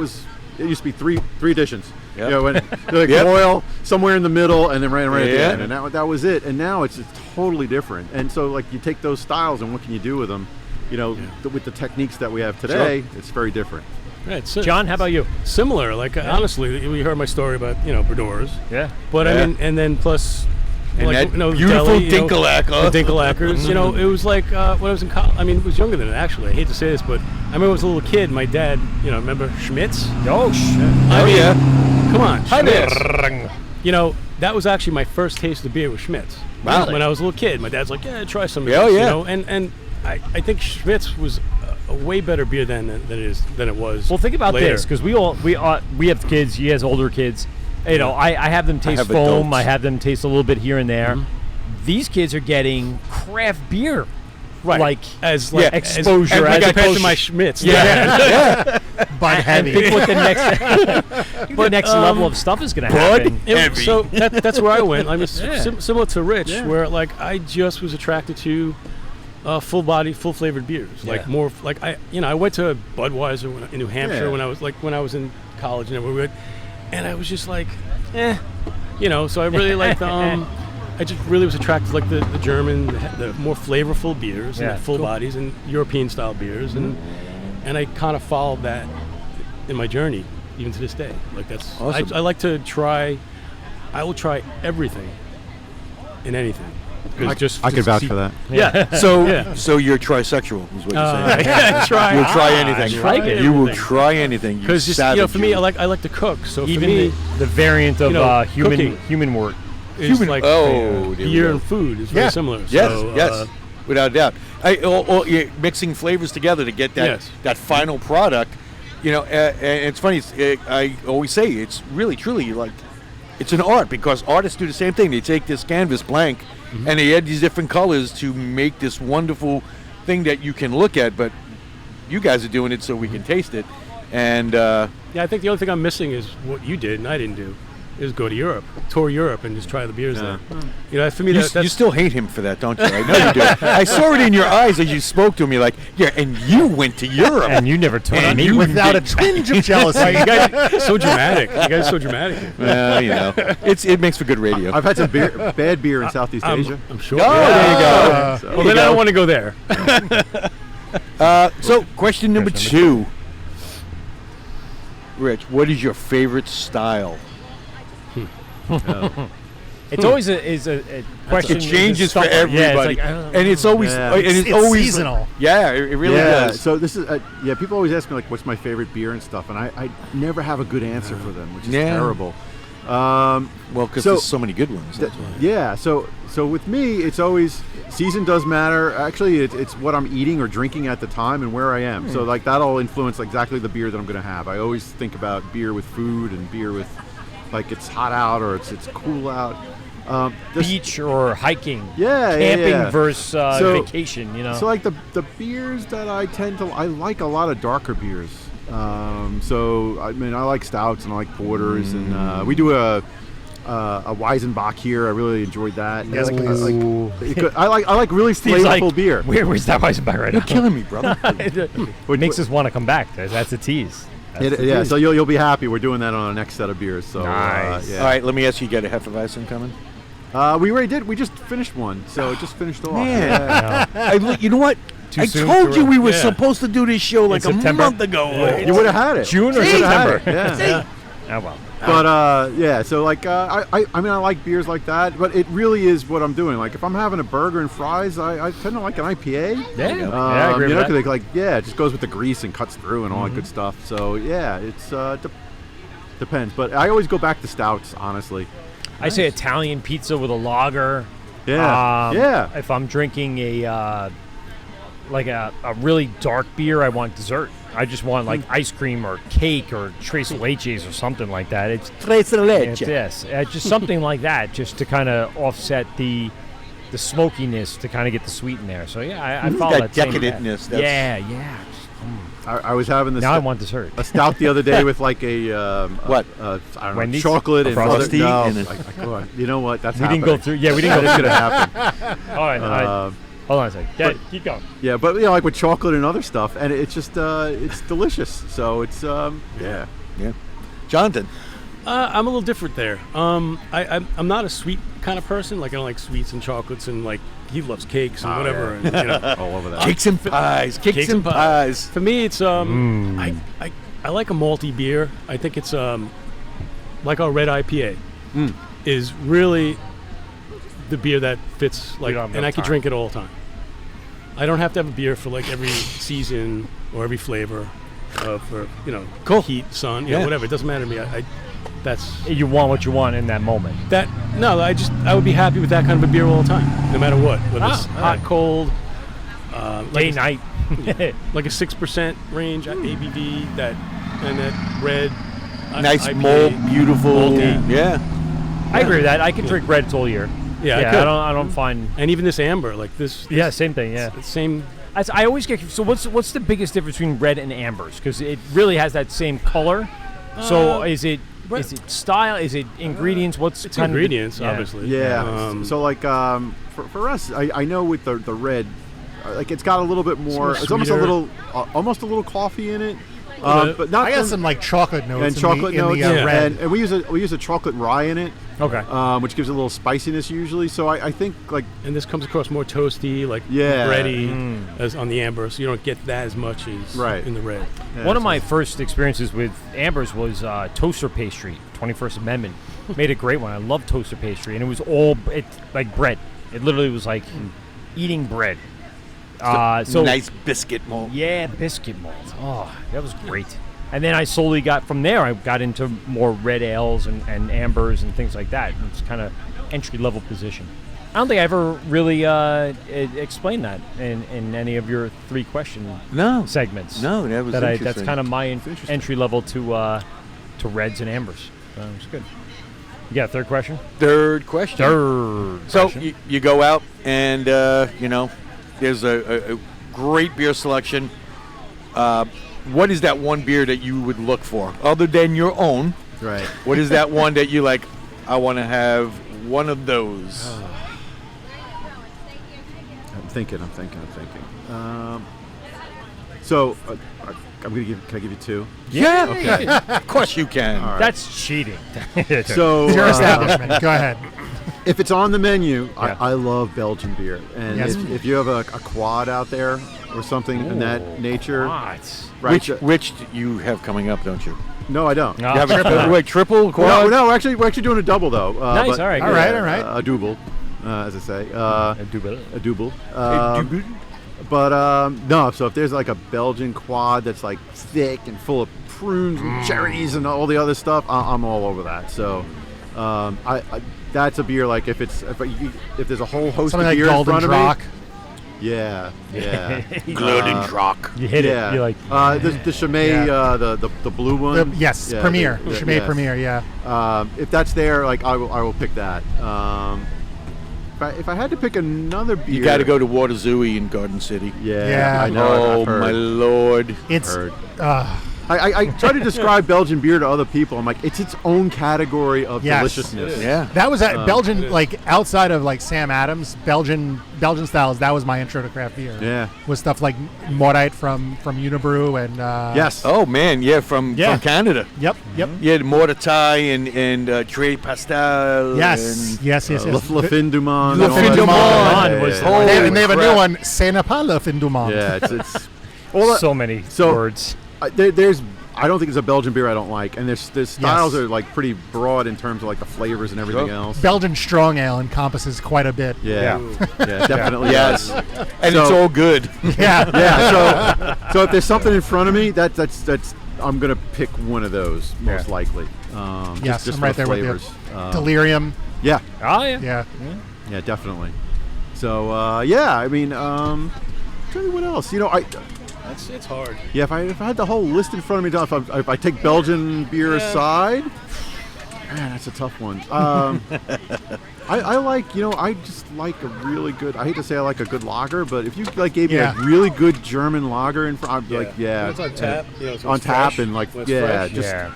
used to be three additions. Yep. When like Yep. oil somewhere in the middle and then right at the Yeah. end, and that was it. And now it's totally different. And so like you take those styles and what can you do with them? With the techniques that we have today, it's very different. Right, so John, how about you? similar. Like honestly, we heard my story about Bredors, Yeah. but I Yeah. mean, and then plus. And like, that beautiful deli, Dinklacre. the Dinklacres. It was like when I was in college. I mean, it was younger than it actually. I hate to say this, but I remember I was a little kid. My dad, remember Schmitz? Oh, shit. I mean, yeah. Come on, Hi, Schmitz. Miss. That was actually my first taste of beer with Schmitz. Wow. When I was a little kid, my dad's like, "Yeah, try some of Yeah, this," yeah. And I think Schmitz was a way better beer than it was. Well, think about later. this, because we have kids. He has older kids. You know, I have them taste have foam. adults. I have them taste a little bit here and there. These kids are getting craft beer, Right. like as exposure as as compared to opposed my Schmitz. Bud and heavy. think what the next level of stuff is going to happen. So that's where I went. I mean, Yeah. similar to Rich, where like I just was attracted to full flavored beers. Like more like I went to Budweiser in New Hampshire when I was in college and everywhere, and I was just like, So I really liked I just really was attracted to like the German, the more flavorful beers and the full bodies and European style beers, and I kind of followed that in my journey even to this day. Like that's awesome. I like to try. I will try everything in anything. I could vouch for that. Yeah. So you're trisexual, is what you're saying. You'll try anything. I like it. You will try anything. You Because savage. for me, I like to cook. So Even for me, the variant of cooking. human wort. it's like there we beer go. and food is very similar. Yes, So, yes, without a doubt. You're mixing flavors together to get that final product. And it's funny. I always say it's really, truly like it's an art, because artists do the same thing. They take this canvas blank and they add these different colors to make this wonderful thing that you can look at. But you guys are doing it so we can taste it. And I think the only thing I'm missing is what you did and I didn't do, is go to Europe, tour Europe, and just try the beers there. For me, you that's still hate him for that, don't you? I know you do. I saw it in your eyes as you spoke to me, like, and you went to Europe. And you never told me. Without a twinge of jealousy. you guys so dramatic. You guys are so dramatic. It makes for good radio. I've had some bad beer in Southeast Asia. I'm sure. Oh, there you go. So- Well, then I don't want to go there. So, question number 2. Rich, what is your favorite style? It's always a question. It changes for Yeah, it's everybody, like, I don't know. and it's always Yeah. it's It's always seasonal. Yeah, it really does. So this is people always ask me like, what's my favorite beer and stuff, and I never have a good answer for them, which is terrible. Well, because So- there's so many good ones. That's why. Yeah, so with me, it's always season does matter. Actually, it's what I'm eating or drinking at the time and where I am. So like that'll influence exactly the beer that I'm going to have. I always think about beer with food and beer with like it's hot out or it's cool out. Beach or hiking. Yeah, versus So- vacation. So like the beers that I like a lot of darker beers. So I mean I like stouts and I like porters and we do a Weizenbach here. I really enjoyed that. Yes, please. I like really Steve's like, flavorful beer. Where's that Weizenbach right You're now? killing me, brother. What makes us want to come back? That's a tease. So you'll be happy. We're doing that on our next set of beers. So Nice. yeah. All right, let me ask you: got a Hefeweizen coming? We already did. We just finished one, so it just finished off. Man. Yeah. You know what? I soon told to you we were yeah. supposed to do this show like a September? month ago. You would have had it. June or You would've had September? it, Yeah. Oh well. But so like I mean I like beers like that, but it really is what I'm doing. Like if I'm having a burger and fries, I tend to like an IPA. Yeah, I agree with that. 'cause like it just goes with the grease and cuts through and all that good stuff. So yeah, it's depends. But I always go back to stouts, honestly. I say Italian pizza with a lager. Yeah, If I'm drinking a really dark beer, I want dessert. I just want like ice cream or cake or tres leches or something like that. It's yes, just something like that, just to kind of offset the smokiness, to kind of get the sweet in there. So yeah, I follow that that same decadentness, path. that's- Yeah. I was having this. Now I want dessert. a stout the other day with like What? I don't know, Wendy's? chocolate A and Frosty no, and a- go on. You know what? That's We didn't happening. go through. Yeah, we didn't go That's through. gonna happen. All right. Hold on a second. Yeah, keep going. Yeah, but like with chocolate and other stuff, and it's just it's delicious. So it's yeah. Yeah. Jonathan. I'm a little different there. I'm not a sweet kind of person. Like I don't like sweets and chocolates, and like he loves cakes and whatever. yeah. And, All over that. Cakes and pies. Cakes and pies. For me, it's I like a malty beer. I think it's like our red IPA is really the beer that fits like, don't have and I enough could time. drink it all the time. I don't have to have a beer for like every season or every flavor for heat, sun, Yeah. whatever. It doesn't matter to me. That's You want what you want in that moment. that. No, I would be happy with that kind of a beer all the time, no matter what, whether it's all hot, right. cold. Day night. like a 6% range ABV. That red. Nice IPA, mold, beautiful. malty. Yeah. I agree with that. I can drink reds all year. Yeah, I yeah. could. I don't find. And even this amber, like this. Yeah, same thing. Yeah. Same. I always get. So what's the biggest difference between red and ambers? Because it really has that same color. So is it style? Is it ingredients? What's It's kind ingredients, of the, obviously. Yeah. So like for us, I know with the red, like it's got a little bit more. It's almost a little coffee in it. But not. I got some like chocolate notes. And chocolate notes. in the red. And we use a chocolate rye in it. Okay. Which gives it a little spiciness usually. So I think like. And this comes across more toasty, like Yeah. bready, as on the amber, so you don't get that as much as in the red. Yeah, One of my first experiences with ambers was toaster pastry, 21st Amendment. Made a great one. I love toaster pastry, and it was all like bread. It literally was like eating bread. So nice biscuit mold. Yeah, biscuit mold. Oh, that was great. And then I slowly got from there. I got into more red ales and ambers and things like that. It's kind of entry level position. I don't think I ever really explained that in any of your 3 question segments. No, that was That's interesting. kind of my entry level to reds and ambers. It's good. You got a third question? Third question. So question. you go out and there's a great beer selection. What is that one beer that you would look for other than your own? Right. What is that one that you like? I want to have one of those. I'm thinking. So I'm gonna give. Can I give you 2? Yeah. Okay. Of course you can. All right. That's cheating. So It's your establishment. Go ahead. if it's on the menu, Yeah. I love Belgian beer. And Yes. if you have a quad out there or something in that nature, What? right? Which you have coming up, don't you? No, I don't. No. You have a triple, quad? No, we're actually doing a double though. Nice, but- all right, All right, all right. A double, as I say. A double. A double. But no, so if there's like a Belgian quad that's like thick and full of prunes and cherries and all the other stuff, I'm all over that. So I that's a beer like if there's a whole host Something of like beer in Golden front of Drock. me. Yeah. Glowing Drock. You hit Yeah. it. You like. the Chimay, the blue one. Yes, Yeah, Premier. the- Chimay yes. Premier, yeah. If that's there, like I will pick that. If I had to pick another beer, You got to go to Waterzooey in Garden City. Yeah. I know. Oh I've heard. my lord! It's Heard. I try to describe Belgian beer to other people. I'm like, it's its own category of Yes. deliciousness. Yeah. that was Belgian, like outside of like Sam Adams, Belgian styles. That was my intro to craft beer. Yeah. Was stuff like Moriches from Unibrew and Yes. Oh man, yeah, from Canada. Yep. You had Mortatai and Tre Pastel. Yes. Yes. Le Fin du Monde. Le and all Fin that du stuff. Monde was- Yeah, And they have a crap. new one, C'est pas le fin du monde. yeah, it's all that, So many so- words. there's. I don't think there's a Belgian beer I don't like, and their styles Yes. are like pretty broad in terms of like the flavors and everything else. Belgian strong ale encompasses quite a bit. Yeah, yeah, definitely. Yes, does. and So- it's all good. Yeah. Yeah, so if there's something in front of me, that's I'm gonna pick one of those most likely. Yes, just I'm for right the there with you. flavors. Delirium. Yeah, Oh yeah. Yeah. yeah, definitely. So yeah, I mean, tell you what else. You know, It's hard. if I had the whole list in front of me, if I take Belgian beer aside, man, that's a tough one. I like, I just like a really good. I hate to say I like a good lager, but if you like gave me a really good German lager in front, I'd be like, yeah, When it's on tap. So on it's tap fresh, and like, when it's yeah, fresh. just Yeah.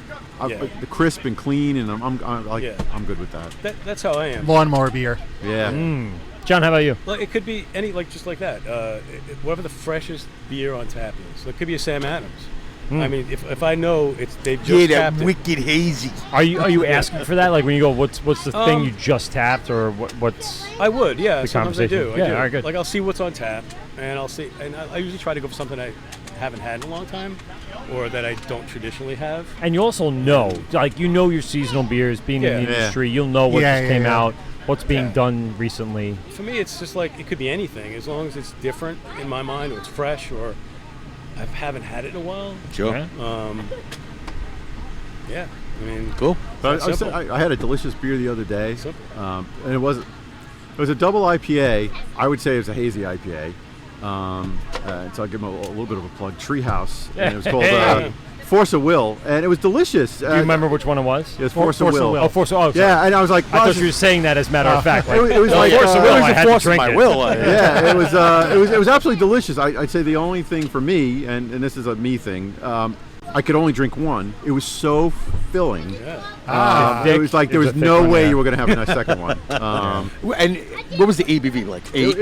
the crisp and clean, and Yeah. I'm good with that. That's how I am. Lawnmower beer. Yeah. John, how about you? Like it could be any just like that. Whatever the freshest beer on tap is. So it could be a Sam Adams. I mean, if I know they've just Yeah, tapped that it. wicked hazy. Are you asking for that? Like when you go, what's the thing you just tapped, or what's? I would, yeah. The Sometimes I do. conversation. I Yeah, do. all right, good. Like I'll see what's on tap, and I'll see, and I usually try to go for something I haven't had in a long time, or that I don't traditionally have. And you also know, like your seasonal beers, being in the Yeah. industry, you'll know what Yeah, just yeah, came yeah. out, what's being Yeah. done recently. For me, it's just like it could be anything, as long as it's different in my mind, or it's fresh, or I haven't had it in a while. Sure. Yeah. Yeah, I mean, Cool. But That's simple. I had a delicious beer the other day, Simple. and it was a double IPA. I would say it was a hazy IPA, So I'll give them a little bit of a plug. Treehouse, and it was called Force of Will, and it was delicious. Do you remember which one it was? It was Force of Will. Oh, Force of Will. Oh, sorry. Yeah, and I was like, I thought you were saying that as a matter of fact. Like, it was like Force of Will. I had to Force of drink my it. will. yeah, it was absolutely delicious. I'd say the only thing for me, and this is a me thing, I could only drink one. It was so filling. It was like there was no way you were going to have a nice second one. And what was the ABV like? 8?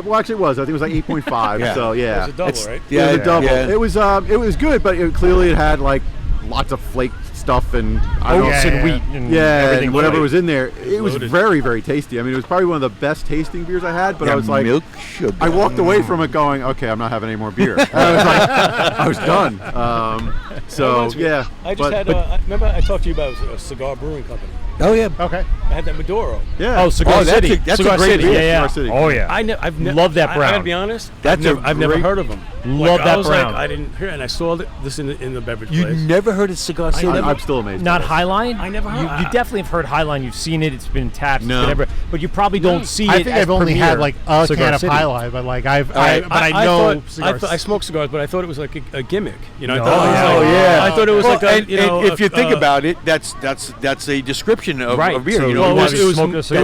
Well, actually, it was. I think it was like 8.5. Yeah. So yeah, It was a double, right? it was a double. Yeah. It was good, but it had like lots of flake stuff and Oats and wheat and everything. and whatever loaded. was in there. It was Loaded. very, very tasty. I mean, it was probably one of the best tasting beers I had. But I was like, milk sugar. I walked away from it going, okay, I'm not having any more beer. I was like, I was done. So yeah, I just had. Remember, I talked to you about a cigar brewing company. Oh yeah. Okay. I had that Maduro. yeah. Oh, Cigar that's City. that's Cigar a great City. beer. Yeah, Cigar City. Oh yeah. I've Love that I brown. gotta be honest. That's I've never great- heard of them. Love I that was brown. Like, I didn't hear, and I saw this in the beverage You place. never heard of Cigar City? I'm still amazed. Not by Highline? I never heard- You definitely have heard Highline. You've seen it. It's been tapped. No. It's been everywhere. But you probably don't see I it think as I've only premier. had like a Cigar can of City. Highlight, but like I thought- know cigars. I smoked cigars, but I thought it was like a gimmick. You know, I No. thought it was Oh, like, yeah. I thought it was Well, like a, and, you know, and if you think a- about it, that's a description of Right. a beer. So You know, well, you it have was- to it was smoke a cigar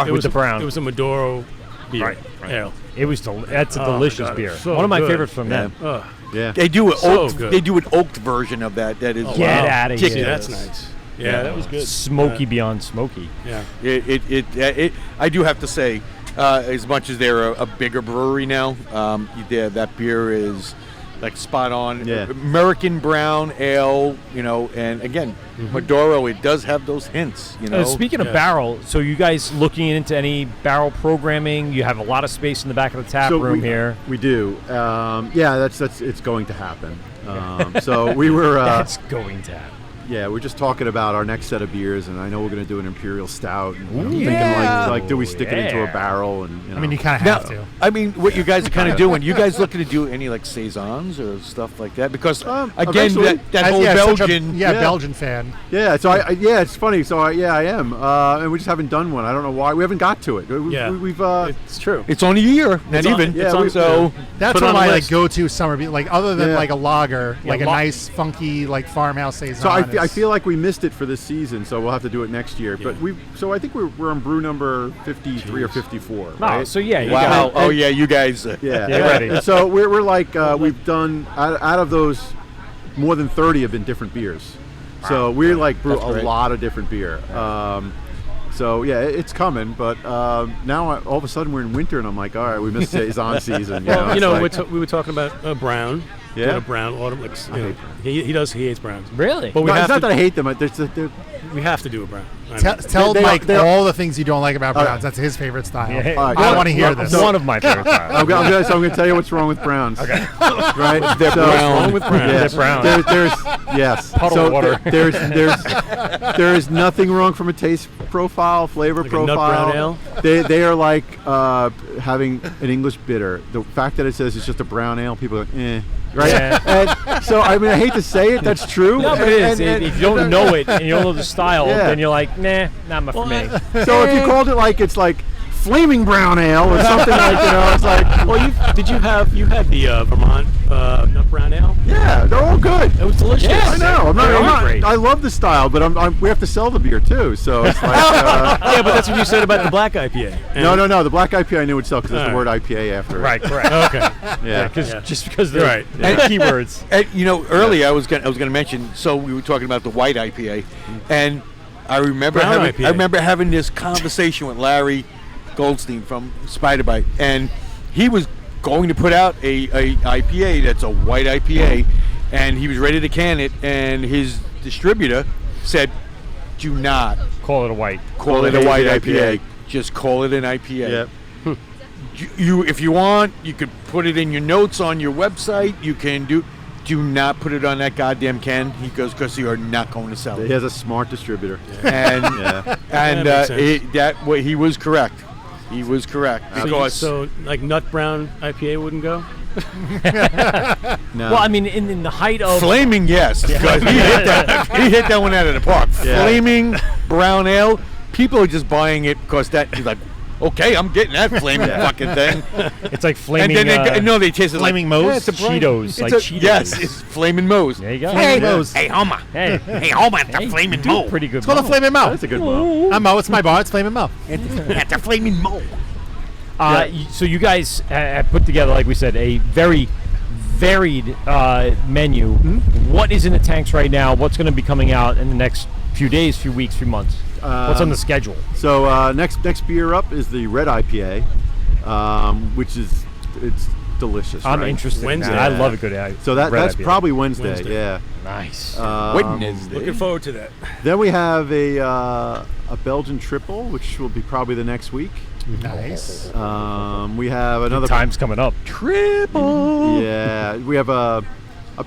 It with was the brown. It was a Maduro beer. Right. Ale. It was that's a Oh, my delicious God, beer. so One of my good. favorites from them. Ugh. Yeah. They do an So oaked. good. They do an oaked version of that. That is Oh, Get wow. outta Chicken. here. Yeah, that's nice. Yeah, that was good. Smoky beyond smoky. Yeah. It I do have to say, as much as they're a bigger brewery now, that beer is like spot on. Yeah. American brown ale, you know, and again, Maduro, it does have those hints, you know. Speaking of barrel, so you guys looking into any barrel programming? You have a lot of space in the back of the tap room here. We do. That's it's going to happen. So we were. That's going to happen. Yeah, we're just talking about our next set of beers, and I know we're going to do an imperial stout. And I'm thinking Yeah. like, do we stick it into a Yeah. barrel? And you know. I mean, you kind of Now, have to. I mean, what you guys are kind of doing? You guys looking to do any like saisons or stuff like that? Because again, eventually. that whole Such a- Belgian. yeah, Yeah. Belgian fan. Yeah, so it's funny. So I am, and we just haven't done one. I don't know why. We haven't got to it. We've It's true. It's only a year, not It's on- even. it's on- so That's Put one it of on my the like list. go-to summer beer. Like other than Yeah. like a lager, like a lo- nice funky like farmhouse saison. So I is- feel like we missed it for this season, so we'll have to do it next year. But I think we're on brew number 53 or 54. Oh, Right? so yeah, you wow. got Oh yeah, you guys. Yeah, Get ready. And so we're like we've done out of those, more than 30 have been different beers. So we like brew That's a great. lot of different beer. So yeah, it's coming. But now all of a sudden we're in winter, and I'm like, all right, we missed saison season. Well, it's like- we were talking about brown. Yeah? Doing a brown autumn. Like, you know, he hates browns. really. But we No, it's have not to. that I hate them. We have to do a brown. I Tell, mean, tell they- Mike they- all the things you don't like about All browns. right. That's his favorite style. Yeah. All right, I well, want to hear well, this. so- one of my favorite styles. I'm going to tell you what's wrong with browns. Okay. Right? They're So- brown. wrong with browns? Yeah. They're brown. Yes. Puddle so of water. There is nothing wrong from a taste profile, flavor Like a nut profile. brown ale? They are like having an English bitter. The fact that it says it's just a brown ale, people are like, eh. Right? Yeah. And so I mean, I hate to say it, that's true. No, but it is. And- If you don't know it and you don't know the style, Yeah. then you're like, nah, not for me. So if you called it like it's like flaming brown ale or something like, it's like, Well, you had the Vermont nut brown ale? yeah, they're all good. It was delicious. Yes. I know. I'm They're all not. great. I love the style, but we have to sell the beer too. So it's like, Yeah, but that's what you said about the black IPA. And- no. The black IPA I knew would sell because there's the word Alright. IPA after it. Right, correct. Okay. Yeah. Just because they're Right. the keywords. And you know, earlier I was gonna mention. So we were talking about the white IPA, and I remember Brown IPA. having this conversation with Larry Goldstein from Spiderbite, and he was going to put out a IPA that's a white IPA, and he was ready to can it, and his distributor said, "Do not Call it a white. call it a white IPA. Just call it an IPA." Yep. You if you want, you could put it in your notes on your website. You can do not put it on that goddamn can. He goes, because you are not going to sell He it. has a smart distributor. And Yeah. and That makes sense. he was correct. He was correct because So like nut brown IPA wouldn't go? No. Well, I mean, in the height of flaming, yes, because he hit that one out of the park. Yeah. Flaming brown ale. People are just buying it because that he's like, Okay, I'm getting that flaming fucking thing. It's like flaming. And then they tasted Flaming like Moe's? it's a brand- Cheetos, it's like a- Cheetos. Yes, it's Flaming Moe's. There you go. Hey, Moe's. hey, Homer. Hey, Hey, Homer, it's hey, a Flaming you do Moe. pretty good. It's called a Mo. Flaming Mo. That's a good Mo. I'm Mo. It's my bar. It's Flaming Mo. It's a Flaming Moe. So you guys have put together, like we said, a very varied menu. What is in the tanks right now? What's going to be coming out in the next few days, few weeks, few months? What's on the schedule? So next beer up is the red IPA, which is it's delicious. I'm right? interested. Wednesday. I love a good So red that's IPA. probably Wednesday. Wednesday. Yeah. Nice. Looking forward to that. Then we have a Belgian triple, which will be probably the next week. Nice. We have another Time's coming up. Triple. Yeah, we have a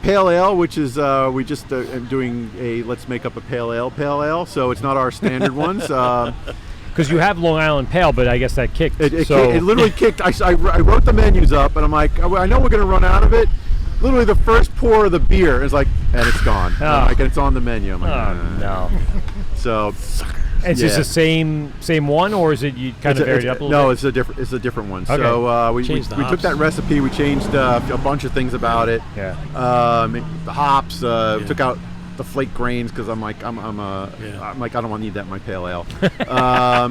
pale ale, which is we just doing a let's make up a pale ale. So it's not our standard ones. Because you have Long Island Pale, but I guess that kicked. It so literally kicked. I wrote the menus up, and I'm like, I know we're gonna run out of it. Literally, the first pour of the beer is like, and it's gone. And I'm like, and it's on the menu. I'm like, oh no. So It's just the same one, or is it you kind of varied it up a little no, bit? it's a different one. Okay. So we Changed the took hops. that recipe, we changed a bunch of things about it. Yeah. The hops, took out the flake grains because I'm like I don't want to need that in my pale ale.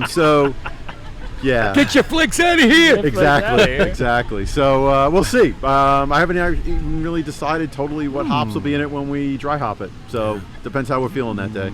So yeah. Get your flicks out of here. Exactly. So we'll see. I haven't even really decided totally what hops will be in it when we dry hop it. So depends how we're feeling that day.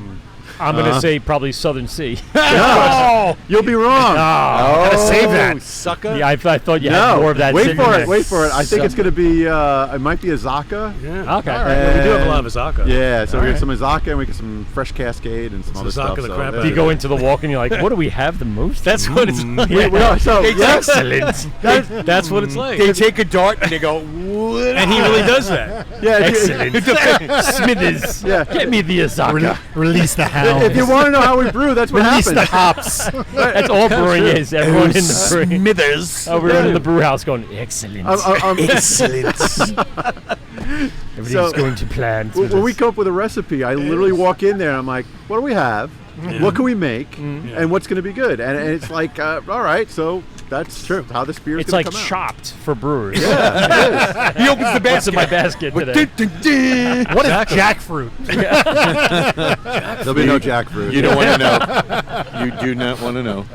I'm going to say probably Southern Sea. No, you'll be wrong. Gotta save that. Sucker. Yeah, I thought you had more of that. Wait sitting for there. it. Wait for it. I think it's going to be. It might be Azaka. Yeah. Okay. We do have a lot of Azaka. Yeah, so we All get some Azaka and we get some fresh Cascade and some other Azaka stuff. the so crap there out Do you it go is. into the walk and you're like, what do we have the most? That's what it's like. So yes, Excellent. That's what it's like. They take a dart and they go, what? And he really does that. yeah. Excellent. Smithers. Yeah. Get me the Azaka. Release the hound. If you want to know how we brew, that's what Release happens. the hops. That's all brewing is. Everyone in the brewing. Smithers. Everyone in the brew house going, excellent. Excellent. Everything's so- going to plan. When we come up with a recipe, I literally walk in there and I'm like, what do we have? What can we make? And what's going to be good? And it's like, all right, so that's true. How this beer is It's going like to come chopped for brewers. out. He opens the What's in basket. my basket today? What is jackfruit? There'll be no jackfruit. You don't want to know. You do not want to know.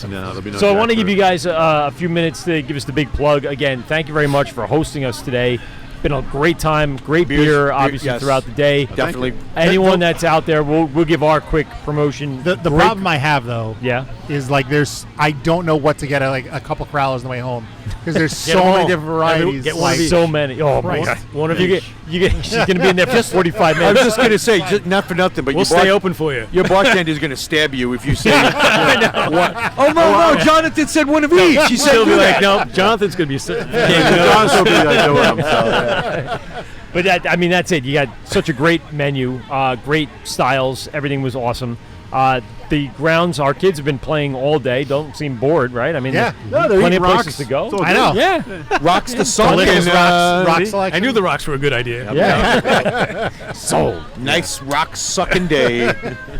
No, there'll be no So I want to give jackfruit. you guys a few minutes to give us the big plug. Again, thank you very much for hosting us today. Been a great time, great beer, obviously, yes. throughout the day. Definitely. Anyone that's out there, we'll give our quick promotion. The Great- problem I have though Yeah. is like I don't know what to get at like a couple crowlers on the way home because there's so them many all. different varieties. Get one like, of each. So many. Oh, my Christ. God. One of You each. get, she's going to be in there for 45 I minutes. was just going to say, just, not for nothing, but We'll stay open for you. your bartender's going to stab you if you say, oh, no, Jonathan said one of each. He said, She'll be do like, that. no, Jonathan's going to be sitting. John's will be like, no, I'm sorry. But that's it. You got such a great menu, great styles. Everything was awesome. The grounds, our kids have been playing all day. Don't seem bored, right? I mean, Yeah. No, they're plenty eating of rocks. places to go. It's all I good. know. Yeah, Rocks the song. Delicious rock I selection. knew the rocks were a good idea. yeah. Sold. Nice rock sucking day.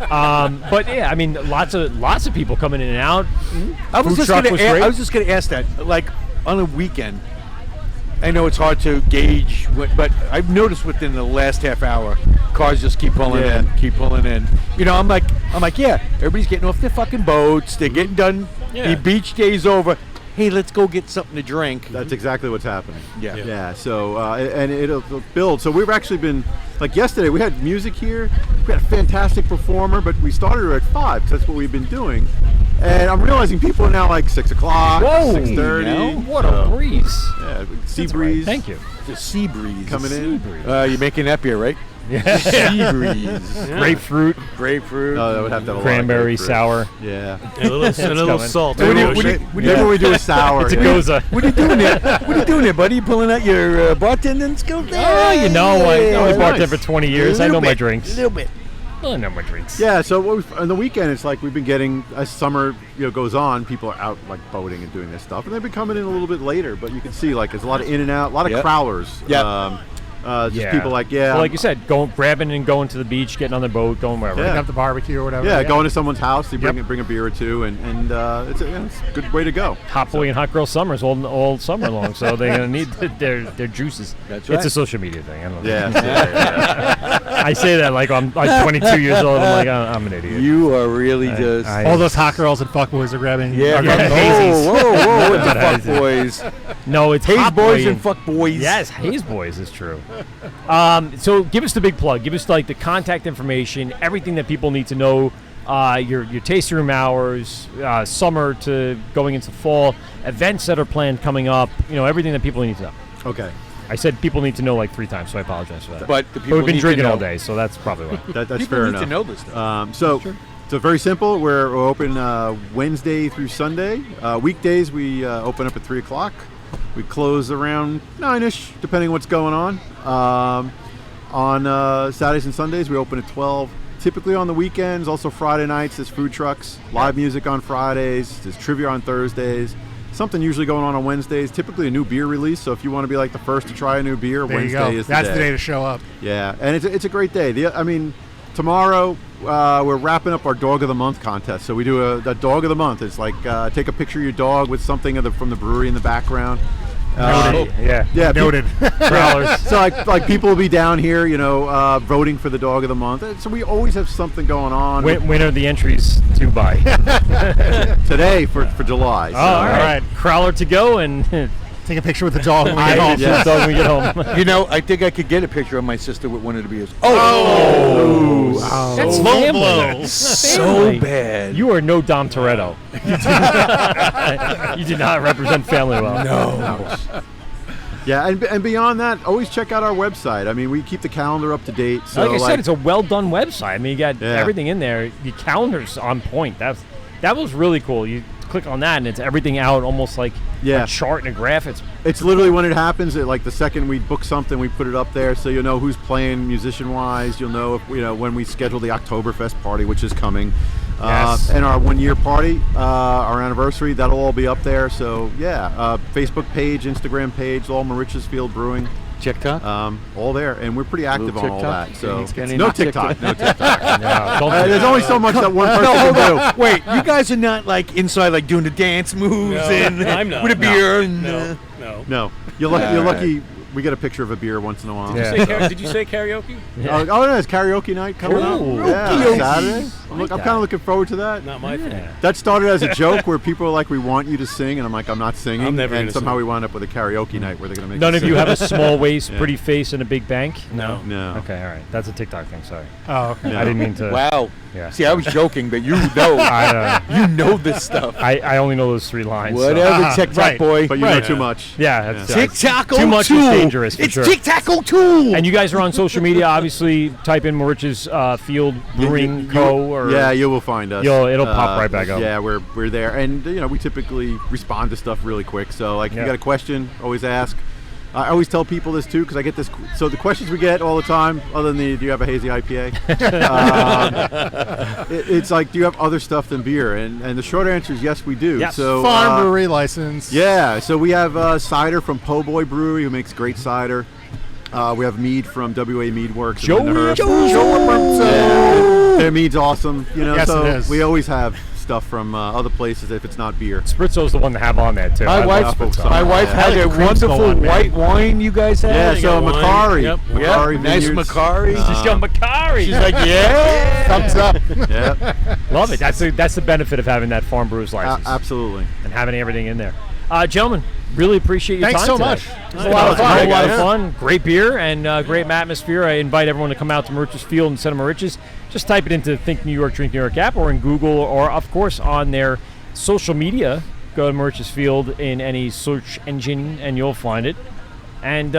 But yeah, I mean, lots of people coming in and out. I was Food just truck going was to great. I was just going to ask that, like on a weekend. I know it's hard to gauge, but I've noticed within the last half hour, cars just keep pulling in. You know, I'm like, yeah, everybody's getting off their fucking boats. They're getting done. Yeah. The beach day's over. Hey, let's go get something to drink. That's exactly what's happening. Yeah. Yeah. So and it'll build. So we've actually been like yesterday. We had music here. We had a fantastic performer, but we started her at 5 because that's what we've been doing. And I'm realizing people are now like 6 o'clock, Whoa. 6:30. What a breeze. Yeah, sea breeze. Thank you. The sea breeze Coming in. You're making that beer, right? Sea breeze. Grapefruit, Grapefruit. Oh, that would have to have a lot of cranberry, grapefruit. sour. Yeah. And a little coming. salt. Maybe Oh, when shit. maybe we do a sour. It's a yeah. goza. What are you doing there? What are you doing there, buddy? You pulling out your bartending skills there? Oh, you know, I nice. bartended for 20 years. I know my drinks. A little bit. I know my drinks. Yeah, so on the weekend, it's like we've been getting, as summer goes on, people are out like boating and doing this stuff, and they've been coming in a little bit later. But you can see like there's a lot of in and out, a lot of Yep. crowlers. Yep. Just people like, Well, like you said, grabbing and going to the beach, getting on the boat, going wherever. Yeah. Pick up the barbecue or whatever. Yeah, going to someone's house, you bring a beer or two, and it's a good way to go. Hot boy and hot girl summers all summer long, so they're gonna need their juices. That's right. It's a social media thing. I don't know. Yeah. I say that like I'm like 22 years old. I'm like I'm an idiot. You are really just. All those hot girls and fuckboys are grabbing. Yeah, are grabbing hazies. whoa, with the Not fuck hazy. boys. No, it's Haze hot boys boy and fuck boys. Yes, Haze Boys is true. So give us the big plug. Give us like the contact information, everything that people need to know. Your tasting room hours, summer to going into fall, events that are planned coming up. Everything that people need to know. Okay. I said people need to know like 3 times, so I apologize for that. But the people we've been need to drinking know. all day, so that's probably why. That's People fair need enough. to know this stuff. So very simple. We're open Wednesday through Sunday. Weekdays we open up at 3 o'clock. We close around 9ish, depending on what's going on. On Saturdays and Sundays we open at 12. Typically on the weekends, also Friday nights, there's food trucks, live music on Fridays, there's trivia on Thursdays. Something usually going on Wednesdays. Typically a new beer release. So if you want to be like the first to try a new beer, There Wednesday you go. is That's the the day to show up. Yeah, and it's a great day. Tomorrow we're wrapping up our Dog of the Month contest. So we do a Dog of the Month. It's like take a picture of your dog with something from the brewery in the background. Yeah. Noted. Growlers. So like people will be down here, voting for the Dog of the Month. So we always have something going on. Winner of the entries to buy. Today for July. So. All right. Crowler to go and Take a picture with the dog when we get home. yeah. Dog when we get home. I think I could get a picture of my sister with one of the beers. That's Low family. blow. So bad. You are no Dom Toretto. You did not represent family well. No. Yeah, and beyond that, always check out our website. I mean, we keep the calendar up to date. So Like I said, it's a well-done website. I mean, you got Yeah. everything in there. The calendar's on point. That was really cool. You click on that, and it's everything out almost like a chart and a graph. It's literally when it happens. Like the second we book something, we put it up there, so you'll know who's playing musician-wise. You'll know if when we schedule the Oktoberfest party, which is coming, Yes. and our 1-year party, our anniversary. That'll all be up there. So Facebook page, Instagram page, all Moriches Field Brewing. TikTok? All there, and we're pretty active on all TikTok? that. So Any no TikTok? TikTok, no TikTok. No, don't do There's that. only so much that one person No, hold can on. Wait, you guys are not like inside, like doing the dance moves and I'm not. with a beer and. No. do. No, you're lucky. We get a picture of a beer once in a while. Yeah. Did you say karaoke? Oh, no, it's karaoke night coming up. Ooh. Yeah, Karaoke. Saturday. I'm kind of looking forward to that. Not my thing. That started as a joke where people are like, "We want you to sing," and I'm like, "I'm not singing." I'm never and gonna somehow sing. we wound up with a karaoke night where they're gonna make. None us of you sing. have a small waist, pretty face, and a big bank? No. No. Okay, all right. That's a TikTok thing. Sorry. Oh, okay. No. I didn't mean to. Wow. Yeah. See, I was joking, but you know. You know this stuff. I only know those 3 lines. so- Whatever, TikTok right. boy. But you know too much. Yeah, that's TikTok Too much is dangerous, for It's sure. TikTok too. And you guys are on social media. Obviously, type in Moriches Field Brewing Co. Or you will find us. It'll pop right back up. Yeah, we're there, and we typically respond to stuff really quick. So if you got a question, always ask. I always tell people this too because I get this. So the questions we get all the time, other than do you have a hazy IPA? It's like, do you have other stuff than beer? And the short answer is yes, we do. Yes. So Farm brewery license. yeah, so we have cider from Po' Boy Brewery, who makes great cider. We have mead from WA Mead Works. Joe Their mead's awesome. Yes, so it is. we always have stuff from other places if it's not beer. Spritzo's the one to have on there too. My I wife, love Spritzo. my wife had a wonderful white wine you guys had. Yeah, so got wine. Macari. Yep. Macari Nice Vineyards. Macari. She's John Macari. She's like, yeah. Thumbs up. Yeah, Love it. That's the benefit of having that farm brewer's license absolutely. and having everything in there. Gentlemen, really appreciate your Thanks time so today. much. It was a lot of fun. great, A lot of guys. fun. Great beer and great atmosphere. I invite everyone to come out to Moriches Field and Center Moriches. Just type it into Think New York, Drink New York app or in Google or, of course, on their social media. Go to Moriches Field in any search engine and you'll find it. And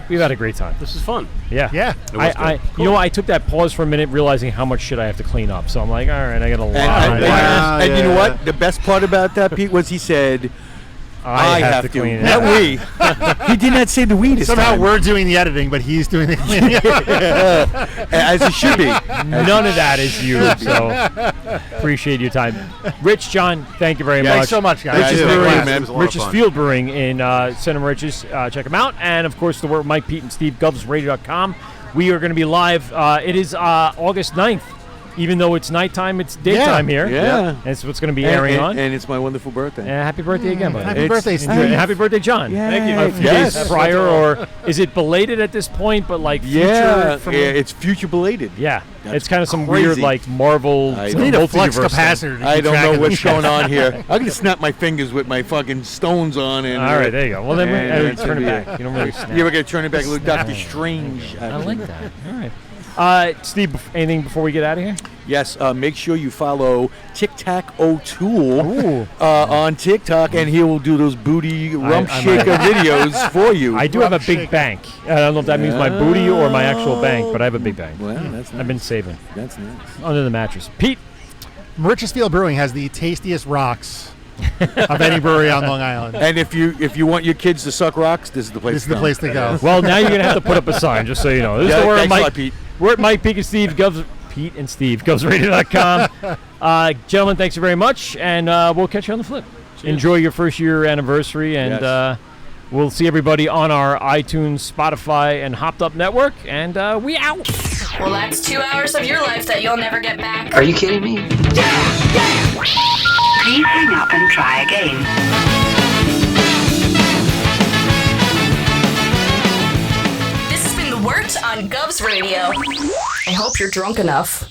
we've had a great time. This is fun. Yeah. Yeah. I took that pause for a minute realizing how much shit I have to clean up. So I'm like, all right, I got a lot. And Yeah, you know yeah. what? The best part about that, Pete, was he said, I have to clean it. Not we. He did not say the we this Somehow time. we're doing the editing, but he's doing the cleaning. As it should be. None of that is you, so appreciate your time. Rich, John, thank you very much. Thanks so much, guys. Rich's Yeah, Brewing, thanks, man. It was a lot of Moriches fun. Field Brewing in Center Moriches. Check them out. And, of course, the Wort, Mike, Pete, and Steve, GovsRadio.com. We are going to be live. It is August 9th. Even though it's nighttime, it's daytime here. Yeah. That's what's going to be airing on. And it's my wonderful birthday. Happy birthday again, buddy. Happy birthday, Enjoy- Steve. Happy birthday, John. Thank you. A few Yes. days prior, or is it belated at this point, but like future? Yeah, from it's future belated. Yeah. That's It's kind of some crazy. weird, like, Marvel I We need a flux multiverse capacitor. To I keep don't track know of what's this. going on here. I'm going to snap my fingers with my fucking stones on. And, All right, there you go. Well, then and we turn it yeah. back. You don't really snap. Yeah, we're going to turn it back. Look, Doctor Strange. I like that. All right. Steve, anything before we get out of here? Yes, make sure you follow Tic Tac O'Toole Ooh. on TikTok, and he will do those booty rump I shaker videos for you. I do have a big shaker. bank. I don't know if that means my booty or my actual bank, but I have a big bank. Well, that's nice. I've been saving That's nice. under the mattress. Pete, Moriches Field Brewing has the tastiest rocks of any brewery on Long Island. And if you want your kids to suck rocks, this is the place. This is to the come. place to go. well, now you're going to have to put up a sign, just so you know. This is Yeah, the word thanks a Mike, lot, Pete. Word Mike, Pete, and Steve, Pete and Steve, GovsRadio.com. Gentlemen, thanks very much, and we'll catch you on the flip. Enjoy your first year anniversary, and Yes. we'll see everybody on our iTunes, Spotify, and Hopped Up network, and we out. Well, that's 2 hours of your life that you'll never get back. Are you kidding me? Please hang up and try again. This has been The Wort on Govs Radio. I hope you're drunk enough.